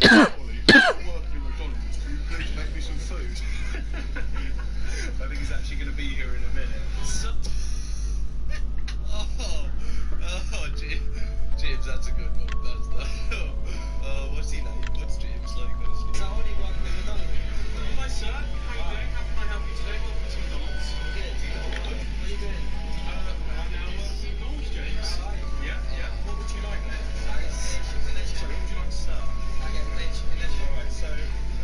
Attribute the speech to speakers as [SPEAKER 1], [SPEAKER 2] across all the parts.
[SPEAKER 1] Ollie, I'm working at McDonald's. Can you please make me some food? I think he's actually going to be here in a minute. James, that's a good one. That's the. What's he like? What's James like? Honestly. Is that Ollie working at McDonald's? Hi, sir. How are you doing? How can I help you today? Welcome to McDonald's. Good. What are you doing? I'm now working at McDonald's, James. Yeah, yeah. What would you like then? Sorry, what would you like to serve? I get plain chicken and alright, so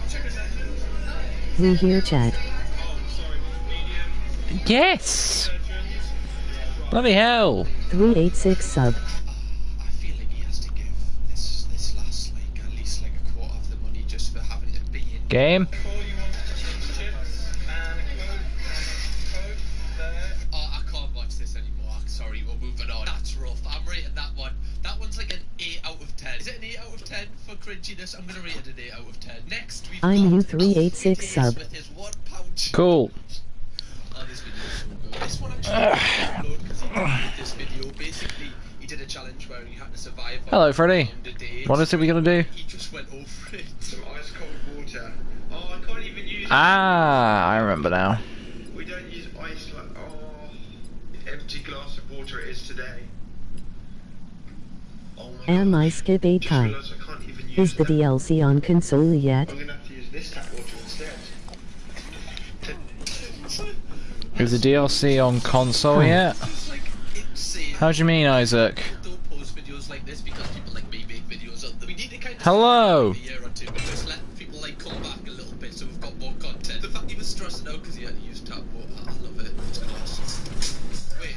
[SPEAKER 1] chicken sandwich.
[SPEAKER 2] We hear Chad.
[SPEAKER 1] Oh, sorry. Medium.
[SPEAKER 3] Yes! Bloody hell!
[SPEAKER 2] 386 sub.
[SPEAKER 4] I feel like he has to give this last like at least like a quarter of the money just for having to be in.
[SPEAKER 3] Game.
[SPEAKER 1] All you want is chips and a Coke there.
[SPEAKER 4] Oh, I can't watch this anymore. Sorry, we're moving on. That's rough. I'm rating that one. That one's like an 8 out of 10. Is it an 8 out of 10 for cringiness? I'm gonna rate it an 8 out of 10. Next, we've
[SPEAKER 2] I'm
[SPEAKER 4] got
[SPEAKER 2] you 386 sub.
[SPEAKER 4] with his £1
[SPEAKER 3] Cool.
[SPEAKER 4] Oh, this video is so good. This one actually upload because he did this video. Basically, he did a challenge where he had to survive.
[SPEAKER 3] Hello, Freddy. What is it we gonna do?
[SPEAKER 4] He just went over it.
[SPEAKER 1] Some ice cold water. Oh, I can't even use
[SPEAKER 3] Ah, I remember now.
[SPEAKER 1] We don't use ice like. Oh, empty glass of water it is today. Oh my
[SPEAKER 2] Am
[SPEAKER 1] God.
[SPEAKER 2] I skip 8
[SPEAKER 1] Just
[SPEAKER 2] time?
[SPEAKER 1] realised I can't even use
[SPEAKER 2] Is the
[SPEAKER 1] that.
[SPEAKER 2] DLC on console yet?
[SPEAKER 1] I'm gonna have to use this tap water instead.
[SPEAKER 3] Is the DLC on console yet?
[SPEAKER 4] It's like insane.
[SPEAKER 3] How do you mean, Isaac?
[SPEAKER 4] Don't post videos like this because people like me make videos of them. We need to kind of
[SPEAKER 3] Hello.
[SPEAKER 4] a year or two, but just let people like come back a little bit so we've got more content. The fact he was stressing out because he had to use tap water, I love it. It's class. Wait.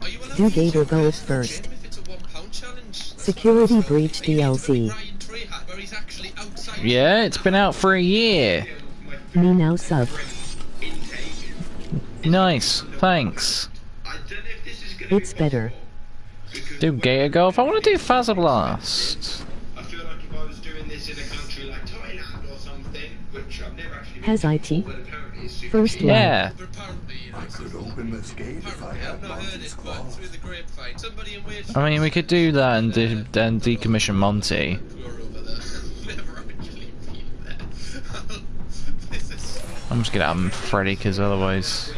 [SPEAKER 4] Are you allowed
[SPEAKER 2] Do
[SPEAKER 4] to use
[SPEAKER 2] Gator
[SPEAKER 4] your
[SPEAKER 2] goes
[SPEAKER 4] personal
[SPEAKER 2] first.
[SPEAKER 4] gym if it's a £1 challenge?
[SPEAKER 2] Security breach
[SPEAKER 4] Maybe it's
[SPEAKER 2] DLC.
[SPEAKER 4] like Ryan Trey had, where he's actually outside.
[SPEAKER 3] Yeah, it's been out for a year.
[SPEAKER 2] Me now sub.
[SPEAKER 3] Nice, thanks.
[SPEAKER 1] I don't know if this is gonna
[SPEAKER 2] It's
[SPEAKER 1] be
[SPEAKER 2] better.
[SPEAKER 1] possible,
[SPEAKER 3] Do
[SPEAKER 1] because
[SPEAKER 3] Gator Golf. I want to do Fazer Blast.
[SPEAKER 1] I feel like if I was doing this in a country like Thailand or something, which I've never actually been
[SPEAKER 2] Has
[SPEAKER 1] to
[SPEAKER 2] IT?
[SPEAKER 1] before, but apparently is super
[SPEAKER 2] First
[SPEAKER 1] cheap.
[SPEAKER 2] one.
[SPEAKER 3] Yeah.
[SPEAKER 4] But apparently, you know,
[SPEAKER 5] I could open this gate if I
[SPEAKER 4] apparently,
[SPEAKER 5] had
[SPEAKER 4] I've not heard
[SPEAKER 5] Monty's
[SPEAKER 4] it, but
[SPEAKER 5] claws.
[SPEAKER 4] through the grapevine, somebody in Wales.
[SPEAKER 3] I mean, we could do that and then decommission Monty.
[SPEAKER 4] Poor over there. Never actually been there. This is.
[SPEAKER 3] I'm just gonna have Freddy, because otherwise.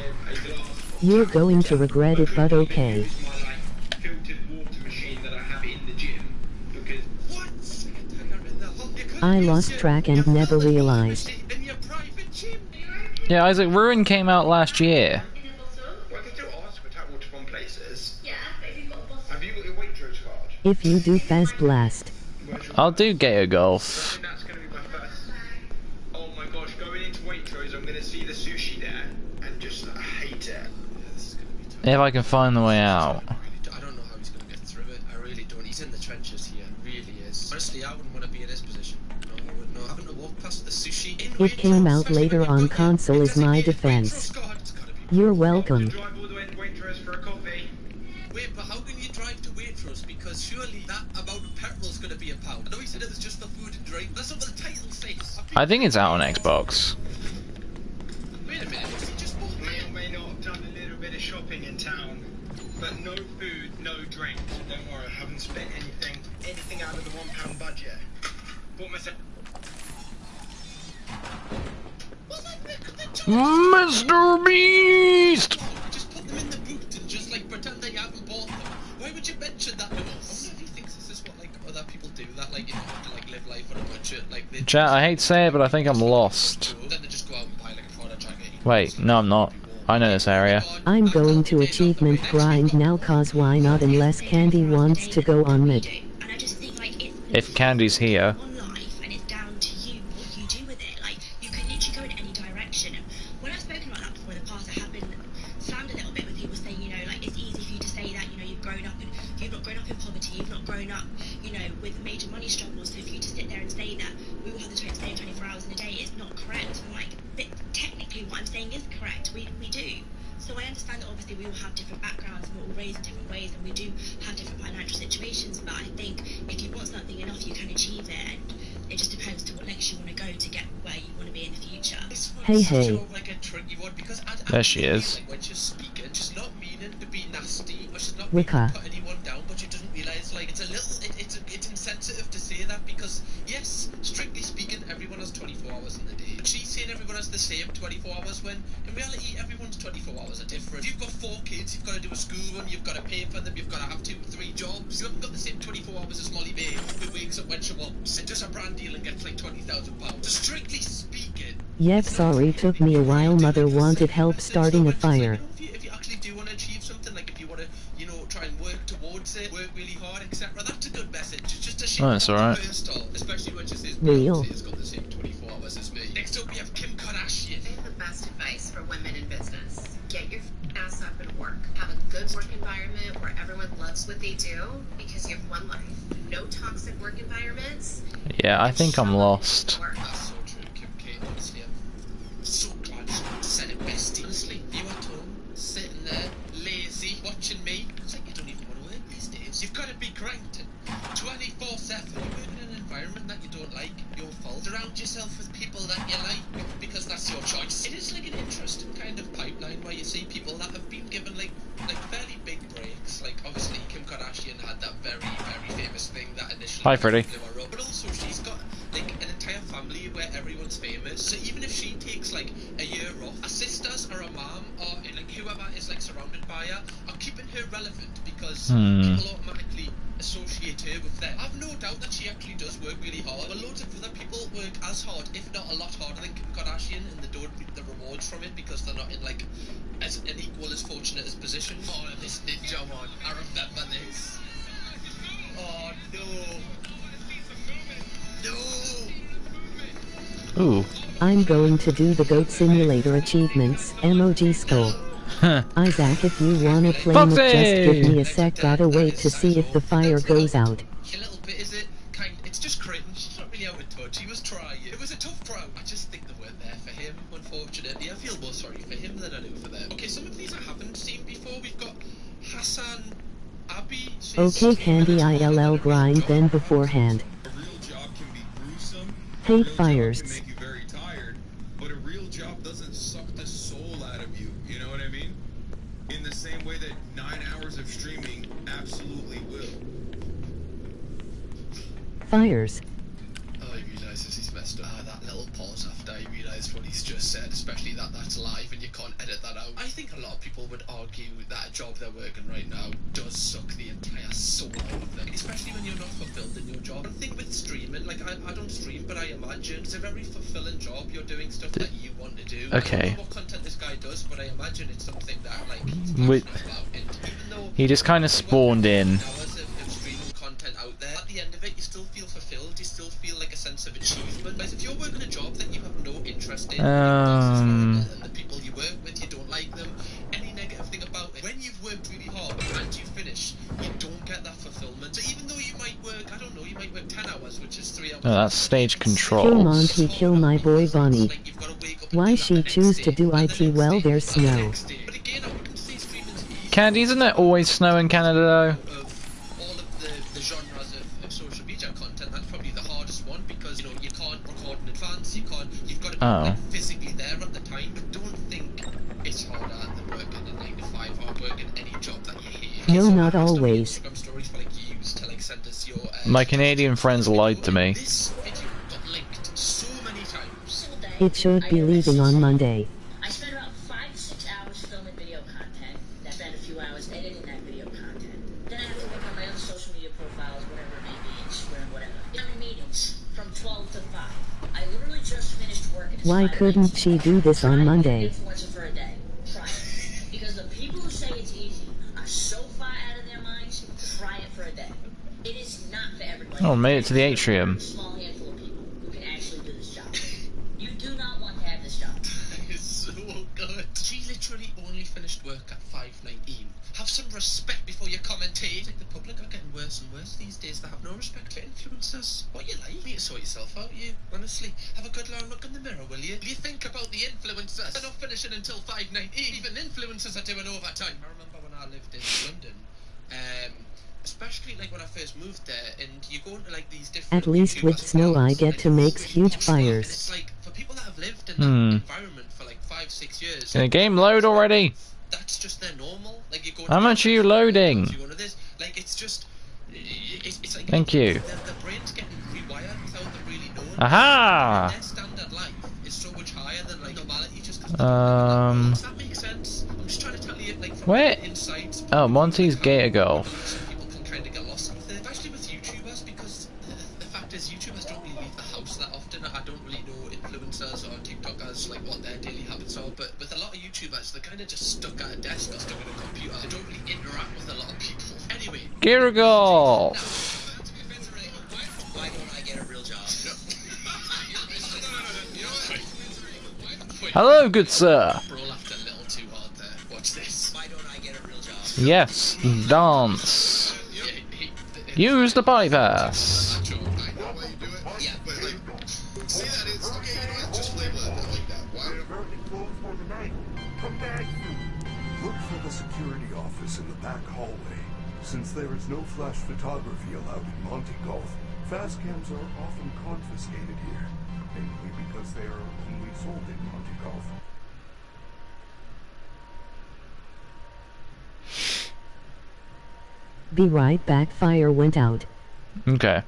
[SPEAKER 2] You're going to regret it, but okay.
[SPEAKER 1] Use my like filtered water machine that I have in the gym because
[SPEAKER 4] What?
[SPEAKER 2] I lost track and never realized.
[SPEAKER 4] In your private gym.
[SPEAKER 3] Yeah, Isaac, Ruin came out last year.
[SPEAKER 1] well, I can still ask for tap water from places.
[SPEAKER 6] Yeah, but if you've got a bottle.
[SPEAKER 1] Have you got your Waitrose card?
[SPEAKER 2] If you do Faz Blast.
[SPEAKER 1] Where's your
[SPEAKER 3] I'll
[SPEAKER 1] card?
[SPEAKER 3] do Gator
[SPEAKER 1] I
[SPEAKER 3] Golf.
[SPEAKER 1] think that's going to be my first. Oh my gosh, going into Waitrose, I'm going to see the sushi there and just hate it.
[SPEAKER 4] This is gonna be tough.
[SPEAKER 3] If I can find the way out.
[SPEAKER 4] I don't know how he's gonna get through it. I really don't. He's in the trenches here. Really is. Honestly, I wouldn't want to be in his position. No, I wouldn't. No, having to walk past the sushi. In
[SPEAKER 2] It came
[SPEAKER 4] Waitrose,
[SPEAKER 2] out
[SPEAKER 4] especially
[SPEAKER 2] later
[SPEAKER 4] when
[SPEAKER 2] on
[SPEAKER 4] you've got your
[SPEAKER 2] console is my
[SPEAKER 4] designated
[SPEAKER 2] defense.
[SPEAKER 4] Waitrose card, it's gotta be.
[SPEAKER 2] You're
[SPEAKER 1] You
[SPEAKER 2] welcome.
[SPEAKER 1] drive all the way to Waitrose for a coffee.
[SPEAKER 4] Wait, but how can you drive to Waitrose? Because surely that amount of petrol is gonna be £1. I know he said it was just for food and drink. That's not what the title says.
[SPEAKER 3] I think it's out on Xbox.
[SPEAKER 4] Wait a minute. Is he just bought
[SPEAKER 1] May or may not have done a little bit of shopping in town, but no food, no drink. So don't worry, I haven't spent anything out of the £1 budget. Bought myself.
[SPEAKER 3] Mr. Beast!
[SPEAKER 4] Just put them in the boot and just like pretend that you haven't bought them. Why would you mention that to us? I wonder if he thinks this is what like other people do, that like you know to like live life on a budget, like they
[SPEAKER 3] Chat, I hate to say it, but I think I'm lost.
[SPEAKER 4] then they just go out and buy like a Prada jacket.
[SPEAKER 3] Wait, no I'm not. I know this area.
[SPEAKER 2] I'm going to achievement grind now, cause why not, unless Candy wants to go on mid.
[SPEAKER 6] And I just think like it's
[SPEAKER 3] If Candy's here.
[SPEAKER 6] one life and it's down to you what you do with it. Like you can literally go in any direction. And when I've spoken about that before in the past, I have been slammed a little bit with people saying, you know, like it's easy for you to say that, you know, you've not grown up in poverty, you've not grown up, you know, with major money struggles. So for you to sit there and say that we will have the same 24 hours in a day is not correct. I'm like, but technically what I'm saying is correct. We do. So I understand that obviously we all have different backgrounds and we're all raised in different ways and we do have different financial situations, but I think if you want something enough you can achieve it, and it just depends to what lengths you want to go to get where you want to be in the future.
[SPEAKER 4] This one's
[SPEAKER 2] Hey,
[SPEAKER 4] such
[SPEAKER 2] hey.
[SPEAKER 4] a, like a tricky one because
[SPEAKER 3] There she is.
[SPEAKER 4] Like when she's speaking, she's not meaning to be nasty or she's not
[SPEAKER 2] Wicca.
[SPEAKER 4] meaning to put anyone down, but she doesn't realise like it's a little it's insensitive to say that saying everyone has the same 24 hours when in reality everyone's 24 hours are different. If you've got 4 kids, you've got to do a school run, you've got to pay for them, you've got to have 2 or 3 jobs. You haven't got the same 24 hours as Molly May, who wakes up when she wants and does a brand deal and gets like £20,000. So strictly speaking,
[SPEAKER 2] Yep, sorry, took me a while. Mother wanted help starting a fire.
[SPEAKER 4] If you actually do want to achieve something, like if you want to, you know, try and work towards it, work really hard, etc., that's a good message. It's just a shame.
[SPEAKER 3] Oh, that's alright.
[SPEAKER 4] First off, especially when she says
[SPEAKER 2] Real.
[SPEAKER 4] Beyonce's got the same 24 hours as me. Next up, we have Kim Kardashian.
[SPEAKER 5] I have the best advice for women in business. Get your ass up and work. Have a good work environment where everyone loves what they do because you have one life. No toxic work environments.
[SPEAKER 3] Yeah, I think I'm lost.
[SPEAKER 4] That's so true, Kim K. Honestly, I'm so glad she said it best. Honestly, you at home, sitting there, lazy, watching me. It's like you don't even want to work these days. You've got to be grinding 24/7. You're working in an environment that you don't like, your fault. Surround yourself with people that you like because that's your choice. It is like an interesting kind of pipeline where you see people that have been given like fairly big breaks. Like obviously Kim Kardashian had that very, very famous thing that initially
[SPEAKER 3] Hi, Freddie.
[SPEAKER 4] blew her up. But also she's got like an entire family where everyone's famous. So even if she takes like a year off, her sisters or her mom or like whoever is like surrounded by her are keeping her relevant because people automatically associate her with them. I've no doubt that she actually does work really hard, but loads of other people work as hard, if not a lot harder than Kim Kardashian, and they don't reap the rewards from it because they're not in like as an equal as fortunate as position. Oh, this ninja one, I remember this. Oh no.
[SPEAKER 3] Ooh.
[SPEAKER 2] I'm going to do the Goat Simulator achievements, emoji skull. Isaac, if you wanna play
[SPEAKER 3] Foxy!
[SPEAKER 2] just give me a sec, gotta wait to see if the fire goes out.
[SPEAKER 4] A little bit, is it? It's just cringe. It's not really out of touch. He was trying. It was a tough crowd. I just think they weren't there for him, unfortunately. I feel more sorry for him than I do for them. Okay, some of these I haven't seen before. We've got Hassan Abi.
[SPEAKER 2] Okay, Candy, ILL grind then beforehand.
[SPEAKER 1] A real job can be gruesome.
[SPEAKER 2] Hate
[SPEAKER 1] A real job
[SPEAKER 2] fires.
[SPEAKER 1] can make you very tired, but a real job doesn't suck the soul out of you. You know what I mean? In the same way that 9 hours of streaming absolutely will.
[SPEAKER 2] Fires.
[SPEAKER 4] Oh, he realises he's messed up. That little pause after he realised what he's just said, especially that that's live and you can't edit that out. I think a lot of people would argue that a job they're working right now does suck the entire soul out of them, especially when you're not fulfilled in your job. One thing with streaming, like I don't stream, but I imagine it's a very fulfilling job. You're doing stuff that you want to do.
[SPEAKER 3] Okay.
[SPEAKER 4] I don't know what content this guy does, but I imagine it's something that like he's
[SPEAKER 3] Wait.
[SPEAKER 4] passionate about. And even though
[SPEAKER 3] He just kind of spawned in.
[SPEAKER 4] hours of streaming content out there, at the end of it, you still feel fulfilled. You still feel like a sense of achievement. Whereas if you're working a job that you have no interest in, and the people you work with, you don't like them, any negative thing about it, when you've worked really hard and you finish, you don't get that fulfillment. So even though you might work, I don't know, you might work 10 hours, which is 3 hours.
[SPEAKER 3] Oh, that's stage
[SPEAKER 2] Kill
[SPEAKER 3] controls.
[SPEAKER 2] Monty, kill my boy Bonnie.
[SPEAKER 4] Like, you've got to wake up
[SPEAKER 2] Why
[SPEAKER 4] and do
[SPEAKER 2] she
[SPEAKER 4] that the
[SPEAKER 2] choose
[SPEAKER 4] next
[SPEAKER 2] to
[SPEAKER 4] day,
[SPEAKER 2] do
[SPEAKER 4] and the
[SPEAKER 2] IT
[SPEAKER 4] next
[SPEAKER 2] well,
[SPEAKER 4] day,
[SPEAKER 2] there's
[SPEAKER 4] and the
[SPEAKER 2] snow.
[SPEAKER 4] next day. But again, I wouldn't say streaming's easy.
[SPEAKER 3] Candy, isn't there always snow in Canada though?
[SPEAKER 4] Of all of the genres of social media content, that's probably the hardest one because you know you can't record in advance. You've got to be like, physically there at the time. But don't think it's harder than working in 9 to 5 or working any job that you hate.
[SPEAKER 2] No,
[SPEAKER 4] So
[SPEAKER 2] not
[SPEAKER 4] I posted
[SPEAKER 2] always.
[SPEAKER 4] Instagram stories for like you to like send us your.
[SPEAKER 3] My Canadian friends lied to me.
[SPEAKER 4] This video got linked so many times.
[SPEAKER 2] It should be leaving on Monday.
[SPEAKER 7] I spent about 5 to 6 hours filming video content, then spent a few hours editing that video content. Then I have to work on my other social media profiles, whatever it may be, Instagram, whatever. I'm in meetings from 12 to 5. I literally just finished work. And it's
[SPEAKER 2] Why
[SPEAKER 7] 5
[SPEAKER 2] couldn't she do this on Monday?
[SPEAKER 7] Influencer for a day. Try it. Because the people who say it's easy are so far out of their minds, try it for a day. It is not for everybody.
[SPEAKER 3] Oh, made it to the atrium.
[SPEAKER 7] Small handful of people who can actually do this job. You do not want to have this job.
[SPEAKER 4] It's so good. She literally only finished work at 5:19. Have some respect before you commentate. Like the public are getting worse and worse these days. They have no respect for influencers. What you like? You need to sort yourself out, you. Honestly, have a good long look in the mirror, will you? Will you think about the influencers? They're not finishing until 5:19. Even influencers are doing overtime. I remember when I lived in London. Especially like when I first moved there, and you go into like these different.
[SPEAKER 2] At least with snow I get to make huge fires.
[SPEAKER 4] It's like for people that have lived in that environment for like 5-6 years.
[SPEAKER 3] Can the game load already?
[SPEAKER 4] That's just their normal. Like you go.
[SPEAKER 3] How much are you loading?
[SPEAKER 4] Like it's just. It's like.
[SPEAKER 3] Thank you.
[SPEAKER 4] Their brain's getting rewired without them really knowing.
[SPEAKER 3] Aha!
[SPEAKER 4] Their standard life is so much higher Does that make sense? I'm just trying to tell you, like, from
[SPEAKER 3] Where?
[SPEAKER 4] the insights.
[SPEAKER 3] Oh, Monty's Gator Golf.
[SPEAKER 4] Some people can kind of get lost, especially with YouTubers, because the fact is, YouTubers don't really leave the house that often. I don't really know influencers or TikTokers, like, what their daily habits are, but with a lot of YouTubers, they're kind of just stuck at a desk or stuck at a computer. They don't really interact with a lot of people. Anyway.
[SPEAKER 3] Gator Golf!
[SPEAKER 4] Why don't I get a real job?
[SPEAKER 3] Hello, good sir.
[SPEAKER 4] Bro laughed a little too hard there. Watch this. Why don't I get a real job?
[SPEAKER 3] Yes, dance. Use the body pass.
[SPEAKER 1] I know why you do it. Yeah. But like, see that it's okay. You know what? Just label it like that. Why?
[SPEAKER 8] Look for the security office in the back hallway. Since there is no flash photography allowed in Monte Golf, fast cams are often confiscated here, mainly because they are only sold in Monte Golf.
[SPEAKER 2] Be right back. Fire went out.
[SPEAKER 3] Okay.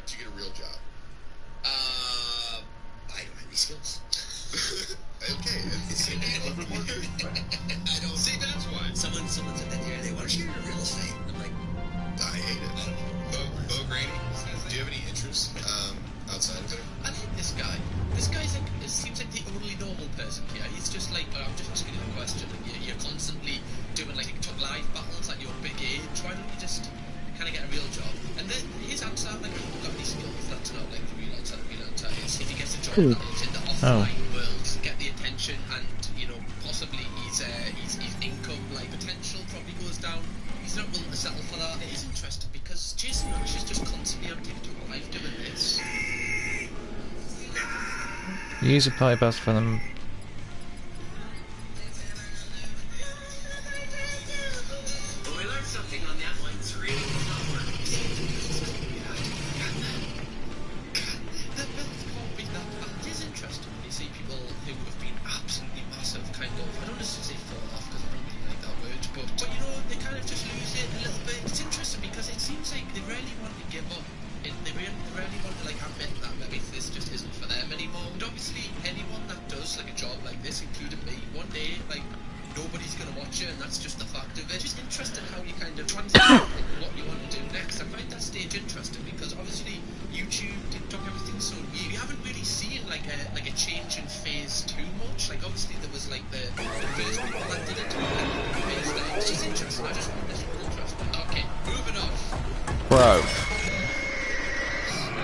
[SPEAKER 1] To get a real job.
[SPEAKER 4] I don't have any skills.
[SPEAKER 1] Okay.
[SPEAKER 4] I don't see. That's why someone said that here they want to share real estate. I'm like,
[SPEAKER 1] I hate it. Oh, Granny, do you have any interests outside of it?
[SPEAKER 4] I like this guy. This guy's like, it seems like the only normal person here. He's just like, I'm just asking you a question. You're constantly doing like TikTok live battles at your big age. Why don't you just kind of get a real job? And then his answer, like, I haven't got any skills. That's not like the real answer. The real answer is if he gets a job in the offline world, get the attention, and you know, possibly his income like potential probably goes down. He's not willing to settle for that. It is interesting because Jason Nash is just constantly on TikTok live doing this.
[SPEAKER 3] Use a body pass for them.
[SPEAKER 4] Well, we learned something on that one. Screaming is not working. It is interesting when you see people who have been absolutely massive, kind of, I don't necessarily say fall off because I don't really like that word, but you know, they kind of just lose it a little bit. It's interesting because it seems like they really want to give up. They really want to like admit that maybe this just isn't for them anymore. And obviously, anyone that does like a job like this, including me, one day like nobody's gonna watch it, and that's just the fact of it. It's just interesting how you kind of transition what you want to do next. I find that stage interesting because obviously YouTube, TikTok, everything's so new. You haven't really seen like a change in phase too much. Like obviously there was like the first people that did it, phase now. It's just interesting. I just find this really interesting. Okay, moving on.
[SPEAKER 3] Bro.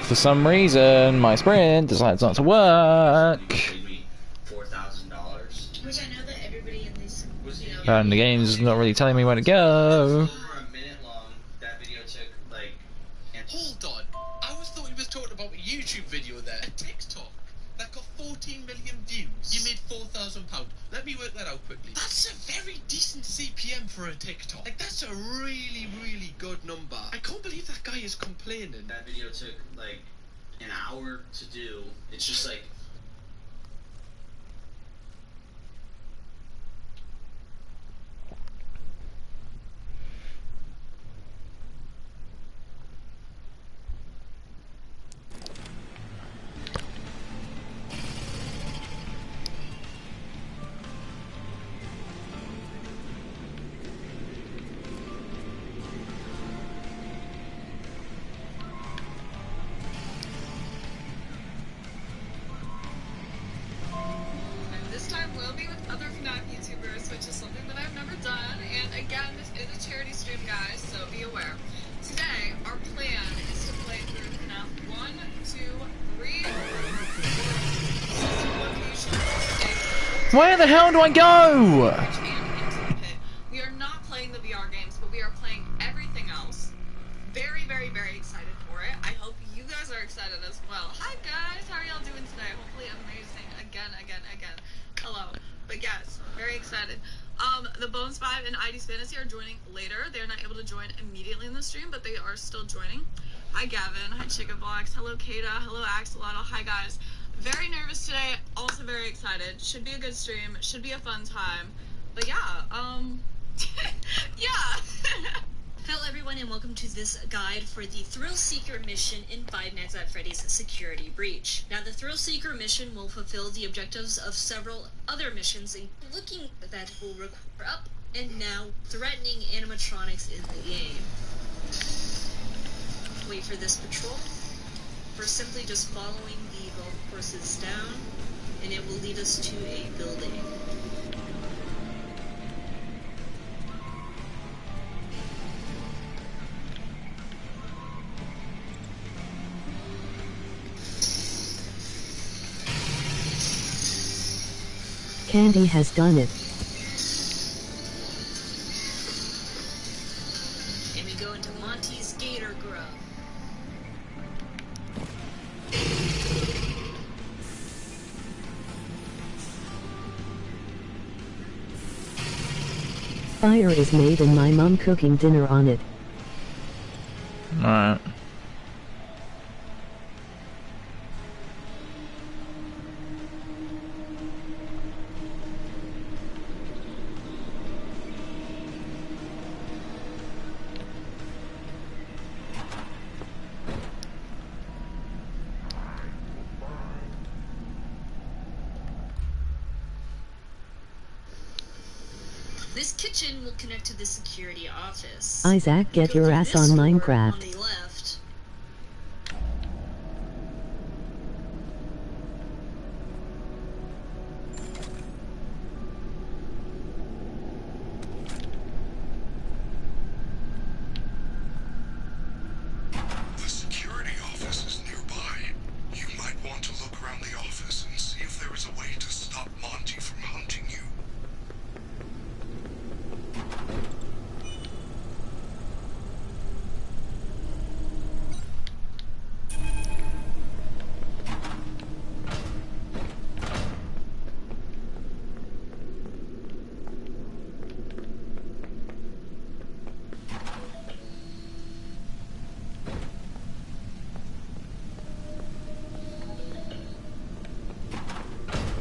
[SPEAKER 3] For some reason, my sprint decides not to work.
[SPEAKER 7] $4,000.
[SPEAKER 6] Which I know that everybody in this, you know,
[SPEAKER 3] And the game's not really telling me where to go.
[SPEAKER 4] Over a minute long. That video took like. Hold on. I always thought he was talking about a YouTube video there. A TikTok that got 14 million views. You made £4,000. Let me work that out quickly. That's a very decent CPM for a TikTok. Like that's a really, really good number. I can't believe that guy is complaining.
[SPEAKER 9] That video took like an hour to do. It's just like
[SPEAKER 10] This time will be with other FNAF YouTubers, which is something that I've never done. And again, this is a charity stream, guys, so be aware. Today, our plan is to play through FNAF 1, 2, 3.
[SPEAKER 3] Where the hell do I go?
[SPEAKER 10] We are not playing the VR games, but we are playing everything else. Very, very, very excited for it. I hope you guys are excited as well. Hi guys, how are y'all doing today? Hopefully amazing. Again. Hello. But yes, very excited. The Bones 5 and ID's Fantasy are joining later. They're not able to join immediately in the stream, but they are still joining. Hi Gavin, hi Chickabox, hello Kata, hello Axolotl, hi guys. Very nervous today, also very excited. Should be a good stream, should be a fun time. But yeah, yeah.
[SPEAKER 6] Hello everyone and
[SPEAKER 11] and welcome to this guide for the Thrill Seeker mission in Five Nights at Freddy's Security Breach. Now, the Thrill Seeker mission will fulfill the objectives of several other missions, looking that will require up and now threatening animatronics in the game. Wait for this patrol. We're simply just following the golf courses down, and it will lead us to a building.
[SPEAKER 2] Candy has done it.
[SPEAKER 11] And we go into Monty's Gator Grove.
[SPEAKER 2] Fire is made and my mom cooking dinner on it.
[SPEAKER 3] Alright.
[SPEAKER 11] This kitchen will connect to the security office.
[SPEAKER 2] Isaac, get
[SPEAKER 11] Go
[SPEAKER 2] your
[SPEAKER 11] through
[SPEAKER 2] ass
[SPEAKER 11] this
[SPEAKER 2] on
[SPEAKER 11] door
[SPEAKER 2] Minecraft.
[SPEAKER 11] On the left.
[SPEAKER 8] The security office is nearby. You might want to look around the office and see if there is a way to stop Monty from hunting you.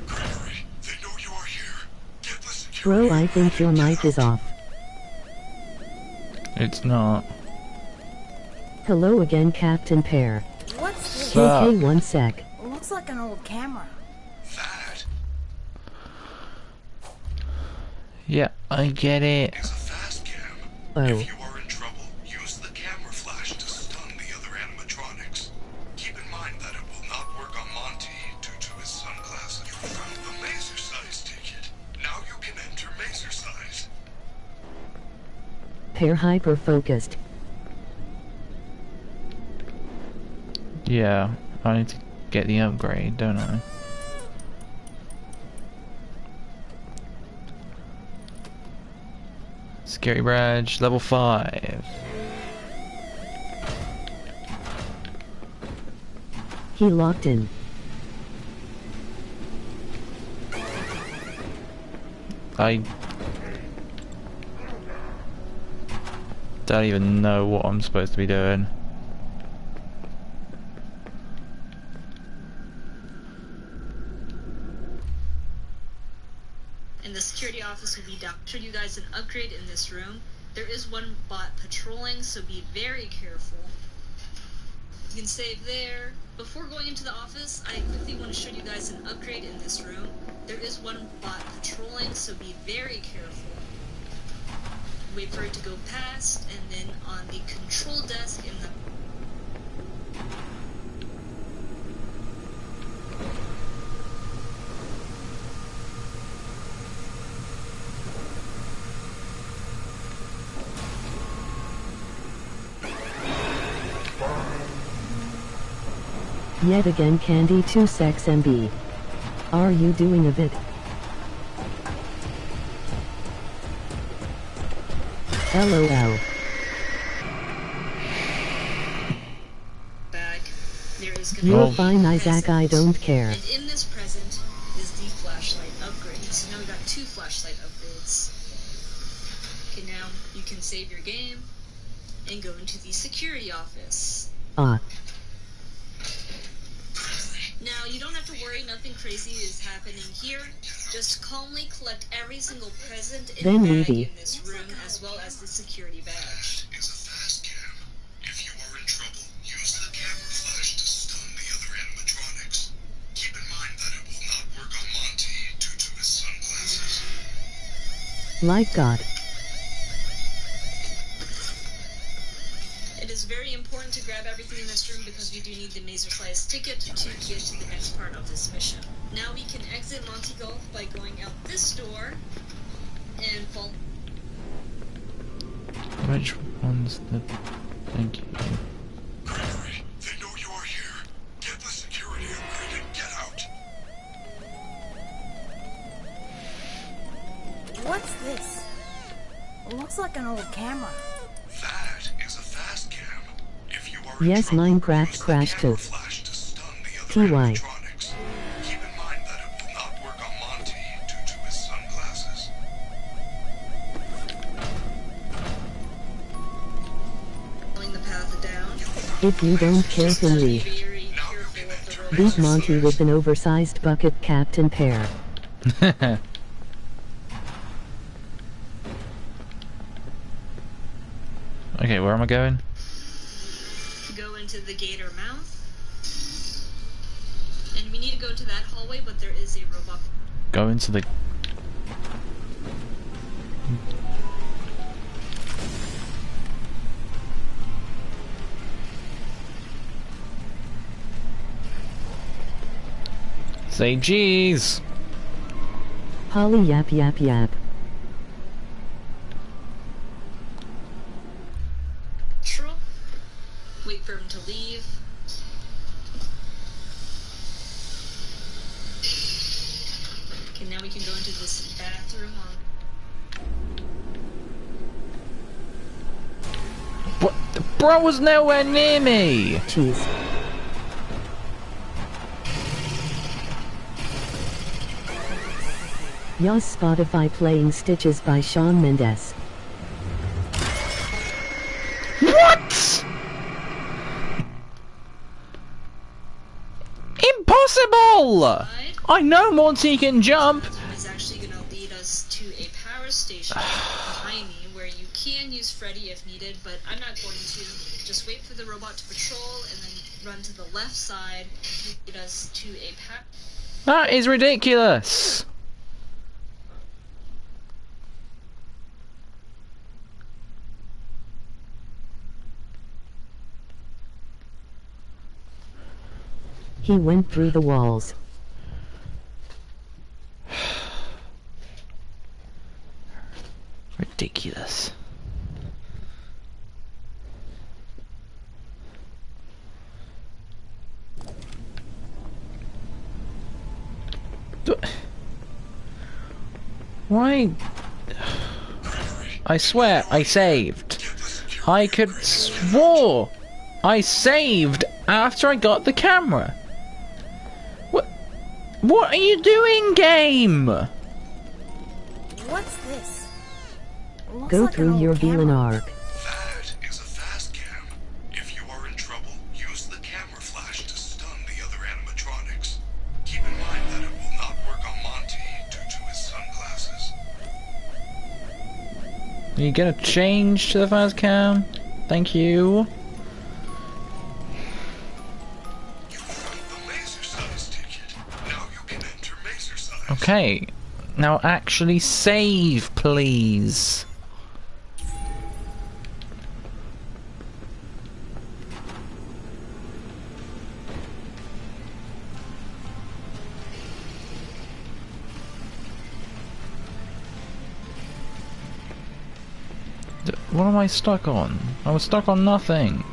[SPEAKER 8] Gregory, they know you are here. Get the security.
[SPEAKER 2] Bro, I think your mic is off.
[SPEAKER 3] It's not.
[SPEAKER 2] Hello again, Captain Pear.
[SPEAKER 12] What's this?
[SPEAKER 3] Sup?
[SPEAKER 2] Okay, one sec.
[SPEAKER 12] Looks like an old camera.
[SPEAKER 8] That
[SPEAKER 3] Yeah, I get it.
[SPEAKER 8] is a fast cam.
[SPEAKER 2] Oh.
[SPEAKER 8] If you are in trouble, use the camera flash to stun the other animatronics. Keep in mind that it will not work on Monty due to his sunglasses. You found the Mazer size ticket. Now you can enter Mazer size.
[SPEAKER 2] Pear hyper focused.
[SPEAKER 3] Yeah, I need to get the upgrade, don't I? Scary badge, level 5.
[SPEAKER 2] He locked in.
[SPEAKER 3] I don't even know what I'm supposed to be doing.
[SPEAKER 11] And the security office will be down. Show you guys an upgrade in this room. There is one bot patrolling, so be very careful. You can save there. Before going into the office, I quickly want to show you guys an upgrade in this room. There is one bot patrolling, so be very careful. Wait for it to go past, and then on the control desk in the
[SPEAKER 2] Yet again, Candy 2 sex MB. Are you doing a bit? LOL.
[SPEAKER 11] back, there is going to
[SPEAKER 2] You're
[SPEAKER 3] Oh.
[SPEAKER 2] fine, Isaac, I don't care.
[SPEAKER 11] And in this present is the flashlight upgrade. So now we got 2 flashlight upgrades. Okay, now you can save your game and go into the security office.
[SPEAKER 2] Ah.
[SPEAKER 11] Now, you don't have to worry, nothing crazy is happening here. Just calmly collect every single present in
[SPEAKER 2] Then
[SPEAKER 11] the bag
[SPEAKER 2] maybe.
[SPEAKER 11] in this room, as well as the security badge.
[SPEAKER 8] Is a fast cam.
[SPEAKER 2] Like God.
[SPEAKER 11] It is very important to grab everything in this room because we do need the Mazer-sized ticket to get to the next part of this mission. Now we can exit Monty Golf by going out this door and fall.
[SPEAKER 3] Which one's the... Thank you.
[SPEAKER 8] Gregory, they know you're here. Get the security upgrade and get out.
[SPEAKER 12] What's this? It looks like an old camera.
[SPEAKER 8] That is a fast cam. If you are
[SPEAKER 2] Yes, Minecraft crashed too. TY.
[SPEAKER 8] electronics, keep in mind that it will not work on Monty due to his sunglasses.
[SPEAKER 11] The path down.
[SPEAKER 2] If you don't carefully
[SPEAKER 11] Very careful of the road.
[SPEAKER 2] beat Monty with an oversized bucket Captain Pear.
[SPEAKER 3] Okay, where am I going?
[SPEAKER 11] Go into the gator mouth. And we need to go to that hallway, but there is a robot.
[SPEAKER 3] Go into the... Say jeez!
[SPEAKER 2] Holly yap yap yap.
[SPEAKER 11] True. Wait for him to leave. Okay, now we can go into this bathroom on...
[SPEAKER 3] What? The bro was nowhere near me!
[SPEAKER 2] Jeez. Yas Spotify playing Stitches by Shawn Mendes.
[SPEAKER 3] What? Impossible! I know Monty can jump!
[SPEAKER 11] Is actually going to lead us to a power station behind me where you can use Freddy if needed, but I'm not going to. Just wait for the robot to patrol and then run to the left side, lead us to a power...
[SPEAKER 3] That is ridiculous!
[SPEAKER 2] He went through the walls.
[SPEAKER 3] Ridiculous. Why? I swear, I saved. I could swore I saved after I got the camera. What are you doing, game?
[SPEAKER 12] What's this? It looks
[SPEAKER 2] Go
[SPEAKER 12] like an
[SPEAKER 2] through
[SPEAKER 12] old
[SPEAKER 2] your
[SPEAKER 12] camera.
[SPEAKER 2] Villain arc.
[SPEAKER 8] That is a fast cam. If you are in trouble, use the camera flash to stun the other animatronics. Keep in mind that it will not work on Monty due to his sunglasses.
[SPEAKER 3] Are you gonna change to the fast cam? Thank you. Okay, now actually save, please. What am I stuck on? I was stuck on nothing.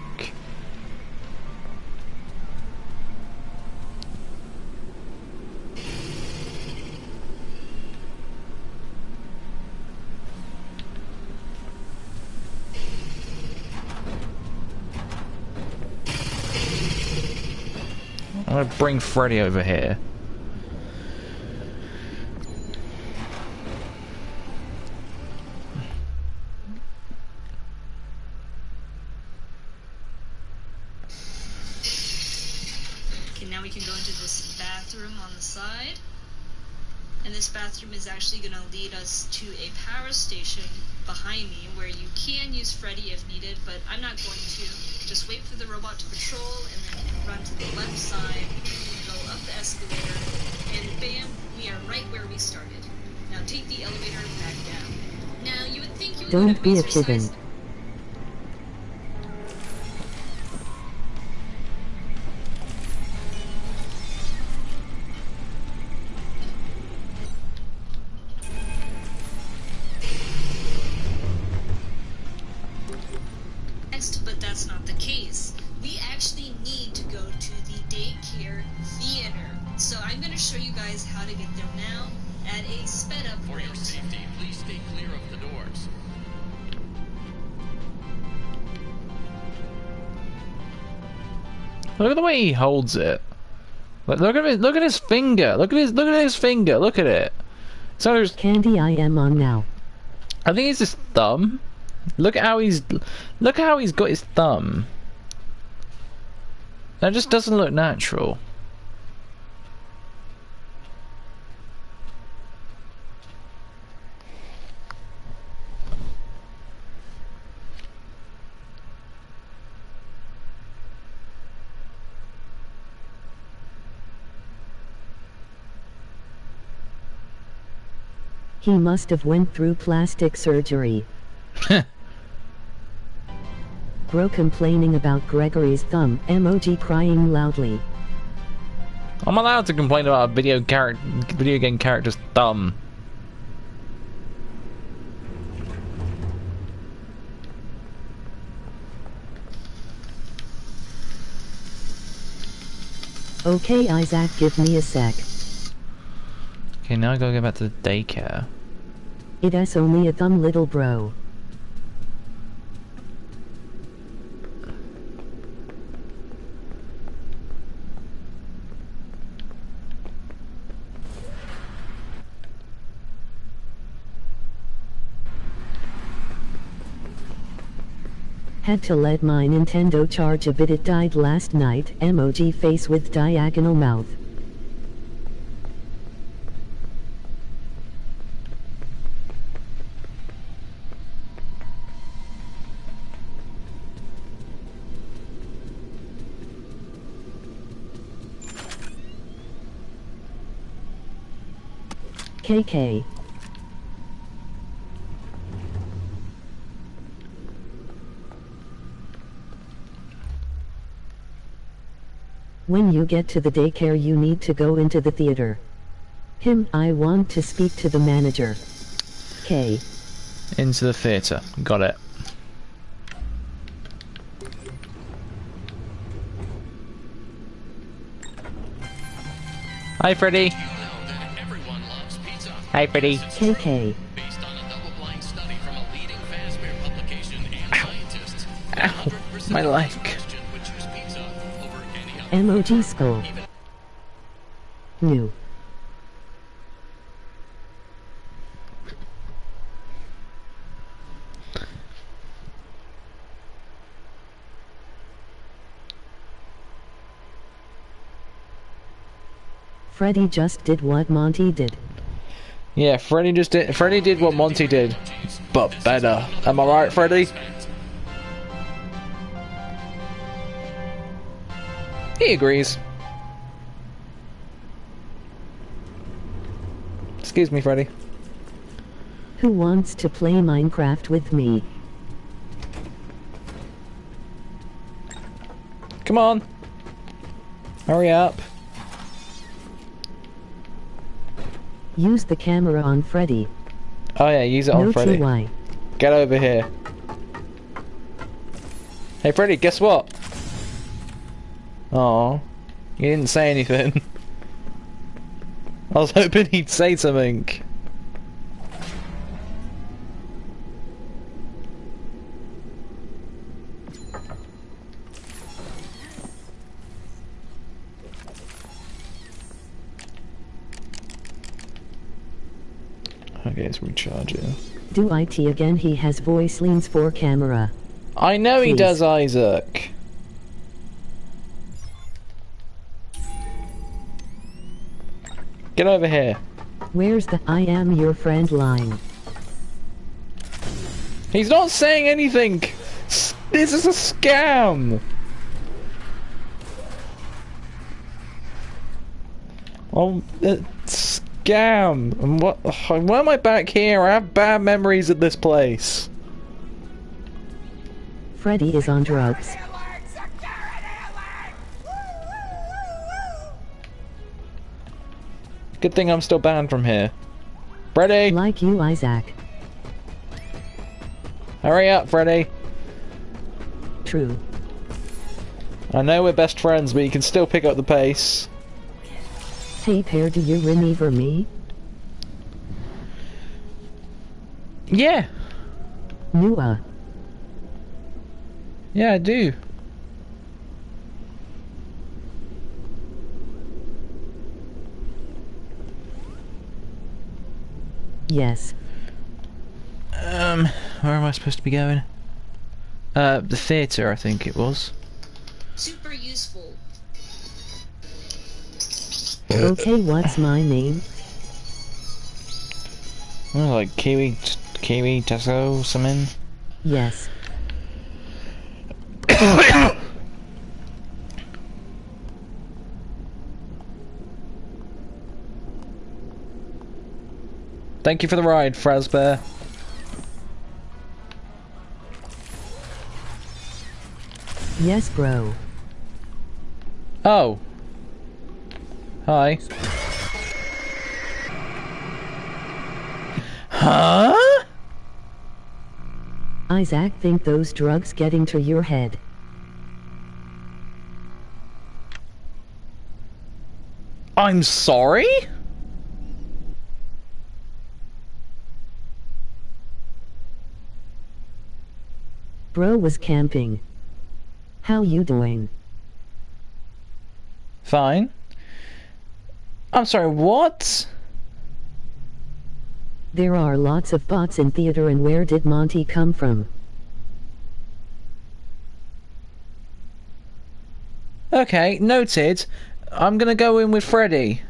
[SPEAKER 3] I'm gonna bring Freddy over here.
[SPEAKER 11] Okay, now we can go into this bathroom on the side. And this bathroom is actually going to lead us to a power station behind me where you can use Freddy if needed, but I'm not going to. Just wait for the robot to patrol and then run to the left side, go up the escalator, and bam, we are right where we started. Now take the elevator back down. Now, you would think you would
[SPEAKER 2] Don't
[SPEAKER 11] go to
[SPEAKER 2] be a
[SPEAKER 11] exercise.
[SPEAKER 2] kitten.
[SPEAKER 11] But that's not the case. We actually need to go to the daycare theater. So I'm going to show you guys how to get there now at a sped up
[SPEAKER 13] For
[SPEAKER 11] rate.
[SPEAKER 13] your safety, please stay clear of the doors.
[SPEAKER 3] Look at the way he holds it. Look at his finger. Look at his finger. Look at it. So there's
[SPEAKER 2] Candy, I am on now.
[SPEAKER 3] I think it's his thumb. Look how he's got his thumb. That just doesn't look natural.
[SPEAKER 2] He must have went through plastic surgery. Bro complaining about Gregory's thumb, emoji crying loudly.
[SPEAKER 3] I'm allowed to complain about a video game character's thumb.
[SPEAKER 2] Okay, Isaac, give me a sec.
[SPEAKER 3] Okay, now I gotta go back to the daycare.
[SPEAKER 2] It is only a thumb, little bro. Had to let my Nintendo charge a bit, it died last night, emoji face with diagonal mouth. KK. When you get to the daycare, you need to go into the theater. I want to speak to the manager. K.
[SPEAKER 3] Into the theatre. Got it. Hi, Freddy. Hi, Freddy.
[SPEAKER 2] KK.
[SPEAKER 13] Based on a double-blind study from a leading Fazbear publication and scientists,
[SPEAKER 3] Ow, my leg.
[SPEAKER 13] would choose pizza over any other.
[SPEAKER 2] Emoji skull. New. Freddy just did what Monty did.
[SPEAKER 3] Yeah, Freddy did what Monty did, but better. Am I right, Freddy? He agrees. Excuse me, Freddy.
[SPEAKER 2] Who wants to play Minecraft with me?
[SPEAKER 3] Come on. Hurry up.
[SPEAKER 2] Use the camera on Freddy.
[SPEAKER 3] Oh yeah, use it on
[SPEAKER 2] No
[SPEAKER 3] Freddy.
[SPEAKER 2] TY.
[SPEAKER 3] Get over here. Hey Freddy, guess what? Oh, you didn't say anything. I was hoping he'd say something. Okay, it's recharging.
[SPEAKER 2] Do IT again, he has voice leans for camera.
[SPEAKER 3] I know he
[SPEAKER 2] Please.
[SPEAKER 3] does, Isaac. Get over here.
[SPEAKER 2] Where's the I am your friend line?
[SPEAKER 3] He's not saying anything. This is a scam. Oh, scam. And what? Why am I back here? I have bad memories of this place.
[SPEAKER 2] Freddy is on drugs.
[SPEAKER 3] Good thing I'm still banned from here. Freddy!
[SPEAKER 2] Like you, Isaac.
[SPEAKER 3] Hurry up, Freddy.
[SPEAKER 2] True.
[SPEAKER 3] I know we're best friends, but you can still pick up the pace.
[SPEAKER 2] Hey, Pear, do you remember me?
[SPEAKER 3] Yeah.
[SPEAKER 2] Nua.
[SPEAKER 3] Yeah, I do.
[SPEAKER 2] Yes.
[SPEAKER 3] Where am I supposed to be going? The theatre, I think it was.
[SPEAKER 11] Super useful.
[SPEAKER 2] Okay, what's my name?
[SPEAKER 3] Oh, like Kiwi Tasso, something?
[SPEAKER 2] Yes.
[SPEAKER 3] Thank you for the ride, Frazbear.
[SPEAKER 2] Yes, bro.
[SPEAKER 3] Oh. Hi. Huh?
[SPEAKER 2] Isaac, think those drugs getting to your head.
[SPEAKER 3] I'm sorry?
[SPEAKER 2] Bro was camping. How you doing?
[SPEAKER 3] Fine. I'm sorry, what?
[SPEAKER 2] There are lots of bots in theater, and where did Monty come from?
[SPEAKER 3] Okay, noted. I'm gonna go in with Freddy.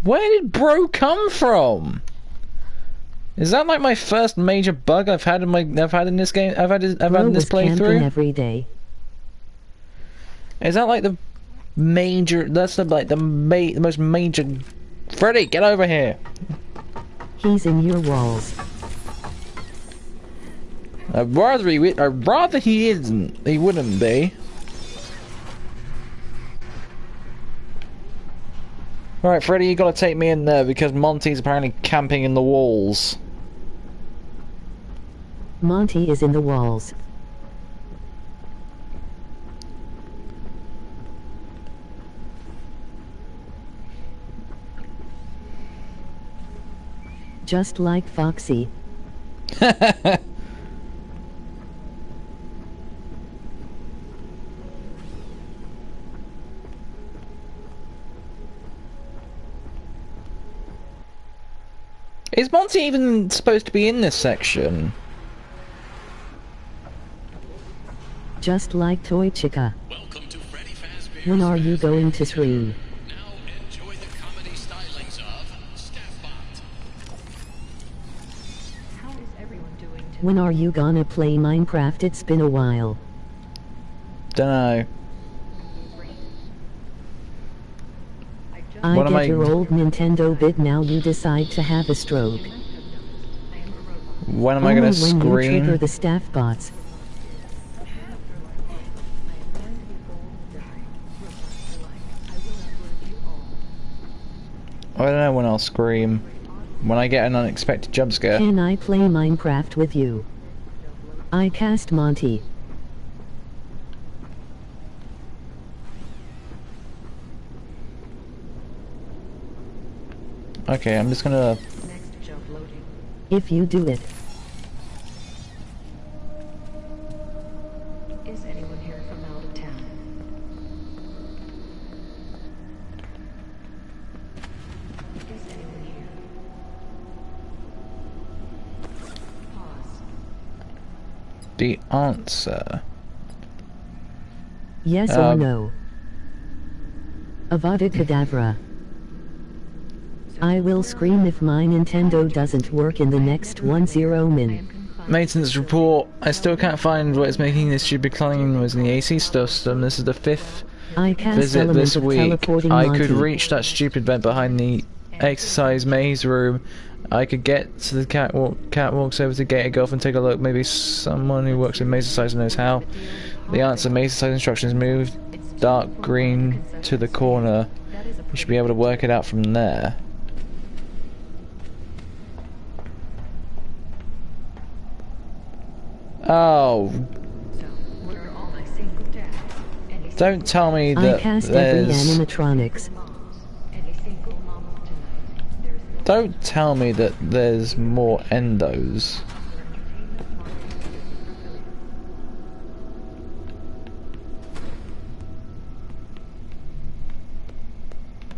[SPEAKER 3] Where did bro come from? Is that like my first major bug I've had in this game? I've had in this playthrough.
[SPEAKER 2] Every day.
[SPEAKER 3] Is that like the major? That's the most major. Freddy, get over here.
[SPEAKER 2] He's in your walls.
[SPEAKER 3] I'd rather he isn't. He wouldn't be. Alright, Freddy, you gotta take me in there because Monty's apparently camping in the walls.
[SPEAKER 2] Monty is in the walls. Just like Foxy.
[SPEAKER 3] Is Monty even supposed to be in this section?
[SPEAKER 2] Just like Toy Chica. When are you going to stream? When are you gonna play Minecraft? It's been a while.
[SPEAKER 3] Dunno.
[SPEAKER 2] I get your old Nintendo bit, now you decide to have a stroke.
[SPEAKER 3] When am I gonna scream?
[SPEAKER 2] When you trigger the staff bots.
[SPEAKER 3] I don't know when I'll scream. When I get an unexpected jump scare.
[SPEAKER 2] Can I play Minecraft with you? I cast Monty.
[SPEAKER 3] Okay, I'm just gonna...
[SPEAKER 2] If you do it.
[SPEAKER 14] Is anyone here from out of town? Is anyone here? Pause.
[SPEAKER 3] The answer.
[SPEAKER 2] Yes or no? Avada Kedavra. I will scream if my Nintendo doesn't work in the next 10 min.
[SPEAKER 3] Maintenance report. I still can't find what is making this stupid clanging noise in the AC system. This is the 5th
[SPEAKER 2] I cast
[SPEAKER 3] visit
[SPEAKER 2] element
[SPEAKER 3] this
[SPEAKER 2] of
[SPEAKER 3] week.
[SPEAKER 2] teleporting
[SPEAKER 3] I
[SPEAKER 2] Monty.
[SPEAKER 3] could reach that stupid vent behind the exercise maze room. I could get to the catwalks over to Gator Golf and take a look. Maybe someone who works in maze exercise knows how. The answer: maze exercise instructions. Move dark green to the corner. You should be able to work it out from there. Oh. Don't tell me that
[SPEAKER 2] I cast every
[SPEAKER 3] there's...
[SPEAKER 2] animatronics.
[SPEAKER 3] Don't tell me that there's more endos.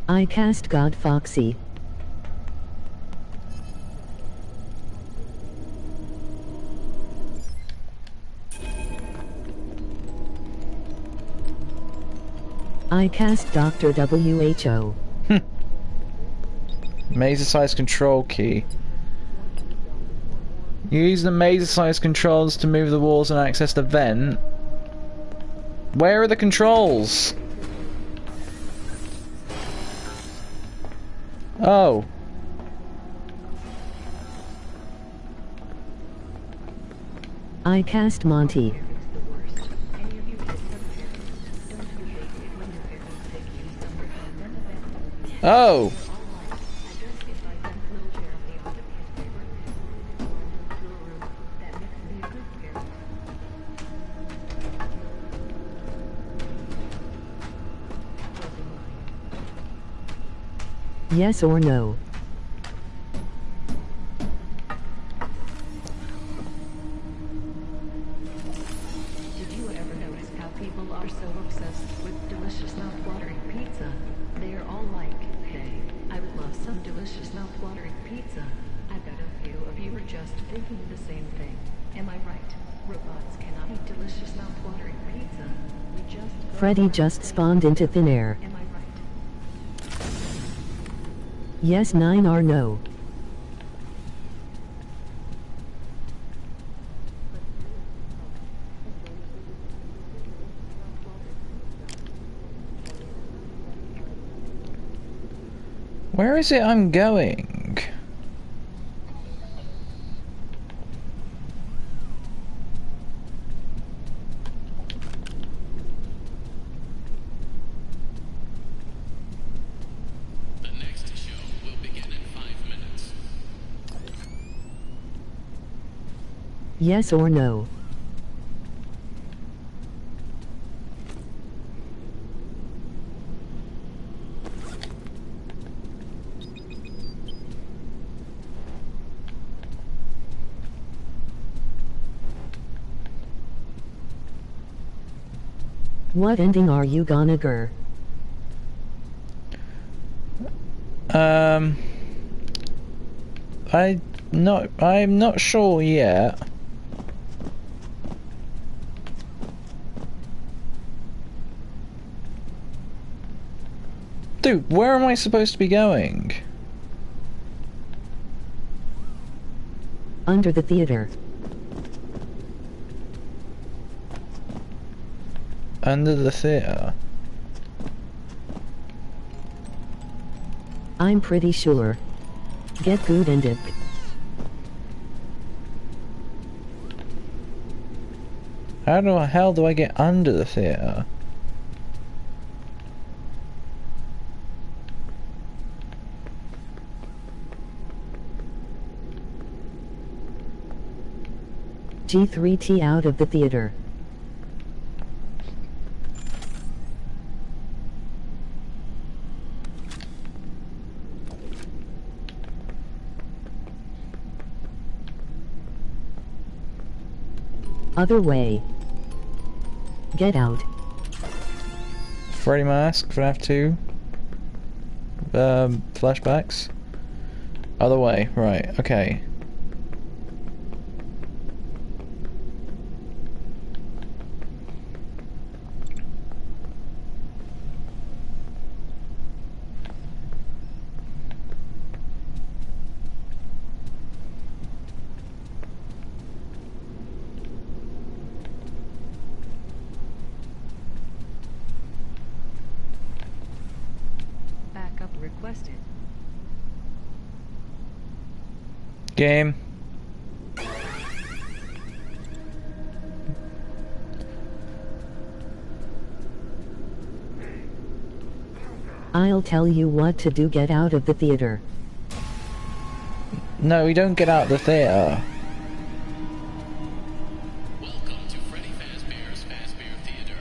[SPEAKER 2] I cast God Foxy. I cast Dr. WHO.
[SPEAKER 3] Mazer size control key. Use the mazer size controls to move the walls and access the vent. Where are the controls? Oh.
[SPEAKER 2] I cast Monty.
[SPEAKER 3] Oh.
[SPEAKER 2] Yes or no?
[SPEAKER 14] Did you ever notice how people are so obsessed with delicious mouth-watering pizza? They are all like, hey, I would love some delicious mouth-watering pizza. I bet a few of you are just thinking the same thing. Am I right? Robots cannot eat delicious mouth-watering pizza. We just...
[SPEAKER 2] Freddy just spawned into thin air.
[SPEAKER 14] Am I right?
[SPEAKER 2] Yes, 9 or no.
[SPEAKER 3] Where is it I'm going?
[SPEAKER 13] The next show will begin in 5 minutes.
[SPEAKER 2] Yes or no? What ending are you gonna grr?
[SPEAKER 3] I'm not sure yet. Dude, where am I supposed to be going?
[SPEAKER 2] Under the theater.
[SPEAKER 3] Under the theater.
[SPEAKER 2] I'm pretty sure. Get good and dip.
[SPEAKER 3] How the hell do I get under the theater?
[SPEAKER 2] G3T out of the theater. Other way. Get out.
[SPEAKER 3] Freddy Mask, FNAF 2. Flashbacks. Other way, right, okay. Game.
[SPEAKER 2] I'll tell you what to do. Get out of the theater.
[SPEAKER 3] No, we don't get out of the theater.
[SPEAKER 13] Welcome to Freddy Fazbear's Fazbear Theater.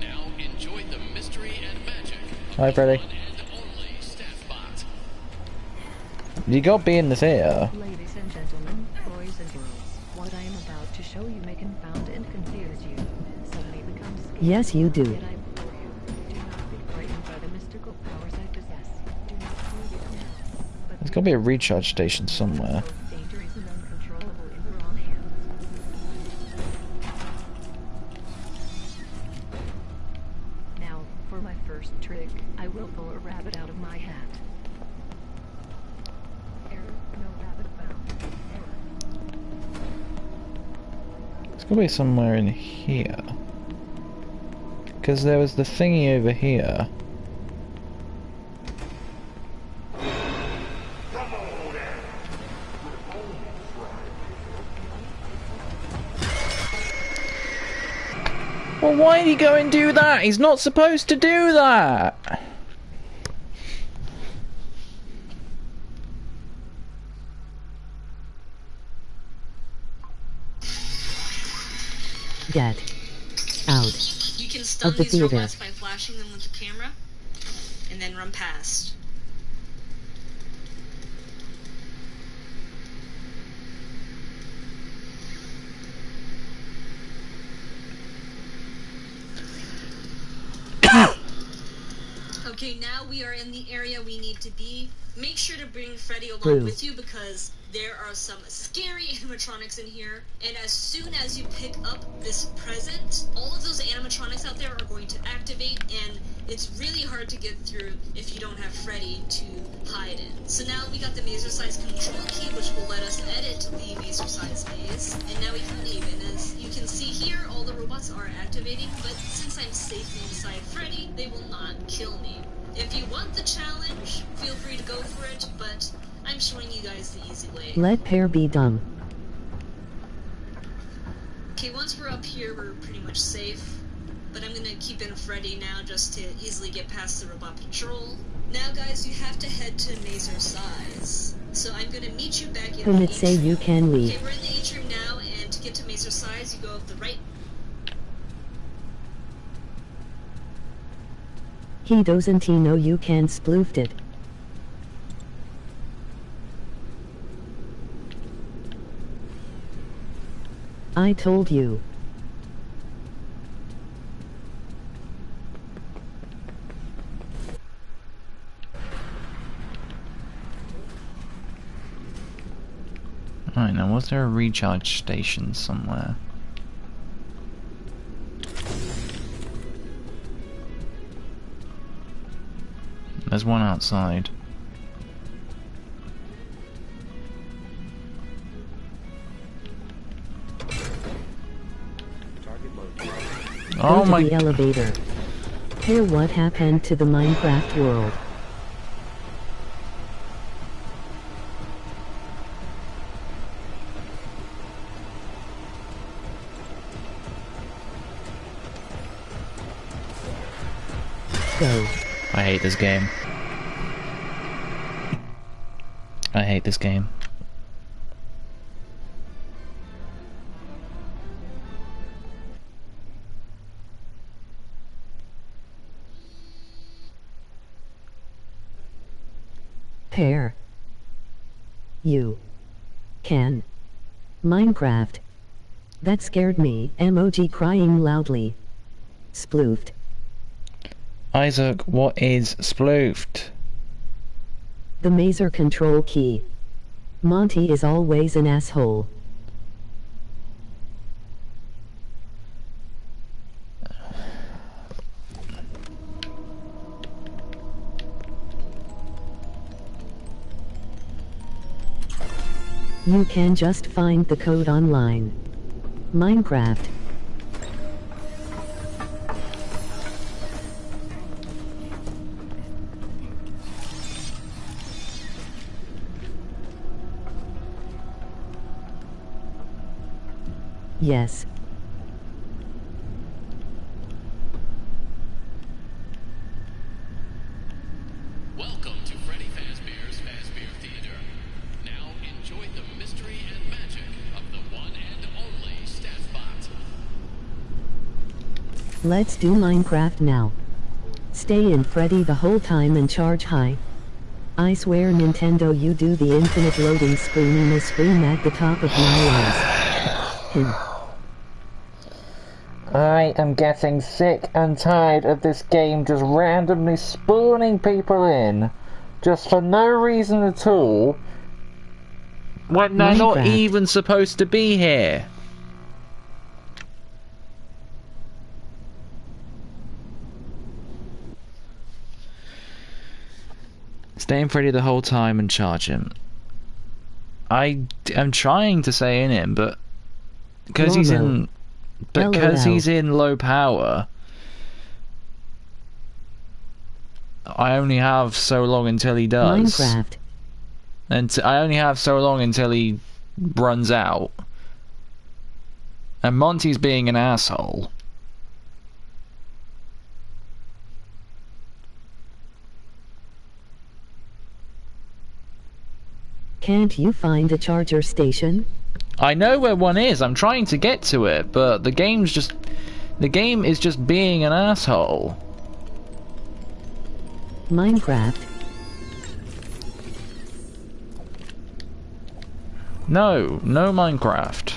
[SPEAKER 13] Now enjoy the mystery and magic of
[SPEAKER 3] Hi, Freddy.
[SPEAKER 13] the one and only Staffbot.
[SPEAKER 3] You got to be in the theater.
[SPEAKER 14] Ladies and gentlemen, boys and girls, what I am about to show you may confound and confuse you. Suddenly become scared.
[SPEAKER 2] Yes, you do.
[SPEAKER 14] Yet I implore you, do not be frightened by the mystical powers I possess. Do not flee from hell. But
[SPEAKER 3] There's got to be a recharge station somewhere.
[SPEAKER 14] dangerous and uncontrollable in the wrong hands. Now, for my first trick, I will pull a rabbit out of my hat. Error, no rabbit found. Error.
[SPEAKER 3] It's got to be somewhere in here. Because there was the thingy over here. Well, why did he go and do that? He's not supposed to do that!
[SPEAKER 2] Get out
[SPEAKER 11] You can stun
[SPEAKER 2] of the
[SPEAKER 11] these
[SPEAKER 2] theater.
[SPEAKER 11] robots by flashing them with the camera, and then run past. Okay, now we are in the area we need to be. Make sure to bring Freddy along
[SPEAKER 2] True.
[SPEAKER 11] with you because there are some scary animatronics in here. And as soon as you pick up this present, all of those animatronics out there are going to activate, and it's really hard to get through if you don't have Freddy to hide in. So now we got the mazer size control key, which will let us edit the mazer size maze. And now we can leave. And as you can see here, all the robots are activating, but since I'm safely inside Freddy, they will not kill me. If you want the challenge, feel free to go for it, but I'm showing you guys the easy way.
[SPEAKER 2] Let pair be dumb.
[SPEAKER 11] Okay, once we're up here, we're pretty much safe. But I'm gonna keep in Freddy now just to easily get past the robot patrol. Now guys, you have to head to mazer size. So I'm gonna meet you back in
[SPEAKER 2] Whom
[SPEAKER 11] the
[SPEAKER 2] it say
[SPEAKER 11] atrium.
[SPEAKER 2] you can leave.
[SPEAKER 11] Okay, we're in the atrium now, and to get to mazer size, you go up the right.
[SPEAKER 2] He doesn't know you can sploofed it. I told you.
[SPEAKER 3] Alright, now was there a recharge station somewhere? There's one outside.
[SPEAKER 2] Go
[SPEAKER 3] Oh
[SPEAKER 2] to
[SPEAKER 3] my!
[SPEAKER 2] the elevator. Hear what happened to the Minecraft world. Go.
[SPEAKER 3] I hate this game. I hate this game.
[SPEAKER 2] Pair. You. Can. Minecraft. That scared me. Emoji crying loudly. Sploofed.
[SPEAKER 3] Isaac, what is sploofed?
[SPEAKER 2] The mazer control key. Monty is always an asshole. You can just find the code online. Minecraft. Yes.
[SPEAKER 13] Welcome to Freddy Fazbear's Fazbear Theater. Now enjoy the mystery and magic of the one and only Staffbot.
[SPEAKER 2] Let's do Minecraft now. Stay in Freddy the whole time and charge high. I swear Nintendo, you do the infinite loading screen in a screen at the top of my lungs.
[SPEAKER 3] I am getting sick and tired of this game just randomly spawning people in, just for no reason at all, when they're not even supposed to be here. Stay in Freddy the whole time and charge him. I am trying to stay in him, but because he's in... Because he's in low power, I only have so long until he does.
[SPEAKER 2] Minecraft.
[SPEAKER 3] And I only have so long until he runs out. And Monty's being an asshole.
[SPEAKER 2] Can't you find a charger station?
[SPEAKER 3] I know where one is. I'm trying to get to it, but the game is just being an asshole.
[SPEAKER 2] Minecraft.
[SPEAKER 3] No Minecraft.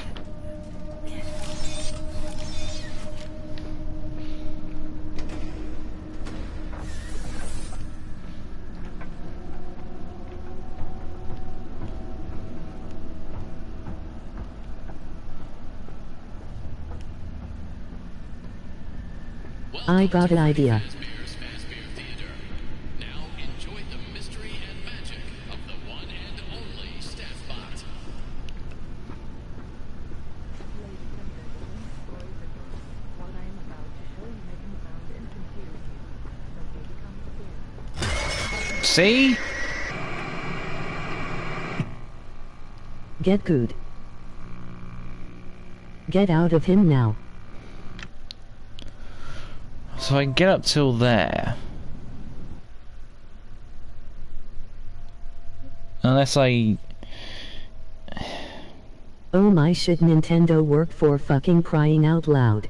[SPEAKER 2] I got an idea.
[SPEAKER 13] Now enjoy the mystery and magic of the one and only Staffbot.
[SPEAKER 3] See?
[SPEAKER 2] Get good. Get out of him now.
[SPEAKER 3] So I can get up till there. Unless I...
[SPEAKER 2] Oh my shit, Nintendo work for fucking crying out loud.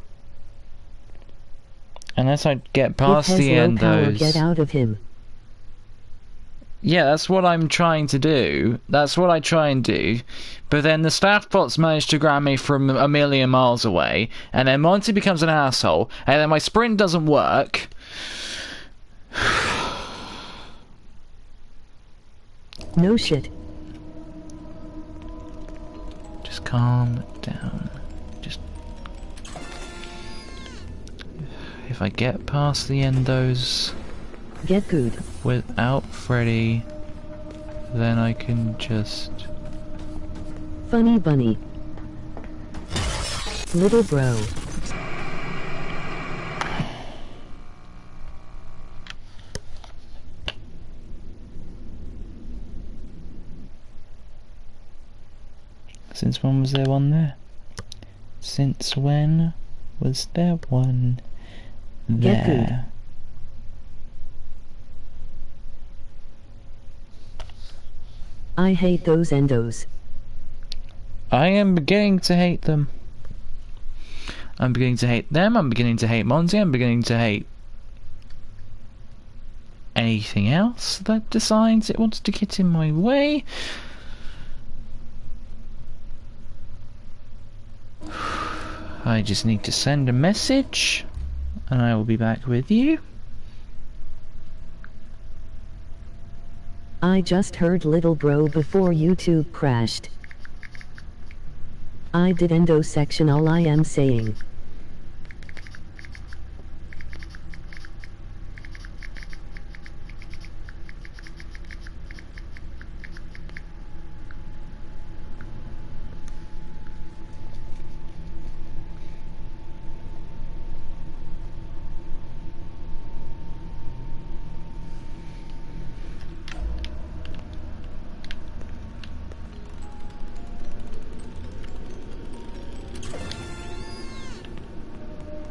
[SPEAKER 3] Unless I get past the end those...
[SPEAKER 2] Get out of him.
[SPEAKER 3] Yeah, that's what I'm trying to do. That's what I try and do. But then the staff bots manage to grab me from a million miles away, and then Monty becomes an asshole, and then my sprint doesn't work.
[SPEAKER 2] No shit.
[SPEAKER 3] Just calm down. Just... If I get past the endos...
[SPEAKER 2] Get good.
[SPEAKER 3] Without Freddy, then I can just...
[SPEAKER 2] Funny bunny. Little bro.
[SPEAKER 3] Since when was there one there? Since when was there one there?
[SPEAKER 2] Get good. I hate those endos.
[SPEAKER 3] I am beginning to hate them. I'm beginning to hate them, I'm beginning to hate Monty, I'm beginning to hate anything else that decides it wants to get in my way. I just need to send a message and I will be back with you.
[SPEAKER 2] I just heard little bro before YouTube crashed. I did endo section, all I am saying.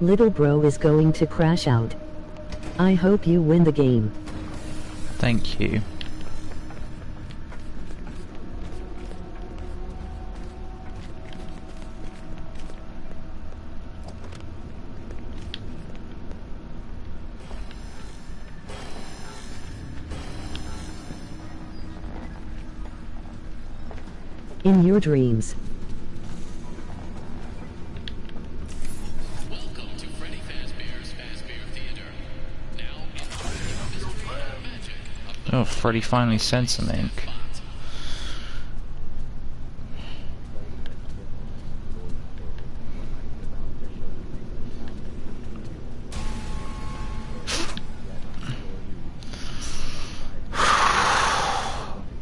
[SPEAKER 2] Little bro is going to crash out. I hope you win the game.
[SPEAKER 3] Thank you.
[SPEAKER 2] In your dreams.
[SPEAKER 13] Welcome to Freddy Fazbear's Fazbear Theater. Now enjoy the mystery and magic of the
[SPEAKER 3] Oh, Freddy finally sent some ink.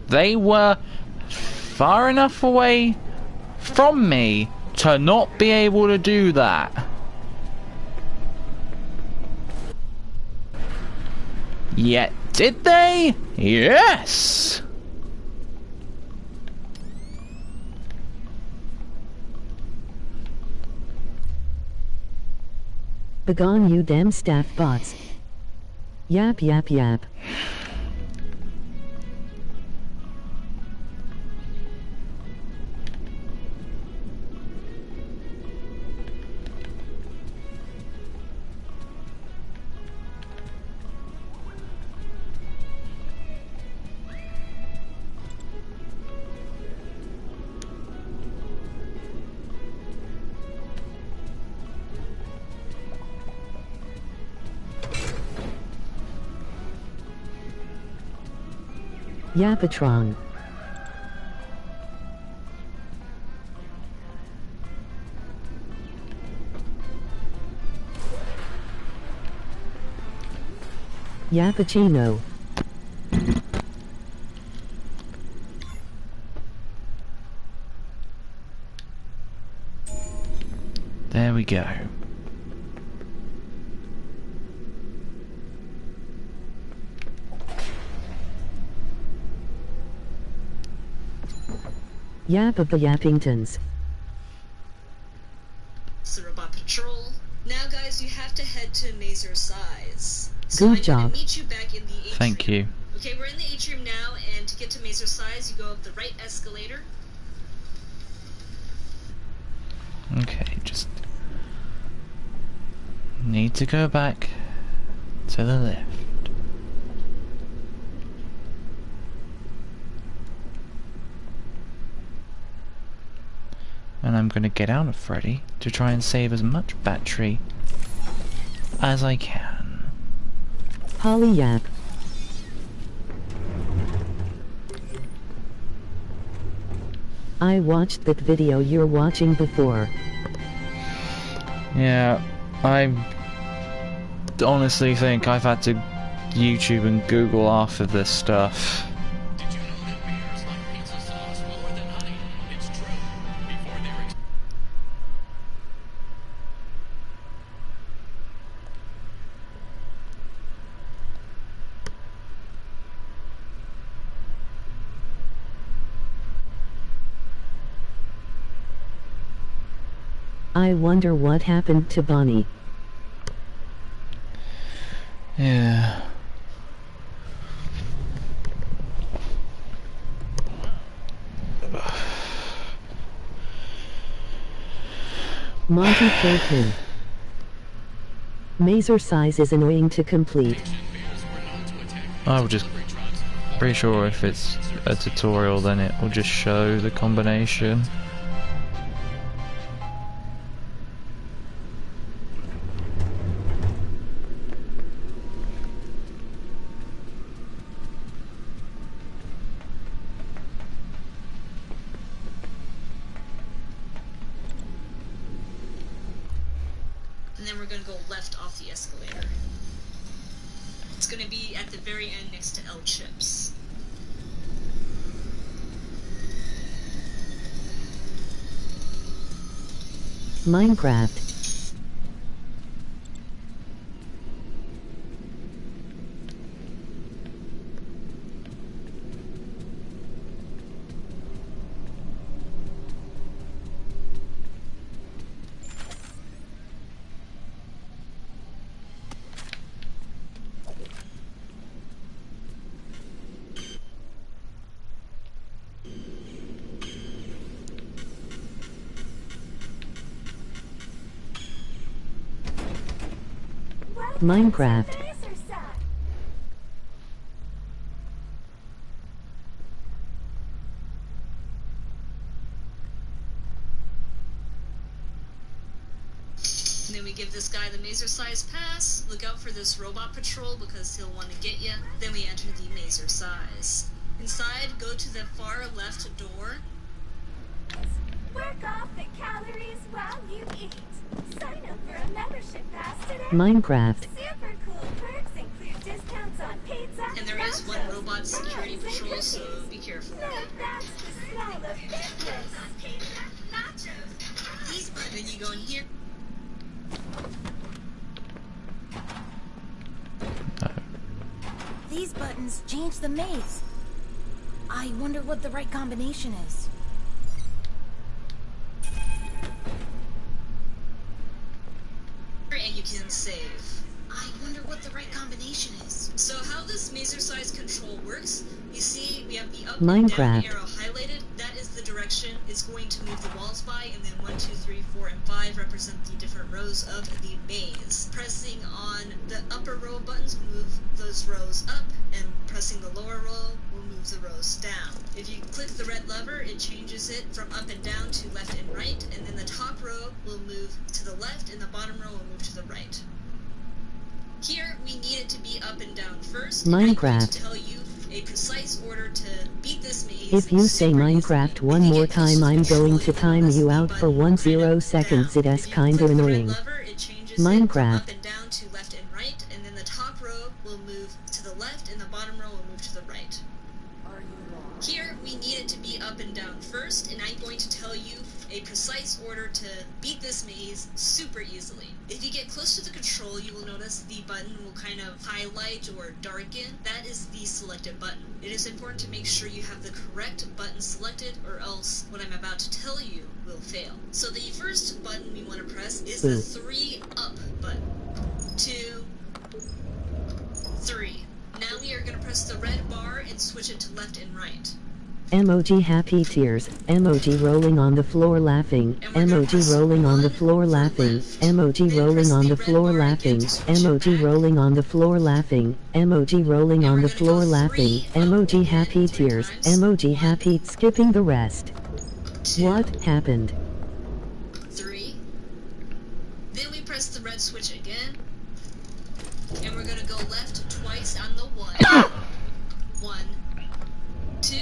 [SPEAKER 3] They were far enough away from me to not be able to do that. Yet, did they? Yes!
[SPEAKER 2] Begone, you damn staff bots. Yap yap yap. Yapatron. Yappuccino.
[SPEAKER 3] There we go.
[SPEAKER 2] Yap of the Yappingtons.
[SPEAKER 11] So Robot Patrol. Now, guys, you have to head to Mazer Size. So
[SPEAKER 2] Good
[SPEAKER 11] I'm
[SPEAKER 2] job.
[SPEAKER 11] gonna meet you back in the atrium.
[SPEAKER 3] Thank you.
[SPEAKER 11] Okay, we're in the atrium now, and to get to Mazer Size, you go up the right escalator.
[SPEAKER 3] Okay, just need to go back to the left. And I'm going to get out of Freddy to try and save as much battery as I can.
[SPEAKER 2] Polyap. I watched that video you're watching before.
[SPEAKER 3] Yeah, I honestly think I've had to YouTube and Google half of this stuff.
[SPEAKER 13] Did you know that bears like pizza sauce more than honey? It's true. Before they're
[SPEAKER 2] I wonder what happened to Bonnie.
[SPEAKER 3] Yeah.
[SPEAKER 2] Monty killed him. Mazer Size is annoying to complete.
[SPEAKER 3] I will just pretty sure if it's a tutorial then it will just show the combination.
[SPEAKER 11] And then we're gonna go left off the escalator. It's gonna be at the very end next to L Chips.
[SPEAKER 2] Minecraft. Minecraft.
[SPEAKER 11] And then we give this guy the mazer-size pass. Look out for this robot patrol because he'll want to get you. Then we enter the mazer-size. Inside, go to the far left door.
[SPEAKER 15] Work off the calories while you eat. Sign up for a membership pass today.
[SPEAKER 2] Minecraft.
[SPEAKER 15] Super cool perks include discounts on pizza.
[SPEAKER 11] And there is one robot security patrol, so be careful.
[SPEAKER 15] Now that's the smell of fitness. Pizza, nachos.
[SPEAKER 11] Then you go in here.
[SPEAKER 12] These buttons change the maze. I wonder what the right combination is.
[SPEAKER 11] And you can save.
[SPEAKER 12] I wonder what the right combination is.
[SPEAKER 11] So how this mazer-size control works, you see we have the up
[SPEAKER 2] Minecraft.
[SPEAKER 11] and down arrow highlighted. That is the direction it's going to move the walls by, and then 1, 2, 3, 4, and 5 represent the different rows of the maze. Pressing on the upper row buttons will move those rows up, and pressing the lower row will move the rows down. If you click the red lever, it changes it from up and down to left and right, and then the top row will move to the left, and the bottom row will move to the right. Here, we need it to be up and down first.
[SPEAKER 2] Minecraft.
[SPEAKER 11] I'm going to tell you a precise order to beat this maze.
[SPEAKER 2] If you say Minecraft one more time, I'm going to time you out for 10 seconds. It's kinda annoying. Minecraft.
[SPEAKER 11] Up and down to left and right, and then the top row will move to the left, and the bottom row will move to the right. Here, we need it to be up and down first, and I'm going to tell you a precise order to beat this maze super easily. If you get close to the control, you will notice the button will kind of highlight or darken. That is the selected button. It is important to make sure you have the correct button selected, or else what I'm about to tell you will fail. So the first button we want to press is the 3 up button. 2, 3. Now we are going to press the red bar and switch it to left and right.
[SPEAKER 2] Emoji happy tears, emoji rolling on the floor laughing, emoji rolling on the floor laughing, emoji rolling on the floor laughing, emoji rolling on the floor laughing, emoji rolling on the floor laughing, emoji happy tears, emoji happy skipping the rest. What happened?
[SPEAKER 11] 3. Then we press the red switch again, and we're going to go left twice on the 1. 1, 2.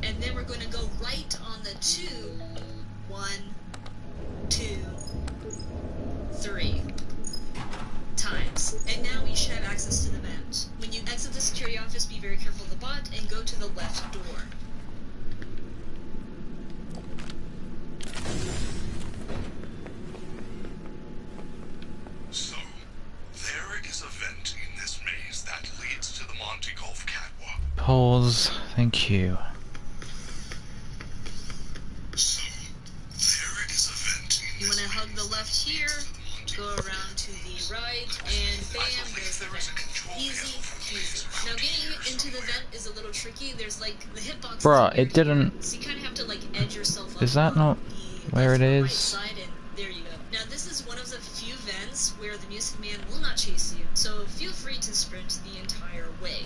[SPEAKER 11] And then we're going to go right on the 2. 1, 2, 3 times. And now we should have access to the vent. When you exit the security office, be very careful of the bot and go to the left door.
[SPEAKER 8] So, there is a vent in this maze that leads to the Monte Golf catwalk.
[SPEAKER 3] Pause. Thank you.
[SPEAKER 11] You want to hug the left here, go around to the right, and bam, there's the vent. Easy peasy. Now getting into the vent is a little tricky. There's like the hitbox.
[SPEAKER 3] Bruh, it didn't.
[SPEAKER 11] So you kind of have to like edge yourself up.
[SPEAKER 3] Is that not where it is?
[SPEAKER 11] Right side, and there you go. Now this is one of the few vents where the music man will not chase you, so feel free to sprint the entire way.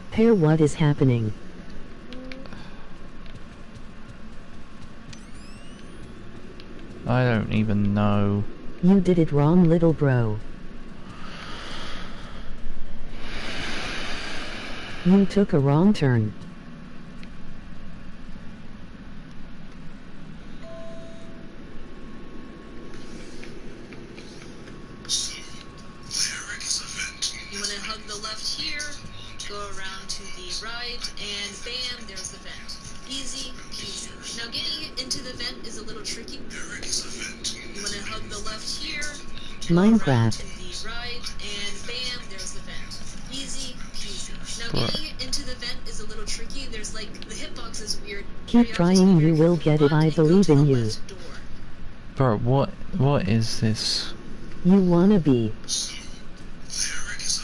[SPEAKER 2] Pair, what is happening?
[SPEAKER 3] I don't even know.
[SPEAKER 2] You did it wrong, little bro. You took a wrong turn.
[SPEAKER 11] You want to hug the left here, go around to the right, and bam, there's the vent. Easy peasy. Now getting into the vent is a little tricky. You want to hug the left here,
[SPEAKER 2] Minecraft.
[SPEAKER 11] to the right, and bam, there's the vent. Easy peasy. Now getting into the vent is a little tricky. There's like, the hitbox is weird.
[SPEAKER 2] Keep trying, you will get it, I believe in you.
[SPEAKER 3] Bro, what is this?
[SPEAKER 2] You wanna be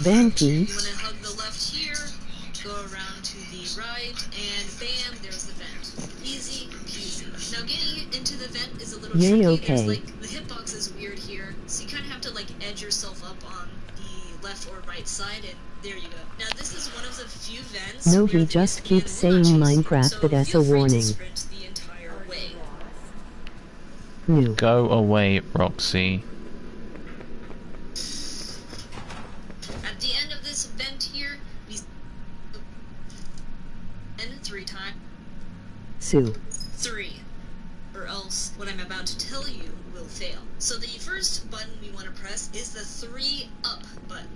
[SPEAKER 2] Banky.
[SPEAKER 11] You want to hug the left here, go around to the right. ride, and bam, there's the vent. Easy peasy. Now getting into the vent is a little
[SPEAKER 2] Yay,
[SPEAKER 11] tricky.
[SPEAKER 2] okay.
[SPEAKER 11] There's like, the hitbox is weird here, so you kind of have to like edge yourself up on the left or right side, and there you go. Now this is one of the few vents
[SPEAKER 2] No,
[SPEAKER 11] where
[SPEAKER 2] he
[SPEAKER 11] the
[SPEAKER 2] just
[SPEAKER 11] Mist Man
[SPEAKER 2] keeps
[SPEAKER 11] will not
[SPEAKER 2] saying
[SPEAKER 11] chase you,
[SPEAKER 2] Minecraft,
[SPEAKER 11] so
[SPEAKER 2] but as a
[SPEAKER 11] feel free to
[SPEAKER 2] warning.
[SPEAKER 11] sprint the entire way.
[SPEAKER 2] New.
[SPEAKER 3] Go away, Roxy.
[SPEAKER 11] At the end of this vent here, we and 3 times.
[SPEAKER 2] Sue.
[SPEAKER 11] 3. Or else what I'm about to tell you will fail. So the first button we want to press is the 3 up button.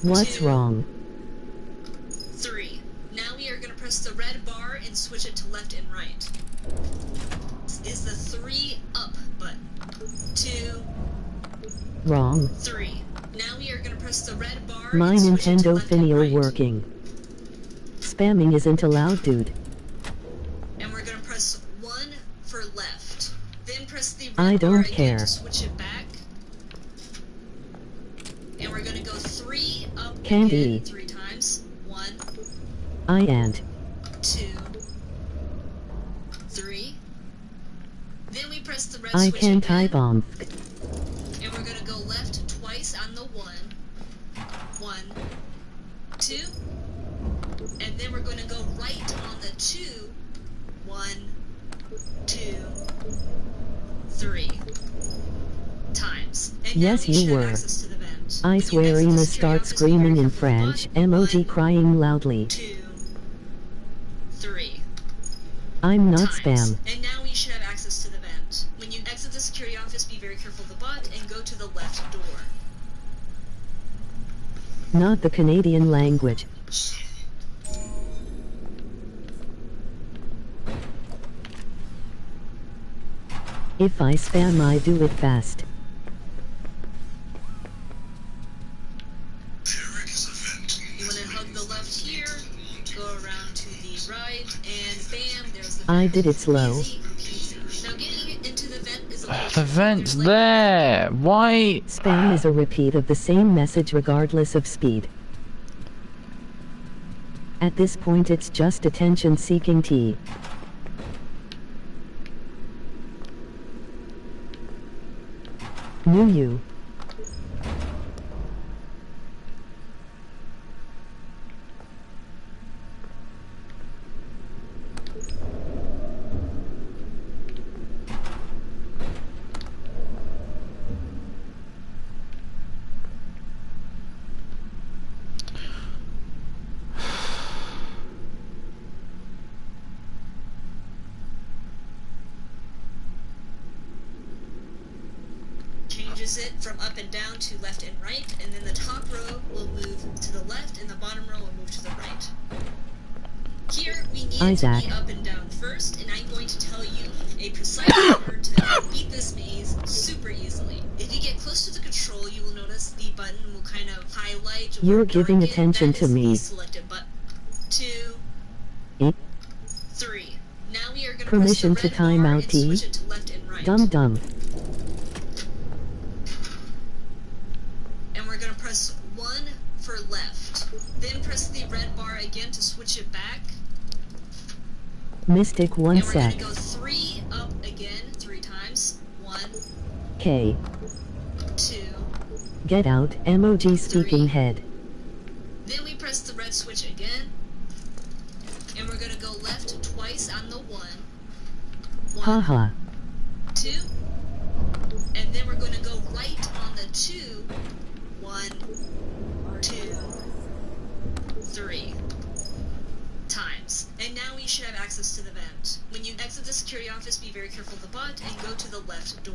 [SPEAKER 2] What's
[SPEAKER 11] 2,
[SPEAKER 2] wrong?
[SPEAKER 11] 3. Now we are going to press the red bar and switch it to left and right. This is the 3 up button. 2,
[SPEAKER 2] Wrong.
[SPEAKER 11] 3. Now we are going to press the red bar
[SPEAKER 2] My
[SPEAKER 11] and switch it to
[SPEAKER 2] Nintendo
[SPEAKER 11] left and
[SPEAKER 2] Finio
[SPEAKER 11] right.
[SPEAKER 2] working. Spamming isn't allowed, dude.
[SPEAKER 11] And we're going to press 1 for left. Then press the red
[SPEAKER 2] I
[SPEAKER 11] bar
[SPEAKER 2] don't
[SPEAKER 11] again
[SPEAKER 2] care.
[SPEAKER 11] to switch it back. And we're going to go 3 up
[SPEAKER 2] Candy.
[SPEAKER 11] again 3 times. 1,
[SPEAKER 2] I and.
[SPEAKER 11] 2, 3. Then we press the red
[SPEAKER 2] I
[SPEAKER 11] switch
[SPEAKER 2] can
[SPEAKER 11] again.
[SPEAKER 2] type on.
[SPEAKER 11] And we're going to go left twice on the 1. 1, 2. And then we're going to go right on the 2. 1, 2, 3 times. And
[SPEAKER 2] Yes,
[SPEAKER 11] now we
[SPEAKER 2] you
[SPEAKER 11] should have
[SPEAKER 2] were.
[SPEAKER 11] access to the vent.
[SPEAKER 2] I
[SPEAKER 11] When you
[SPEAKER 2] swear
[SPEAKER 11] exit the
[SPEAKER 2] Ina
[SPEAKER 11] security
[SPEAKER 2] starts
[SPEAKER 11] office, be
[SPEAKER 2] screaming
[SPEAKER 11] very
[SPEAKER 2] in
[SPEAKER 11] careful of the
[SPEAKER 2] French,
[SPEAKER 11] button.
[SPEAKER 2] emoji
[SPEAKER 11] 1,
[SPEAKER 2] crying loudly.
[SPEAKER 11] 2, 3
[SPEAKER 2] I'm not
[SPEAKER 11] times.
[SPEAKER 2] spam.
[SPEAKER 11] And now we should have access to the vent. When you exit the security office, be very careful of the bot and go to the left door.
[SPEAKER 2] Not the Canadian language. If I spam, I do it fast.
[SPEAKER 11] You want to hug the left here, go around to the right, and bam, there's the vent.
[SPEAKER 2] I did it slow.
[SPEAKER 11] Easy peasy. Now getting into the vent is a little
[SPEAKER 3] The
[SPEAKER 11] tricky.
[SPEAKER 3] vent's
[SPEAKER 11] There's, like,
[SPEAKER 3] there! Why?
[SPEAKER 2] Spam is a repeat of the same message regardless of speed. At this point it's just attention-seeking tea. Knew you.
[SPEAKER 11] changes it from up and down to left and right, and then the top row will move to the left, and the bottom row will move to the right. Here, we need it to be up and down first, and I'm going to tell you a precise order to beat this maze super easily. If you get close to the control, you will notice the button will kind of highlight.
[SPEAKER 2] You're giving attention to me.
[SPEAKER 11] The selected button. 2, 3. Now we are going to
[SPEAKER 2] Permission
[SPEAKER 11] press the
[SPEAKER 2] to
[SPEAKER 11] red
[SPEAKER 2] time
[SPEAKER 11] bar
[SPEAKER 2] out
[SPEAKER 11] and
[SPEAKER 2] T.
[SPEAKER 11] switch it to left and right.
[SPEAKER 2] Dum.
[SPEAKER 11] And we're going to press 1 for left. Then press the red bar again to switch it back.
[SPEAKER 2] Mystic, one
[SPEAKER 11] And we're going
[SPEAKER 2] sec.
[SPEAKER 11] to go 3 up again 3 times. 1,
[SPEAKER 2] K.
[SPEAKER 11] 2.
[SPEAKER 2] Get out, emoji speaking head.
[SPEAKER 11] Then we press the red switch again. And we're going to go left twice on the 1.
[SPEAKER 2] Haha.
[SPEAKER 11] 2. And then we're going to go right on the 2. 1, 2, 3 times. And now we should have access to the vent. When you exit the security office, be very careful of the butt and go to the left door.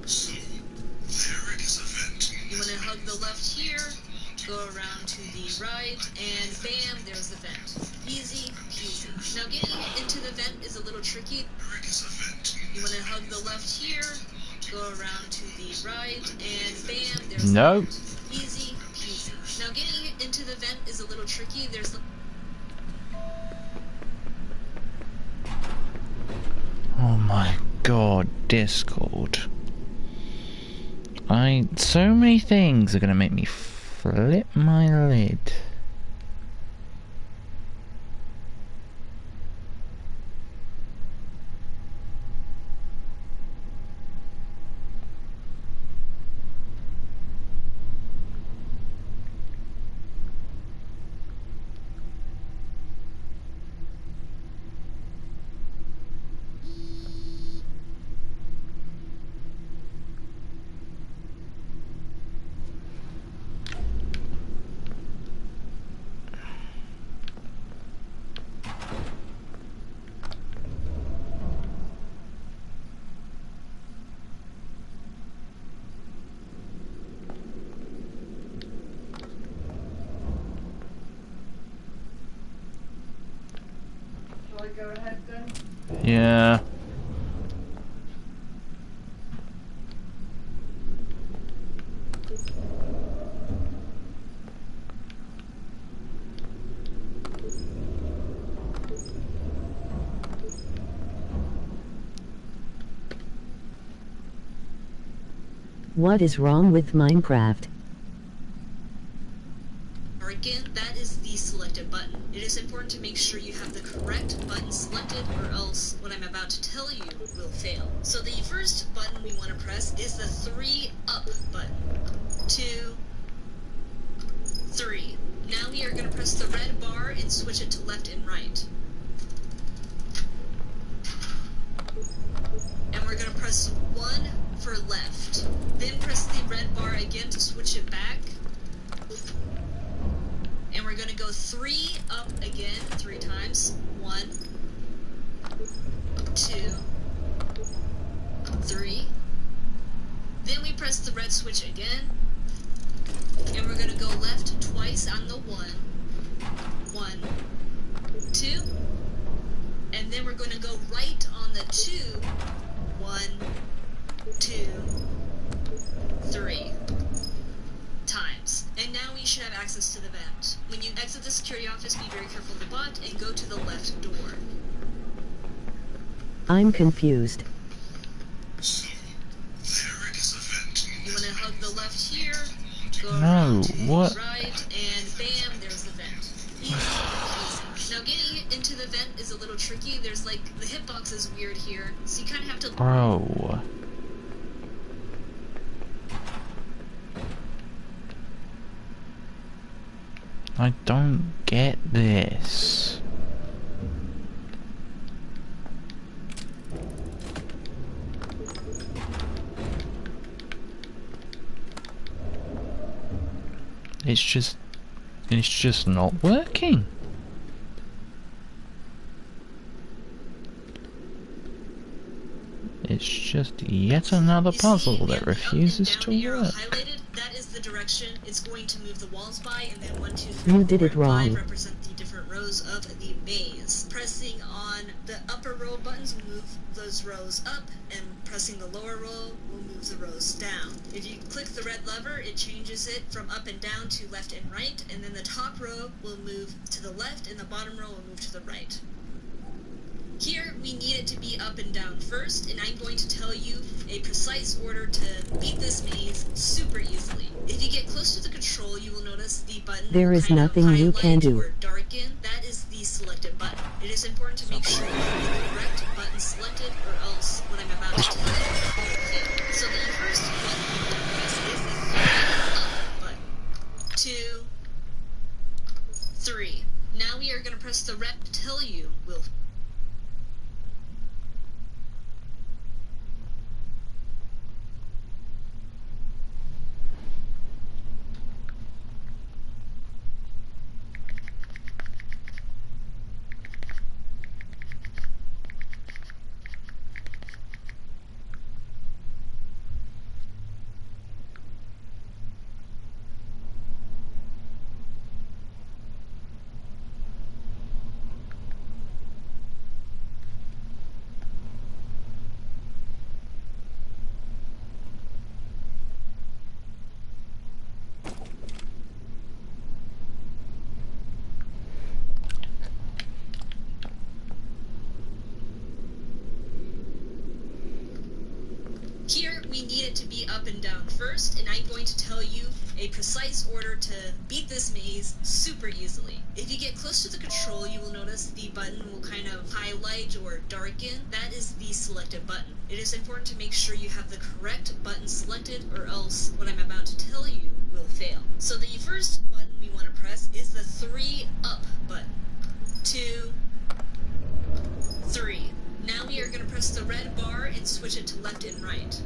[SPEAKER 8] So, there it is a vent.
[SPEAKER 11] You want to hug the left here, go around to the right, and bam, there's the vent. Easy peasy. Now getting into the vent is a little tricky.
[SPEAKER 8] There it is a vent.
[SPEAKER 11] You want to hug the left here, go around to the right, and bam, there's
[SPEAKER 3] No.
[SPEAKER 11] the vent. Easy peasy. Now getting into the vent is a little tricky. There's the
[SPEAKER 3] Oh my god, Discord. So many things are gonna make me Flip my lid.
[SPEAKER 16] Go ahead then.
[SPEAKER 3] Yeah.
[SPEAKER 2] What is wrong with Minecraft?
[SPEAKER 11] Again, that is the selected button. It is important to make sure you have the correct button selected, or else what I'm about to tell you will fail. So the first button we want to press is the 3 up button. 2, 3. Now we are going to press the red bar and switch it to left and right. And we're going to press 1 for left. Then press the red bar again to switch it back. And we're going to go 3 up again, 3 times. 1, 2, 3. Then we press the red switch again. And we're going to go left twice on the 1. 1, 2. And then we're going to go right on the 2. 1, 2, 3. Times. And now we should have access to the vent. When you exit the security office, be very careful of the bot and go to the left door.
[SPEAKER 2] I'm confused.
[SPEAKER 8] So, there is a vent.
[SPEAKER 11] You want to hug the left here, go
[SPEAKER 3] No,
[SPEAKER 11] around to
[SPEAKER 3] what?
[SPEAKER 11] the right, and bam, there's the vent. Easy. Now getting into the vent is a little tricky. There's like, the hitbox is weird here, so you kind of have to...
[SPEAKER 3] Bro. I don't get this. It's just not working. It's just yet another puzzle that refuses to work.
[SPEAKER 11] That is the direction it's going to move the walls by, and then 1, 2, 3,
[SPEAKER 2] You did
[SPEAKER 11] 4,
[SPEAKER 2] it
[SPEAKER 11] and 5
[SPEAKER 2] wrong.
[SPEAKER 11] represent the different rows of the maze. Pressing on the upper row buttons will move those rows up, and pressing the lower row will move the rows down. If you click the red lever, it changes it from up and down to left and right, and then the top row will move to the left, and the bottom row will move to the right. Here, we need it to be up and down first, and I'm going to tell you a precise order to beat this maze super easily. If you get close to the control, you will notice the button
[SPEAKER 2] There is
[SPEAKER 11] kind of
[SPEAKER 2] nothing you can
[SPEAKER 11] highlight
[SPEAKER 2] do.
[SPEAKER 11] or darken. That is the selected button. It is important to make sure you have the correct button selected, or else what I'm about to tell you will fail. So the first button you want to press is the 3 up button. 2, 3. Now we are going to press the red to tell you will fail. up and down first, and I'm going to tell you a precise order to beat this maze super easily. If you get close to the control, you will notice the button will kind of highlight or darken. That is the selected button. It is important to make sure you have the correct button selected, or else what I'm about to tell you will fail. So the first button we want to press is the 3 up button. 2, 3. Now we are going to press the red bar and switch it to left and right.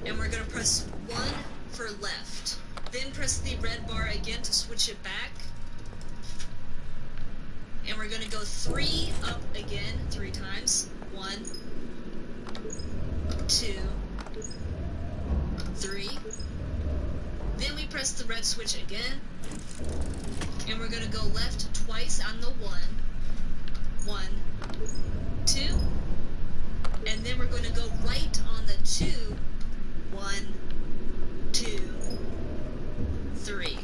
[SPEAKER 11] And we're going to press 1 for left. Then press the red bar again to switch it back. And we're going to go 3 up again 3 times. 1, 2, 3. Then we press the red switch again. And we're going to go left twice on the 1. 1, 2. And then we're going to go right on the 2. 1, 2, 3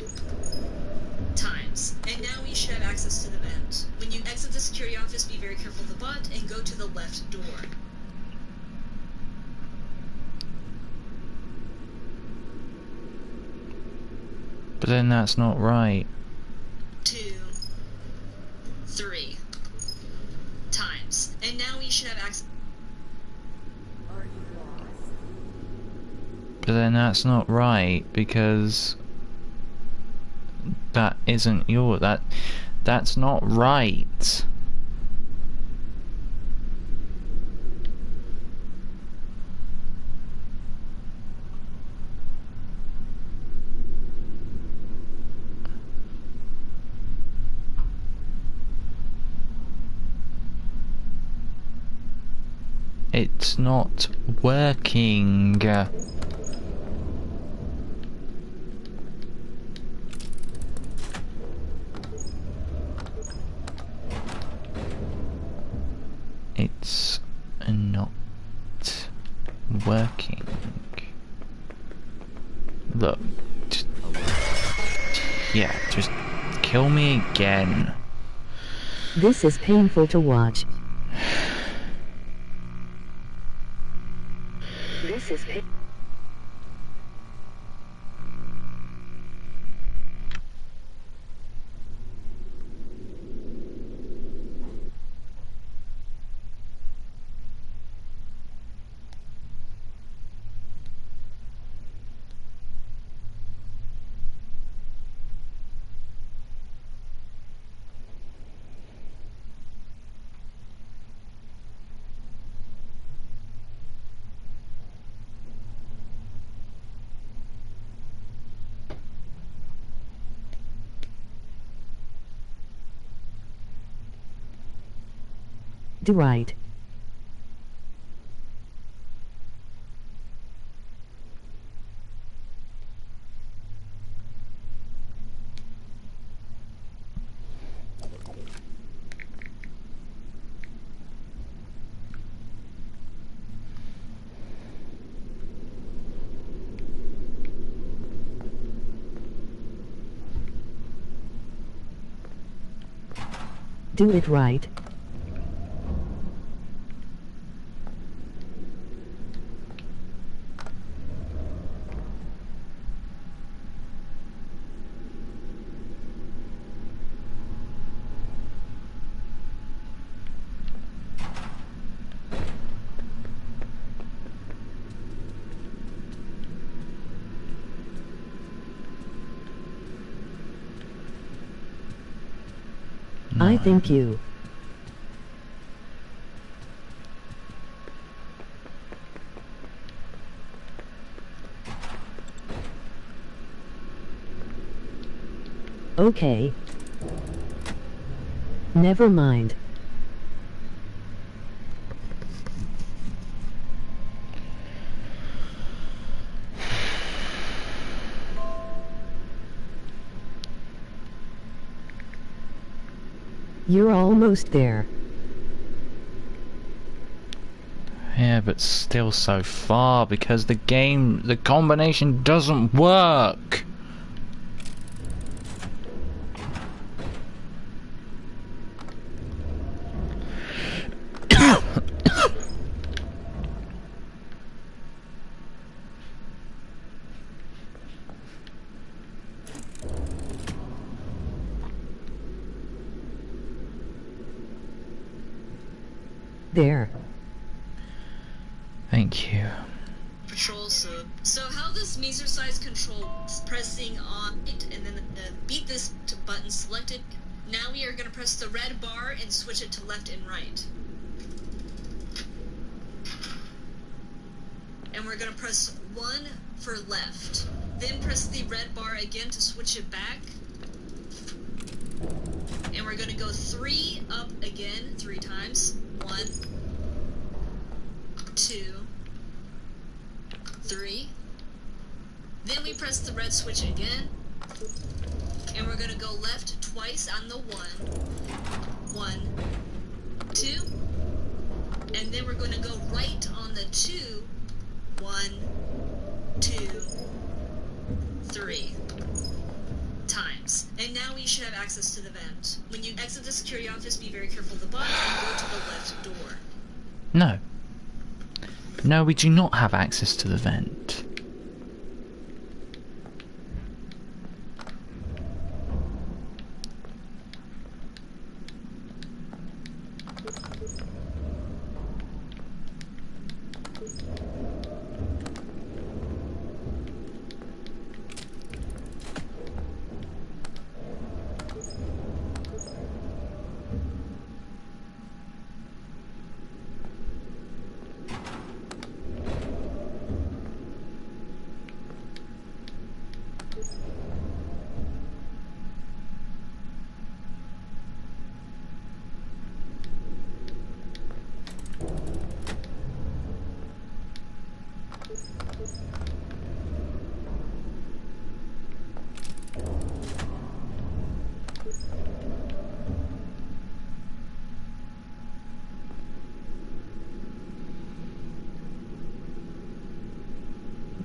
[SPEAKER 11] times. And now we should have access to the vent. When you exit the security office, be very careful of the butt and go to the left door.
[SPEAKER 3] But then that's not right.
[SPEAKER 11] 2, 3 times. And now we should have access.
[SPEAKER 12] Are you lost?
[SPEAKER 3] But then that's not right, because that isn't that's not right. It's not working. It's not working. Look. Yeah, just kill me again.
[SPEAKER 2] This is painful to watch. This is do right. Do it right. I thank you. Okay. Never mind. You're almost there.
[SPEAKER 3] Yeah, but still so far because the combination doesn't work.
[SPEAKER 2] There.
[SPEAKER 3] Thank you.
[SPEAKER 11] Patrol sub. So how this maser size control pressing on it and then beat this to button selected. Now we are going to press the red bar and switch it to left and right. And we're going to press 1 for left. Then press the red bar again to switch it back. And we're going to go 3 up again 3 times. 1, 2, 3. Then we press the red switch again. And we're going to go left twice on the 1. 1, 2. And then we're going to go right on the 2. 1, 2, 3 times. And now we should have access to the vent. When you exit the security office, be very careful of the button and go to the left door.
[SPEAKER 3] No. No, we do not have access to the vent.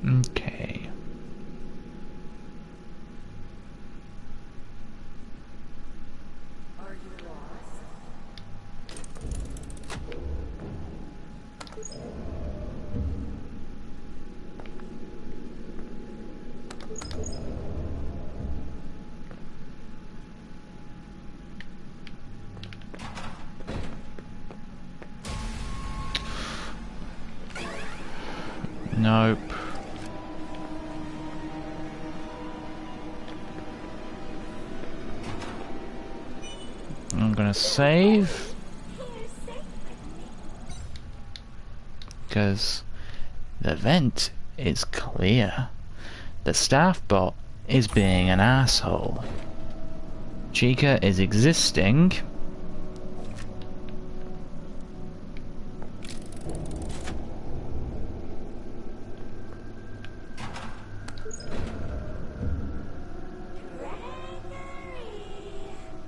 [SPEAKER 3] Okay.
[SPEAKER 15] Are you lost?
[SPEAKER 3] Nope. I'm gonna save. Because the vent is clear. The staff bot is being an asshole. Chica is existing.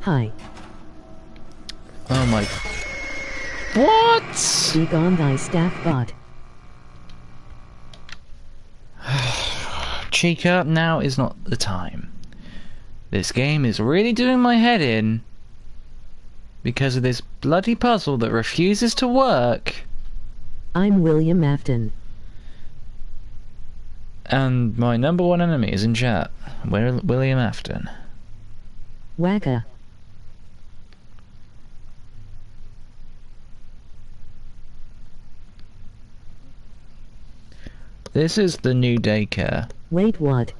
[SPEAKER 2] Hi.
[SPEAKER 3] Oh my... What?
[SPEAKER 2] Be gone thy staff bot.
[SPEAKER 3] Chica, now is not the time. This game is really doing my head in because of this bloody puzzle that refuses to work.
[SPEAKER 2] I'm William Afton.
[SPEAKER 3] And my number one enemy is in chat. William Afton.
[SPEAKER 2] Wacka.
[SPEAKER 3] This is the new daycare.
[SPEAKER 2] Wait, what?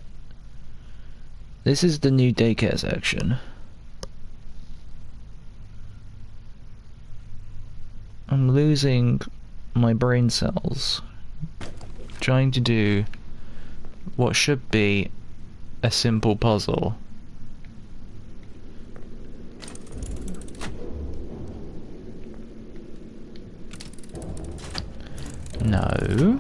[SPEAKER 3] This is the new daycare section. I'm losing my brain cells trying to do what should be a simple puzzle. No.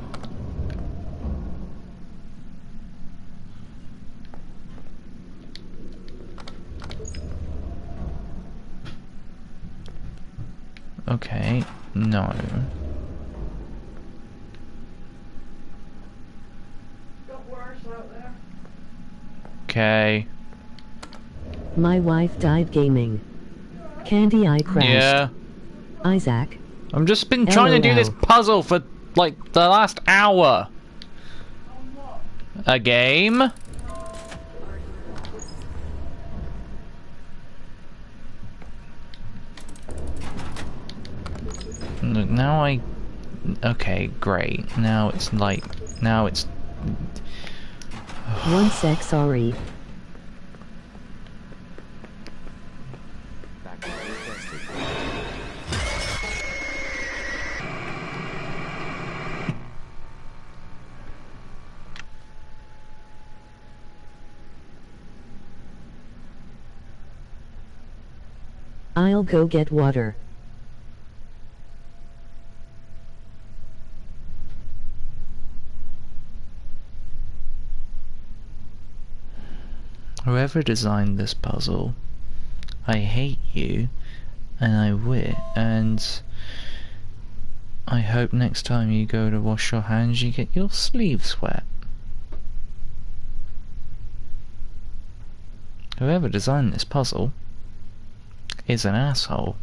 [SPEAKER 3] Okay, no.
[SPEAKER 16] Got worse out there.
[SPEAKER 3] Okay.
[SPEAKER 2] My wife died gaming. Candy Eye crashed.
[SPEAKER 3] Yeah.
[SPEAKER 2] Isaac.
[SPEAKER 3] I've just been trying to do this puzzle for like the last hour. A game? Now I... Okay, great. Now it's like... Now it's...
[SPEAKER 2] 1 sec, sorry. I'll go get water.
[SPEAKER 3] Whoever designed this puzzle, I hate you, and I hope next time you go to wash your hands you get your sleeves wet. Whoever designed this puzzle is an asshole,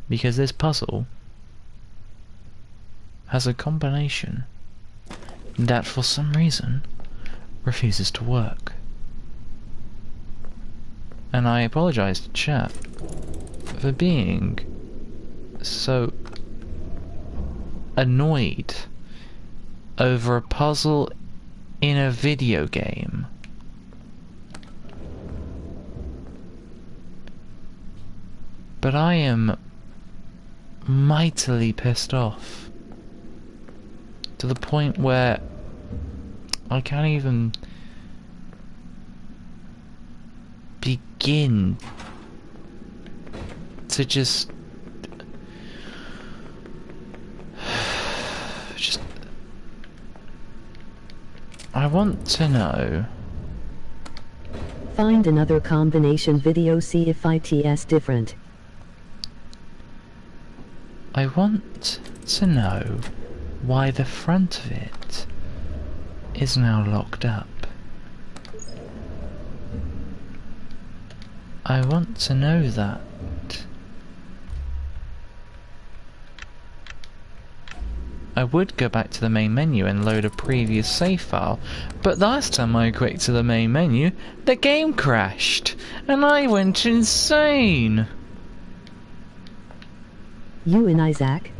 [SPEAKER 3] because this puzzle has a combination that for some reason refuses to work. And I apologise to chat for being so annoyed over a puzzle in a video game. But I am mightily pissed off to the point where I can't even begin to just I want to know.
[SPEAKER 2] Find another combination video, see if it's different.
[SPEAKER 3] I want to know why the front of it is now locked up. I want to know that. I would go back to the main menu and load a previous save file, but last time I clicked to the main menu, the game crashed, and I went insane!
[SPEAKER 2] You and Isaac?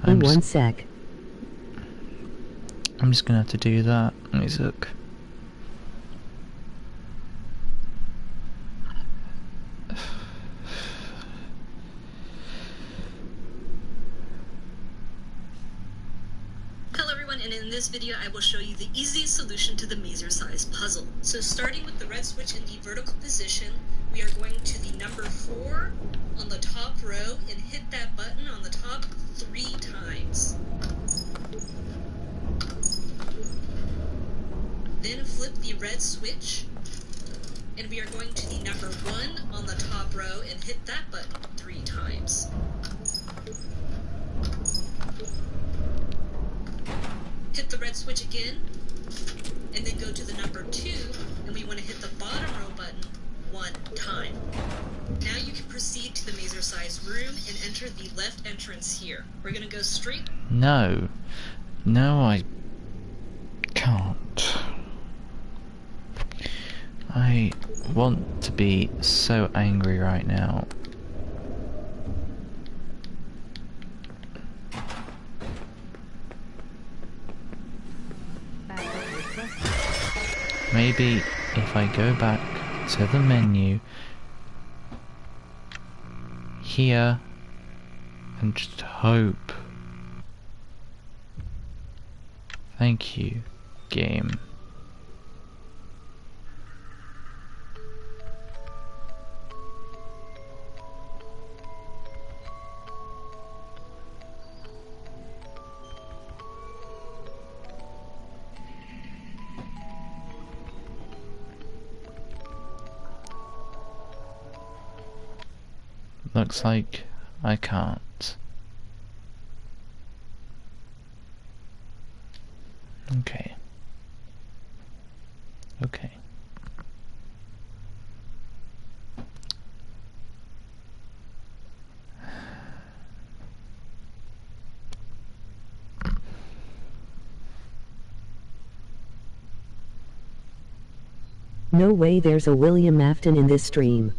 [SPEAKER 2] In 1 sec.
[SPEAKER 3] I'm just gonna have to do that. Let me look.
[SPEAKER 11] Hello everyone, and in this video I will show you the easiest solution to the mazer size puzzle. So starting with the red switch in the vertical position, we are going to the number 4 on the top row and hit that button on the top 3 times. Then flip the red switch, and we are going to the number 1 on the top row and hit that button 3 times. Hit the red switch again, and then go to the number 2, and we want to hit the bottom row button 1 time. Now you can proceed to the mazer size room and enter the left entrance here. We're going to go straight.
[SPEAKER 3] No. No, I can't. I want to be so angry right now. Maybe if I go back to the menu here and just hope. Thank you, game. Looks like I can't. Okay. Okay.
[SPEAKER 2] No way there's a William Afton in this stream.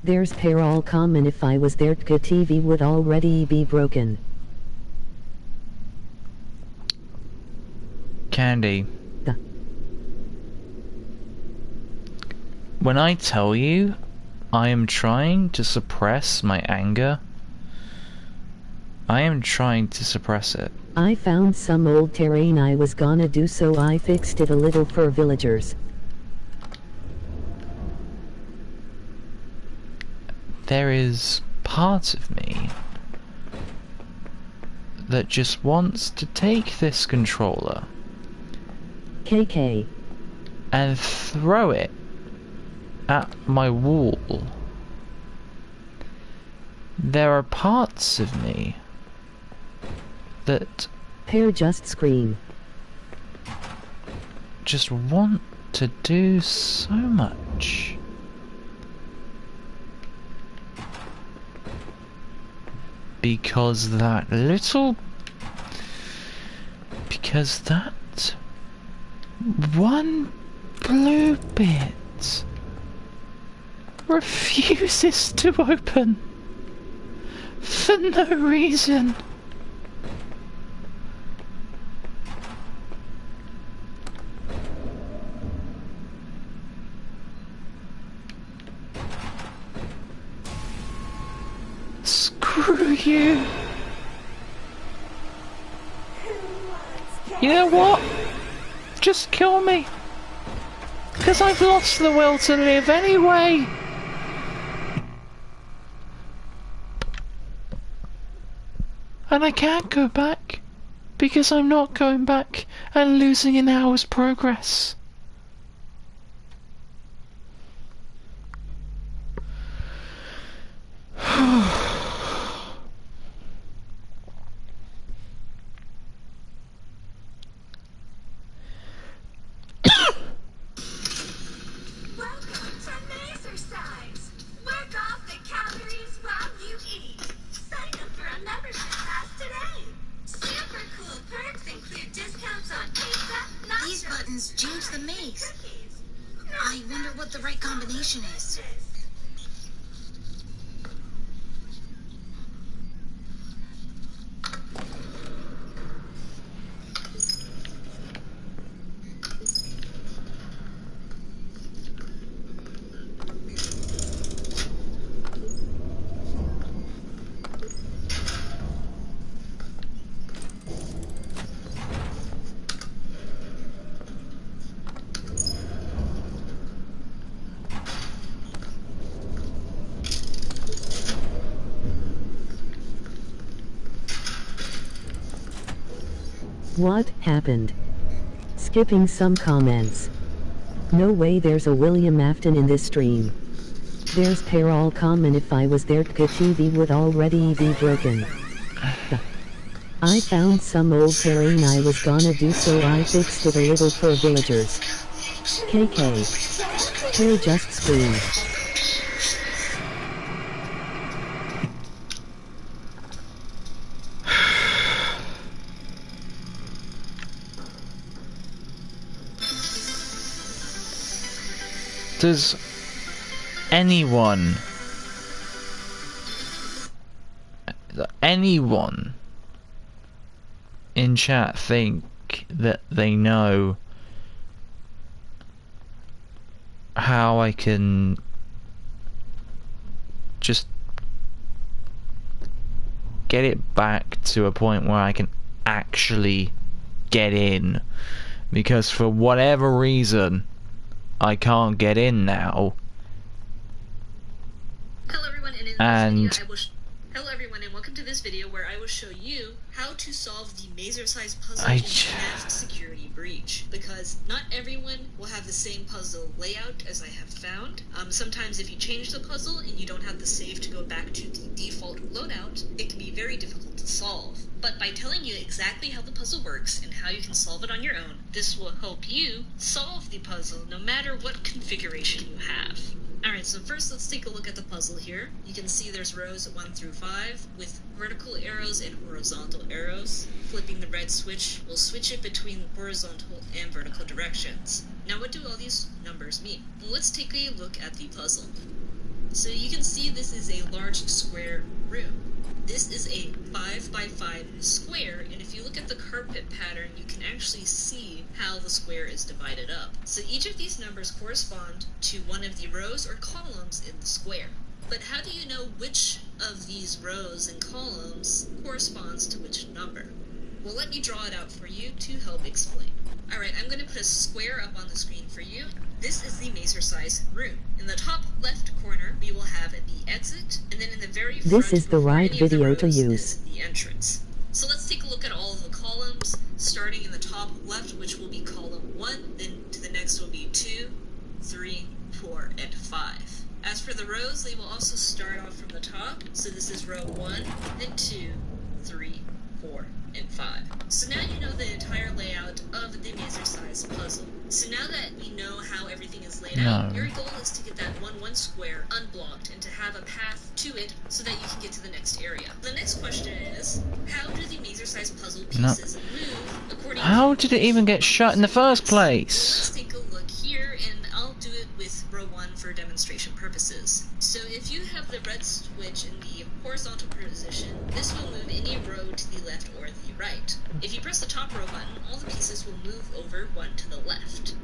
[SPEAKER 2] There's peril common if I was there the TV would already be broken.
[SPEAKER 3] Candy. When I tell you I am trying to suppress my anger, I am trying to suppress it.
[SPEAKER 2] I found some old terrain I was gonna do, so I fixed it a little for villagers.
[SPEAKER 3] There is part of me that just wants to take this controller
[SPEAKER 2] KK
[SPEAKER 3] and throw it at my wall. There are parts of me that
[SPEAKER 2] Pear just scream.
[SPEAKER 3] Just want to do so much. Because that one blue bit refuses to open for no reason. Screw you. You know what? Just kill me. Because I've lost the will to live anyway. And I can't go back. Because I'm not going back and losing an hour's progress.
[SPEAKER 12] Change the maze. I wonder what the right combination is.
[SPEAKER 2] What happened? Skipping some comments. No way there's a William Afton in this stream. There's peril common if I was there the TV would already be broken. I found some old terrain I was gonna do, so I fixed it a little for villagers. KK. Pear just screamed.
[SPEAKER 3] Does anyone in chat think that they know how I can just get it back to a point where I can actually get in? Because for whatever reason I can't get in now.
[SPEAKER 11] Hello everyone, and in this video hello everyone, and welcome to this video where I will show you how to solve the mazer-sized puzzle in FNAF Security Breach. Because not everyone will have the same puzzle layout as I have found. Sometimes if you change the puzzle and you don't have the save to go back to the default loadout, it can be very difficult to solve. But by telling you exactly how the puzzle works and how you can solve it on your own, this will help you solve the puzzle no matter what configuration you have. Alright, so first let's take a look at the puzzle here. You can see there's rows 1 through 5 with vertical arrows and horizontal arrows. Flipping the red switch will switch it between horizontal and vertical directions. Now what do all these numbers mean? Well, let's take a look at the puzzle. So you can see this is a large square room. This is a 5 by 5 square, and if you look at the carpet pattern, you can actually see how the square is divided up. So each of these numbers correspond to one of the rows or columns in the square. But how do you know which of these rows and columns corresponds to which number? Well, let me draw it out for you to help explain. Alright, I'm going to put a square up on the screen for you. This is the mazer-size room. In the top left corner, we will have the exit, and then in the very front,
[SPEAKER 2] This is the right video to use.
[SPEAKER 11] is the entrance. So let's take a look at all of the columns, starting in the top left, which will be column 1, then to the next will be 2, 3, 4, and 5. As for the rows, they will also start off from the top, so this is row 1, then 2, 3, 4, and 5. So now you know the entire layout of the mazer-size puzzle. So now that we know how everything is laid out, your goal is to get that 1-1 square unblocked and to have a path to it so that you can get to the next area. The next question is, how do the mazer-size puzzle pieces move according
[SPEAKER 3] How did it even get shut in the first place?
[SPEAKER 11] Let's take a look here, and I'll do it with row 1 for demonstration purposes. So if you have the red switch in the horizontal position, this will move any row to the left or the right. If you press the top row button, all the pieces will move over 1 to the left.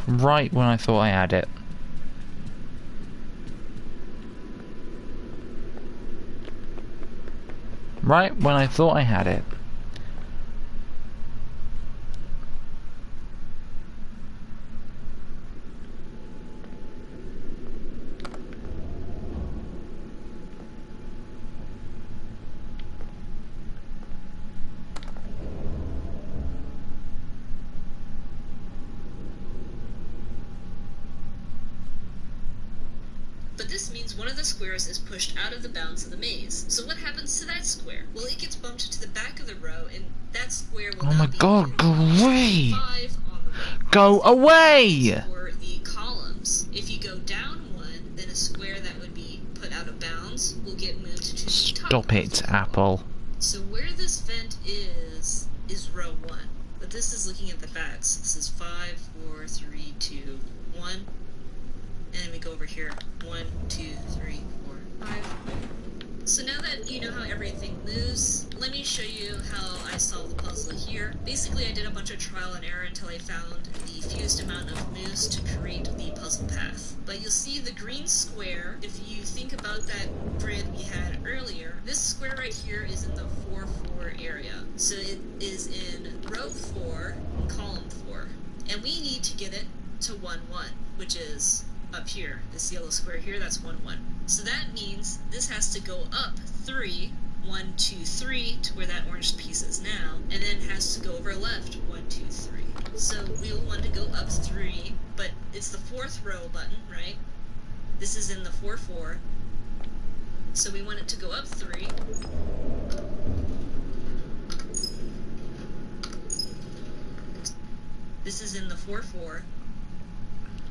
[SPEAKER 3] Right when I thought I had it. Right when I thought I had it.
[SPEAKER 11] But this means one of the squares is pushed out of the bounds of the maze. So what happens to that square? Well, it gets bumped to the back of the row, and that square will
[SPEAKER 3] Oh my god, go away! Go away!
[SPEAKER 11] For the columns, if you go down 1, then a square that would be put out of bounds will get moved to the top.
[SPEAKER 3] Stop it, Apple.
[SPEAKER 11] So where this vent is row 1. But this is looking at the facts. This is 5, 4, 3, 2, 1. And then we go over here. 1, 2, 3, 4, 5. So now that you know how everything moves, let me show you how I solved the puzzle here. Basically, I did a bunch of trial and error until I found the fewest amount of moves to create the puzzle path. But you'll see the green square, if you think about that grid we had earlier, this square right here is in the 4-4 area. So it is in row 4, column 4. And we need to get it to 1-1, which is up here. This yellow square here, that's 1-1. So that means this has to go up 3, 1, 2, 3 to where that orange piece is now, and then has to go over left 1, 2, 3. So we will want to go up 3, but it's the 4th row button, right? This is in the 4-4. So we want it to go up 3. This is in the 4-4.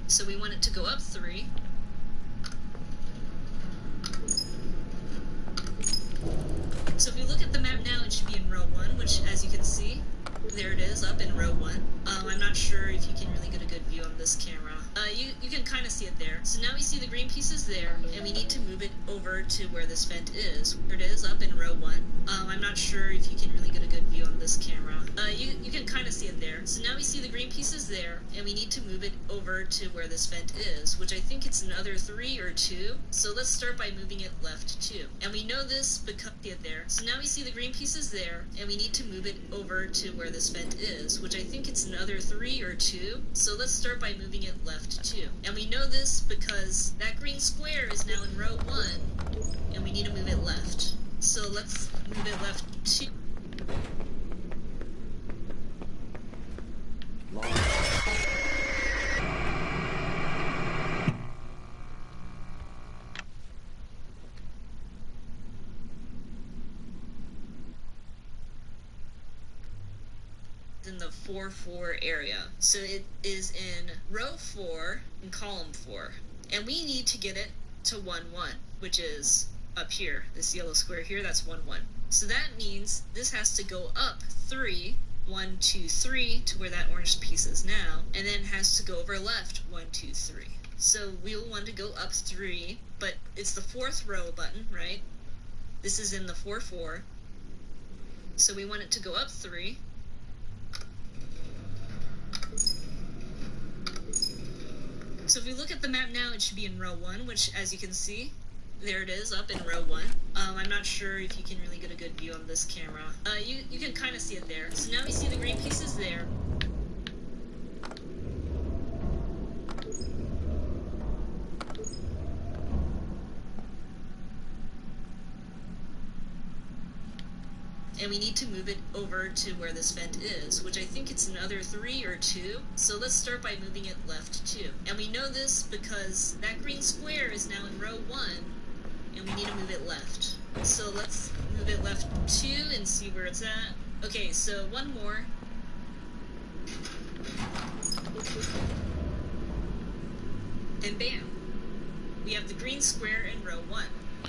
[SPEAKER 11] So we want it to go up 3. So if you look at the map now, it should be in row 1, which, as you can see, there it is, up in row 1. I'm not sure if you can really get a good view on this camera. You can kind of see it there. So now we see the green pieces there, and we need to move it over to where this vent is. There it is, up in row 1. I'm not sure if you can really get a good view on this camera. You can kind of see it there. So now we see the green pieces there, and we need to move it over to where this vent is, which I think it's another 3 or 2. So let's start by moving it left 2. And we know this because it there. So now we see the green pieces there, and we need to move it over to where this vent is, which I think it's another 3 or 2. So let's start by moving it left 2. And we know this because that green square is now in row 1, and we need to move it left. So let's move it left 2. In the 4-4 area. So it is in row 4 and column 4. And we need to get it to 1-1, which is up here. This yellow square here, that's 1-1. So that means this has to go up 3, 1, 2, 3 to where that orange piece is now, and then has to go over left 1, 2, 3. So we'll want to go up 3, but it's the 4th row button, right? This is in the 4-4. So we want it to go up 3. So if we look at the map now, it should be in row 1, which, as you can see, there it is, up in row 1. I'm not sure if you can really get a good view on this camera. You can kind of see it there. So now we see the green pieces there. And we need to move it over to where this vent is, which I think it's another 3 or 2. So let's start by moving it left 2. And we know this because that green square is now in row 1, and we need to move it left. So let's move it left 2 and see where it's at. Okay, so one more. And bam! We have the green square in row 1.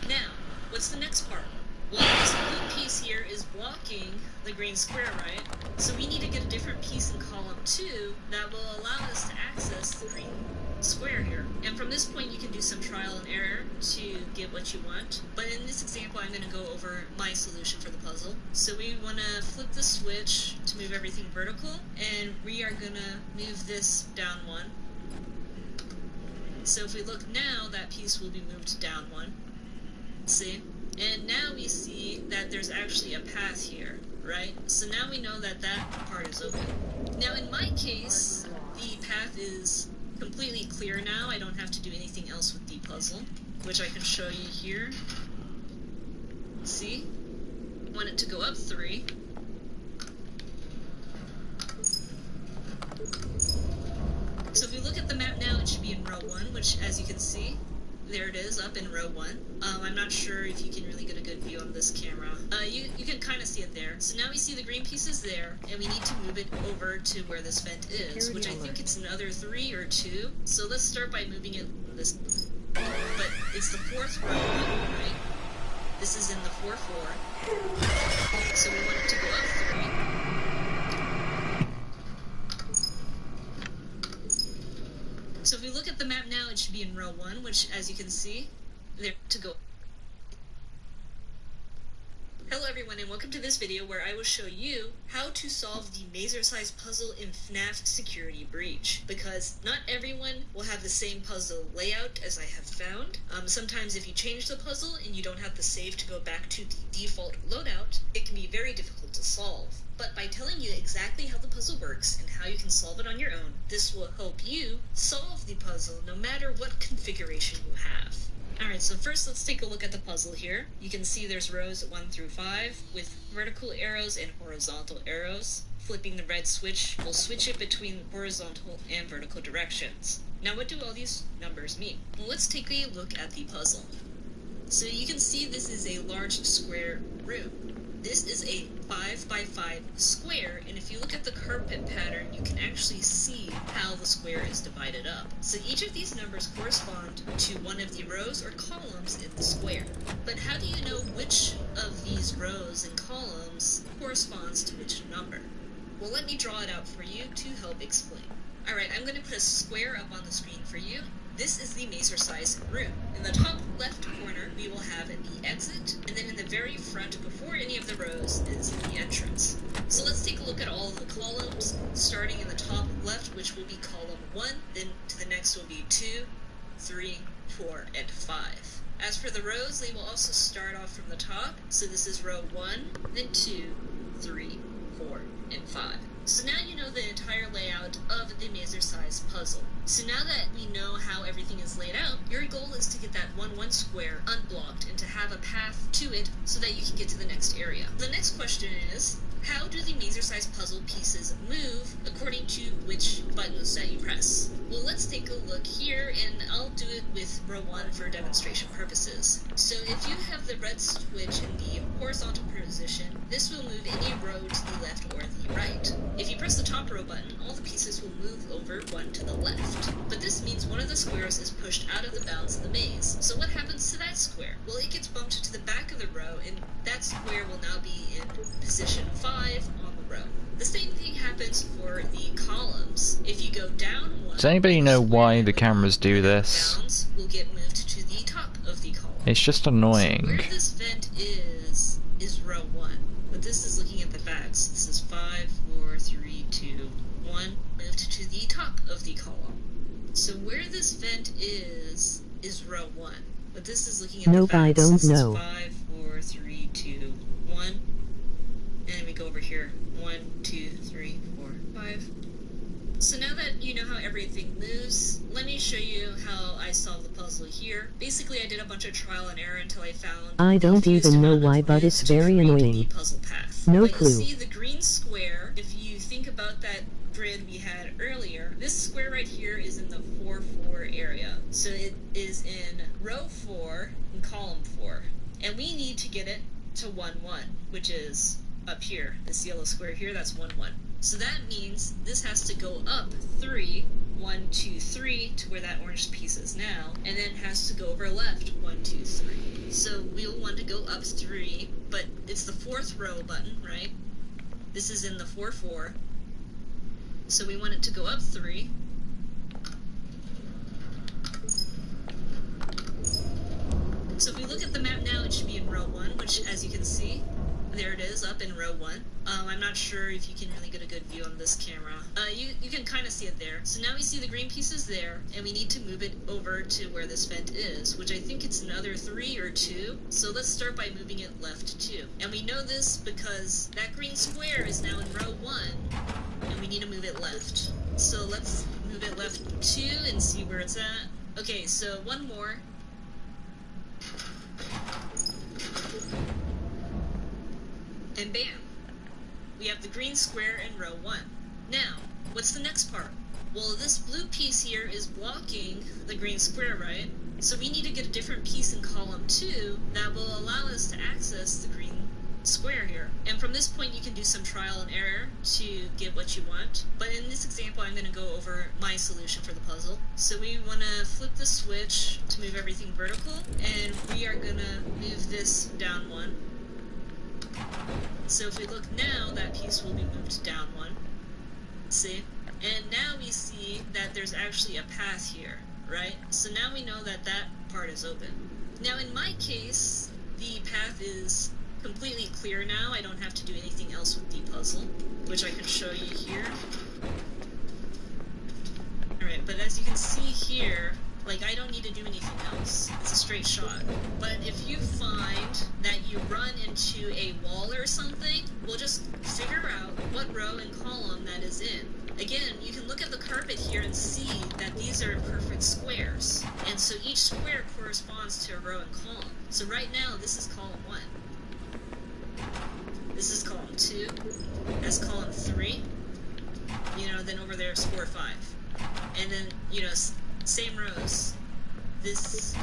[SPEAKER 11] Now, what's the next part? Well, this blue piece here is blocking the green square, right? So we need to get a different piece in column 2 that will allow us to access the green square here. And from this point, you can do some trial and error to get what you want. But in this example, I'm going to go over my solution for the puzzle. So we want to flip the switch to move everything vertical, and we are going to move this down 1. So if we look now, that piece will be moved down 1. See? And now we see that there's actually a path here, right? So now we know that that part is open. Now in my case, the path is completely clear now. I don't have to do anything else with the puzzle, which I can show you here. See? I want it to go up 3. So if we look at the map now, it should be in row 1, which, as you can see, there it is, up in row 1. I'm not sure if you can really get a good view on this camera. You can kind of see it there. So now we see the green pieces there, and we need to move it over to where this vent is, which I think it's another 3 or 2. So let's start by moving it this. But it's the 4th row, right? This is in the 4-4. So we want it to go up 3. So if we look at the map now, it should be in row 1, which, as you can see, there to go. Hello everyone, and welcome to this video where I will show you how to solve the mazer-sized puzzle in FNAF Security Breach, because not everyone will have the same puzzle layout as I have found. Sometimes if you change the puzzle and you don't have the save to go back to the default loadout, it can be very difficult to solve. But by telling you exactly how the puzzle works and how you can solve it on your own, this will help you solve the puzzle no matter what configuration you have. Alright, so first let's take a look at the puzzle here. You can see there's rows 1 through 5 with vertical arrows and horizontal arrows. Flipping the red switch will switch it between horizontal and vertical directions. Now what do all these numbers mean? Well, let's take a look at the puzzle. So you can see this is a large square room. This is a 5x5 square, and if you look at the carpet pattern, you can actually see how the square is divided up. So each of these numbers correspond to one of the rows or columns in the square. But how do you know which of these rows and columns corresponds to which number? Well, let me draw it out for you to help explain. Alright, I'm going to put a square up on the screen for you. This is the mazer size room. In the top left corner, we will have the exit, and then in the very front, before any of the rows, is the entrance. So let's take a look at all of the columns, starting in the top left, which will be column 1, then to the next will be 2, 3, 4, and 5. As for the rows, they will also start off from the top, so this is row 1, then 2, 3, 4, and 5. So now you know the entire layout of the mazer size puzzle. So now that we know how everything is laid out, your goal is to get that 1-1 square unblocked and to have a path to it so that you can get to the next area. The next question is, how do the mazer size puzzle pieces move according to which buttons that you press? Well, let's take a look here, and I'll do it with row 1 for demonstration purposes. So if you have the red switch in the horizontal position, this will move any row to the left or the right. If you press the top row button, all the pieces will move over one to the left. But this means one of the squares is pushed out of the bounds of the maze. So what happens to that square? Well, it gets bumped to the back of the row, and that square will now be in position 5 on the row. The same thing happens for the columns. If you go down one,
[SPEAKER 3] does anybody know why the cameras do this?
[SPEAKER 11] Bounds will get moved to the top of the column.
[SPEAKER 3] It's just annoying.
[SPEAKER 11] So where this vent is row 1. But this is looking at the facts. This is 5, 4, 3, 2, 1. Moved to the top of the column. So where this vent is row 1. But this is looking at the facts.
[SPEAKER 2] I don't
[SPEAKER 11] this
[SPEAKER 2] know.
[SPEAKER 11] Is 5, 4, 3, 2, 1. And we go over here. 1, 2, 3, 4, 5. So now that you know how everything moves, let me show you how I solved the puzzle here. Basically, I did a bunch of trial and error until I found...
[SPEAKER 2] I don't even know why, but it's very annoying.
[SPEAKER 11] Puzzle path.
[SPEAKER 2] No
[SPEAKER 11] but
[SPEAKER 2] clue.
[SPEAKER 11] You see the green square, if you think about that grid we had earlier, this square right here is in the 4-4 area. So it is in row 4 and column 4. And we need to get it to 1-1, which is up here. This yellow square here, that's 1-1. So that means this has to go up 3, 1, 2, 3 to where that orange piece is now, and then has to go over left 1, 2, 3. So we'll want to go up 3, but it's the 4th row button, right? This is in the 4-4. So we want it to go up 3. So if we look at the map now, it should be in row 1, which, as you can see, there it is, up in row 1. I'm not sure if you can really get a good view on this camera. You can kind of see it there. So now we see the green pieces there, and we need to move it over to where this vent is, which I think it's another 3 or 2. So let's start by moving it left 2. And we know this because that green square is now in row 1, and we need to move it left. So let's move it left 2 and see where it's at. Okay, so one more. And bam! We have the green square in row 1. Now, what's the next part? Well, this blue piece here is blocking the green square, right? So we need to get a different piece in column 2 that will allow us to access the green square here. And from this point you can do some trial and error to get what you want. But in this example I'm going to go over my solution for the puzzle. So we want to flip the switch to move everything vertical, and we are going to move this down 1. So if we look now, that piece will be moved down 1. See? And now we see that there's actually a path here, right? So now we know that that part is open. Now in my case, the path is completely clear now. I don't have to do anything else with the puzzle, which I can show you here. Alright, but as you can see here, like, I don't need to do anything else. It's a straight shot. But if you find that you run into a wall or something, we'll just figure out what row and column that is in. Again, you can look at the carpet here and see that these are perfect squares. And so each square corresponds to a row and column. So right now, this is column 1. This is column 2. That's column 3. You know, then over there is 4, 5. And then, you know, same rows. This is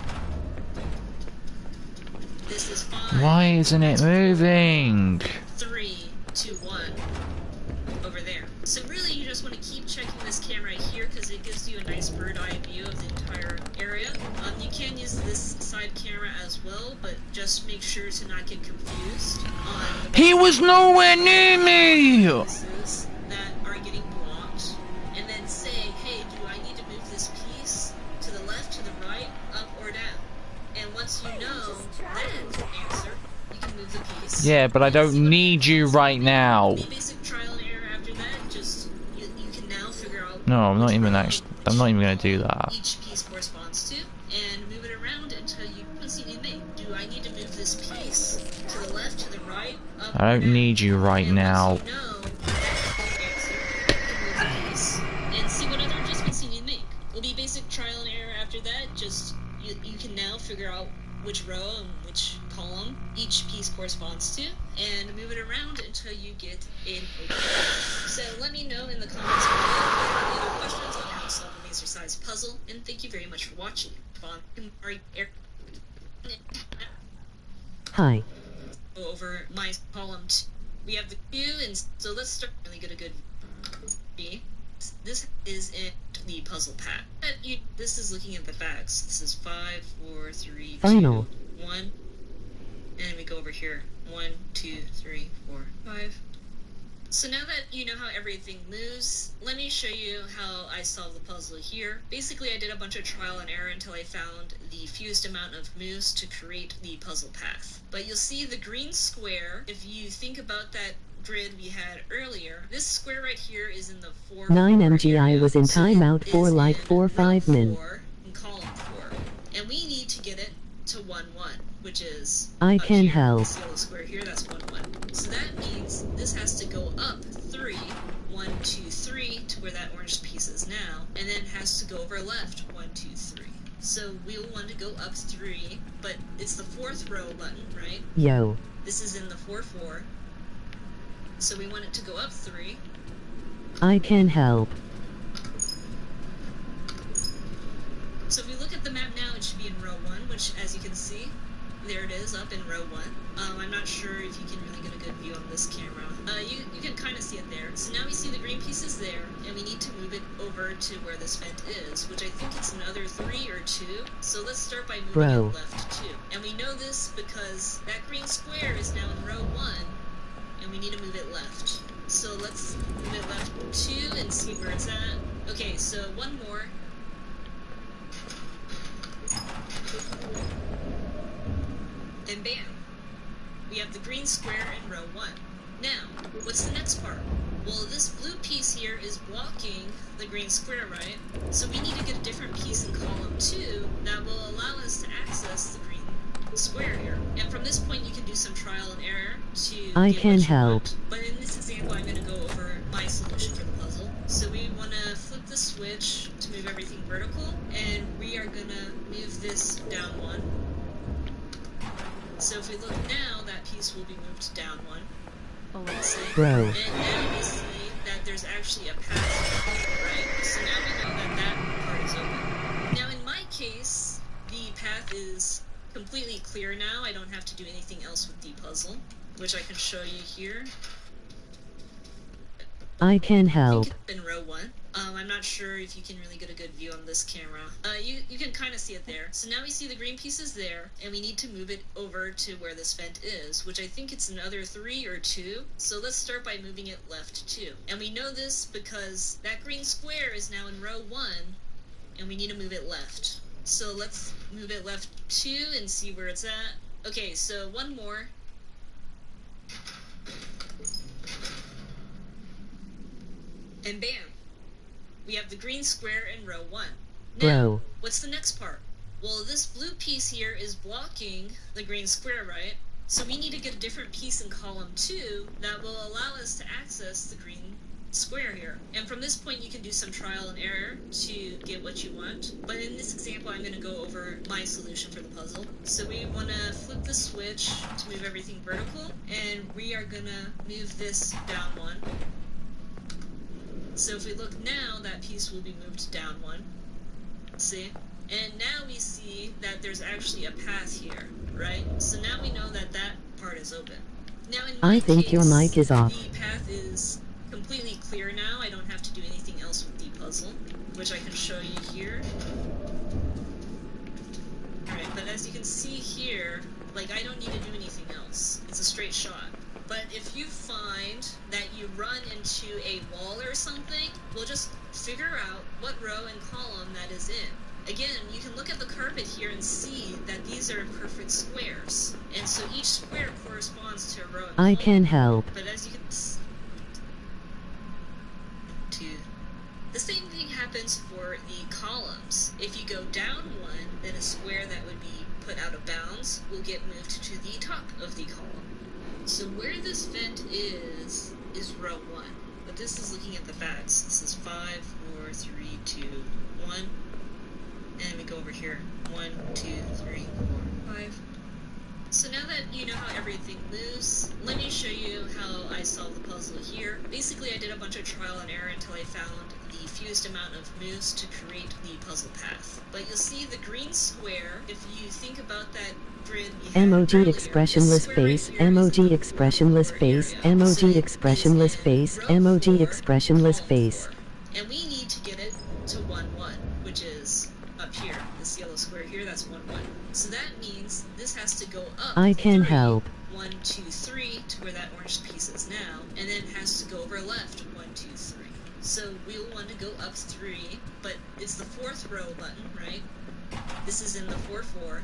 [SPEAKER 11] 5.
[SPEAKER 3] Why isn't it moving?
[SPEAKER 11] 3, 2, 1. Over there. So really you just want to keep checking this camera here because it gives you a nice bird's eye view of the entire area. You can use this side camera as well, but just make sure to not get confused on...
[SPEAKER 3] He was nowhere near me!
[SPEAKER 11] ...that are getting blocked, and then say, hey, that answer, you can move the piece.
[SPEAKER 3] Yeah, but I don't need you right now.
[SPEAKER 11] Be basic trial and error after that. Just you can now figure out.
[SPEAKER 3] No, I'm not even gonna do that.
[SPEAKER 11] Each piece corresponds to, and move it around until you see the name. Do I need to move this piece to the left, to the right, up?
[SPEAKER 3] I don't need you right now.
[SPEAKER 11] You know that answer, you can move the piece and see what other adjustments you need to make. Will be basic trial and error after that. Just you can now figure out which row and which column each piece corresponds to, and move it around until you get an OK. So let me know in the comments below any other questions on how to solve a mazer-sized puzzle, and thank you very much for watching.
[SPEAKER 2] Hi.
[SPEAKER 11] Go over my column 2. We have the queue, and so let's start. Really get a good B. This is in the puzzle pack. This is looking at the facts. This is 5, 4, 3, 2,
[SPEAKER 2] Final.
[SPEAKER 11] 1. And we go over here. 1, 2, 3, 4, 5. So now that you know how everything moves, let me show you how I solved the puzzle here. Basically, I did a bunch of trial and error until I found the fewest amount of moves to create the puzzle path. But you'll see the green square, if you think about that grid we had earlier, this square right here is in the 4.
[SPEAKER 2] 9 MGI was in timeout for like 4 or 5 min.
[SPEAKER 11] In column 4. And we need to get it to 1, 1, which is
[SPEAKER 2] I can
[SPEAKER 11] here.
[SPEAKER 2] help.
[SPEAKER 11] This yellow square here, that's 1, 1. So that means this has to go up 3, 1, 2, 3 to where that orange piece is now, and then it has to go over left 1, 2, 3. So we'll want to go up 3, but it's the 4th row button, right?
[SPEAKER 2] Yo.
[SPEAKER 11] This is in the 4, 4. So we want it to go up 3.
[SPEAKER 2] I can help.
[SPEAKER 11] So if we look at the map now, it should be in row 1, which, as you can see, there it is, up in row 1. I'm not sure if you can really get a good view on this camera. You can kind of see it there. So now we see the green pieces there, and we need to move it over to where this vent is, which I think it's another 3 or 2. So let's start by moving it left 2. And we know this because that green square is now in row 1, and we need to move it left. So let's move it left 2 and see where it's at. Okay, so one more. And bam! We have the green square in row 1. Now, what's the next part? Well, this blue piece here is blocking the green square, right? So we need to get a different piece in column 2 that will allow us to access the green square here. And from this point, you can do some trial and error to
[SPEAKER 2] I
[SPEAKER 11] get
[SPEAKER 2] can
[SPEAKER 11] what you
[SPEAKER 2] help.
[SPEAKER 11] want. But in this example, I'm going to go over my solution for the puzzle. So we want to flip the switch to move everything vertical, and we are going to move this down 1. So if we look now, that piece will be moved down 1.
[SPEAKER 2] Bro.
[SPEAKER 11] And now we see that there's actually a path, right? So now we know that that part is open. Now in my case, the path is completely clear now. I don't have to do anything else with the puzzle, which I can show you here.
[SPEAKER 2] I can help.
[SPEAKER 11] In row 1. I'm not sure if you can really get a good view on this camera. You can kind of see it there. So now we see the green pieces there, and we need to move it over to where this vent is, which I think it's another 3 or 2. So let's start by moving it left 2. And we know this because that green square is now in row 1, and we need to move it left. So let's move it left 2 and see where it's at. Okay, so one more. And bam! We have the green square in row 1. Now,
[SPEAKER 2] Bro.
[SPEAKER 11] what's the next part? Well, this blue piece here is blocking the green square, right? So we need to get a different piece in column 2 that will allow us to access the green square here. And from this point, you can do some trial and error to get what you want. But in this example, I'm going to go over my solution for the puzzle. So we want to flip the switch to move everything vertical, and we are going to move this down 1. So if we look now, that piece will be moved down 1. See? And now we see that there's actually a path here, right? So now we know that that part is open. Now in my
[SPEAKER 2] I think
[SPEAKER 11] case,
[SPEAKER 2] your mic is off.
[SPEAKER 11] the path is completely clear now. I don't have to do anything else with the puzzle, which I can show you here. Alright, but as you can see here, like, I don't need to do anything else. It's a straight shot. But if you find that you run into a wall or something, we'll just figure out what row and column that is in. Again, you can look at the carpet here and see that these are perfect squares. And so each square corresponds to a row and column.
[SPEAKER 2] I can help.
[SPEAKER 11] But as you can the same thing happens for the columns. If you go down one, then a square that would be put out of bounds will get moved to the top of the column. So where this vent is row 1. But this is looking at the facts. This is 5, 4, 3, 2, 1. And we go over here. 1, 2, 3, 4, 5. So now that you know how everything moves, let me show you how I solved the puzzle here. Basically, I did a bunch of trial and error until I found the fewest amount of moves to create the puzzle path. But you'll see the green square, if you think about that grid we had
[SPEAKER 2] Emoji
[SPEAKER 11] earlier,
[SPEAKER 2] expressionless
[SPEAKER 11] this square
[SPEAKER 2] face,
[SPEAKER 11] right here is
[SPEAKER 2] emoji
[SPEAKER 11] the
[SPEAKER 2] expressionless
[SPEAKER 11] row
[SPEAKER 2] face,
[SPEAKER 11] area.
[SPEAKER 2] emoji
[SPEAKER 11] So it
[SPEAKER 2] expressionless
[SPEAKER 11] is in
[SPEAKER 2] face,
[SPEAKER 11] row
[SPEAKER 2] emoji
[SPEAKER 11] 4,
[SPEAKER 2] expressionless
[SPEAKER 11] column
[SPEAKER 2] face.
[SPEAKER 11] 4. And we need to get it to 1, 1, which is up here. This yellow square here, that's 1, 1. So that means this has to go up
[SPEAKER 2] I can
[SPEAKER 11] 3,
[SPEAKER 2] help.
[SPEAKER 11] 1, 2, 3 to where that orange piece is now, and then has to go over left 1, 2, 3. So we'll want to go up 3, but it's the 4th row button, right? This is in the 4, 4.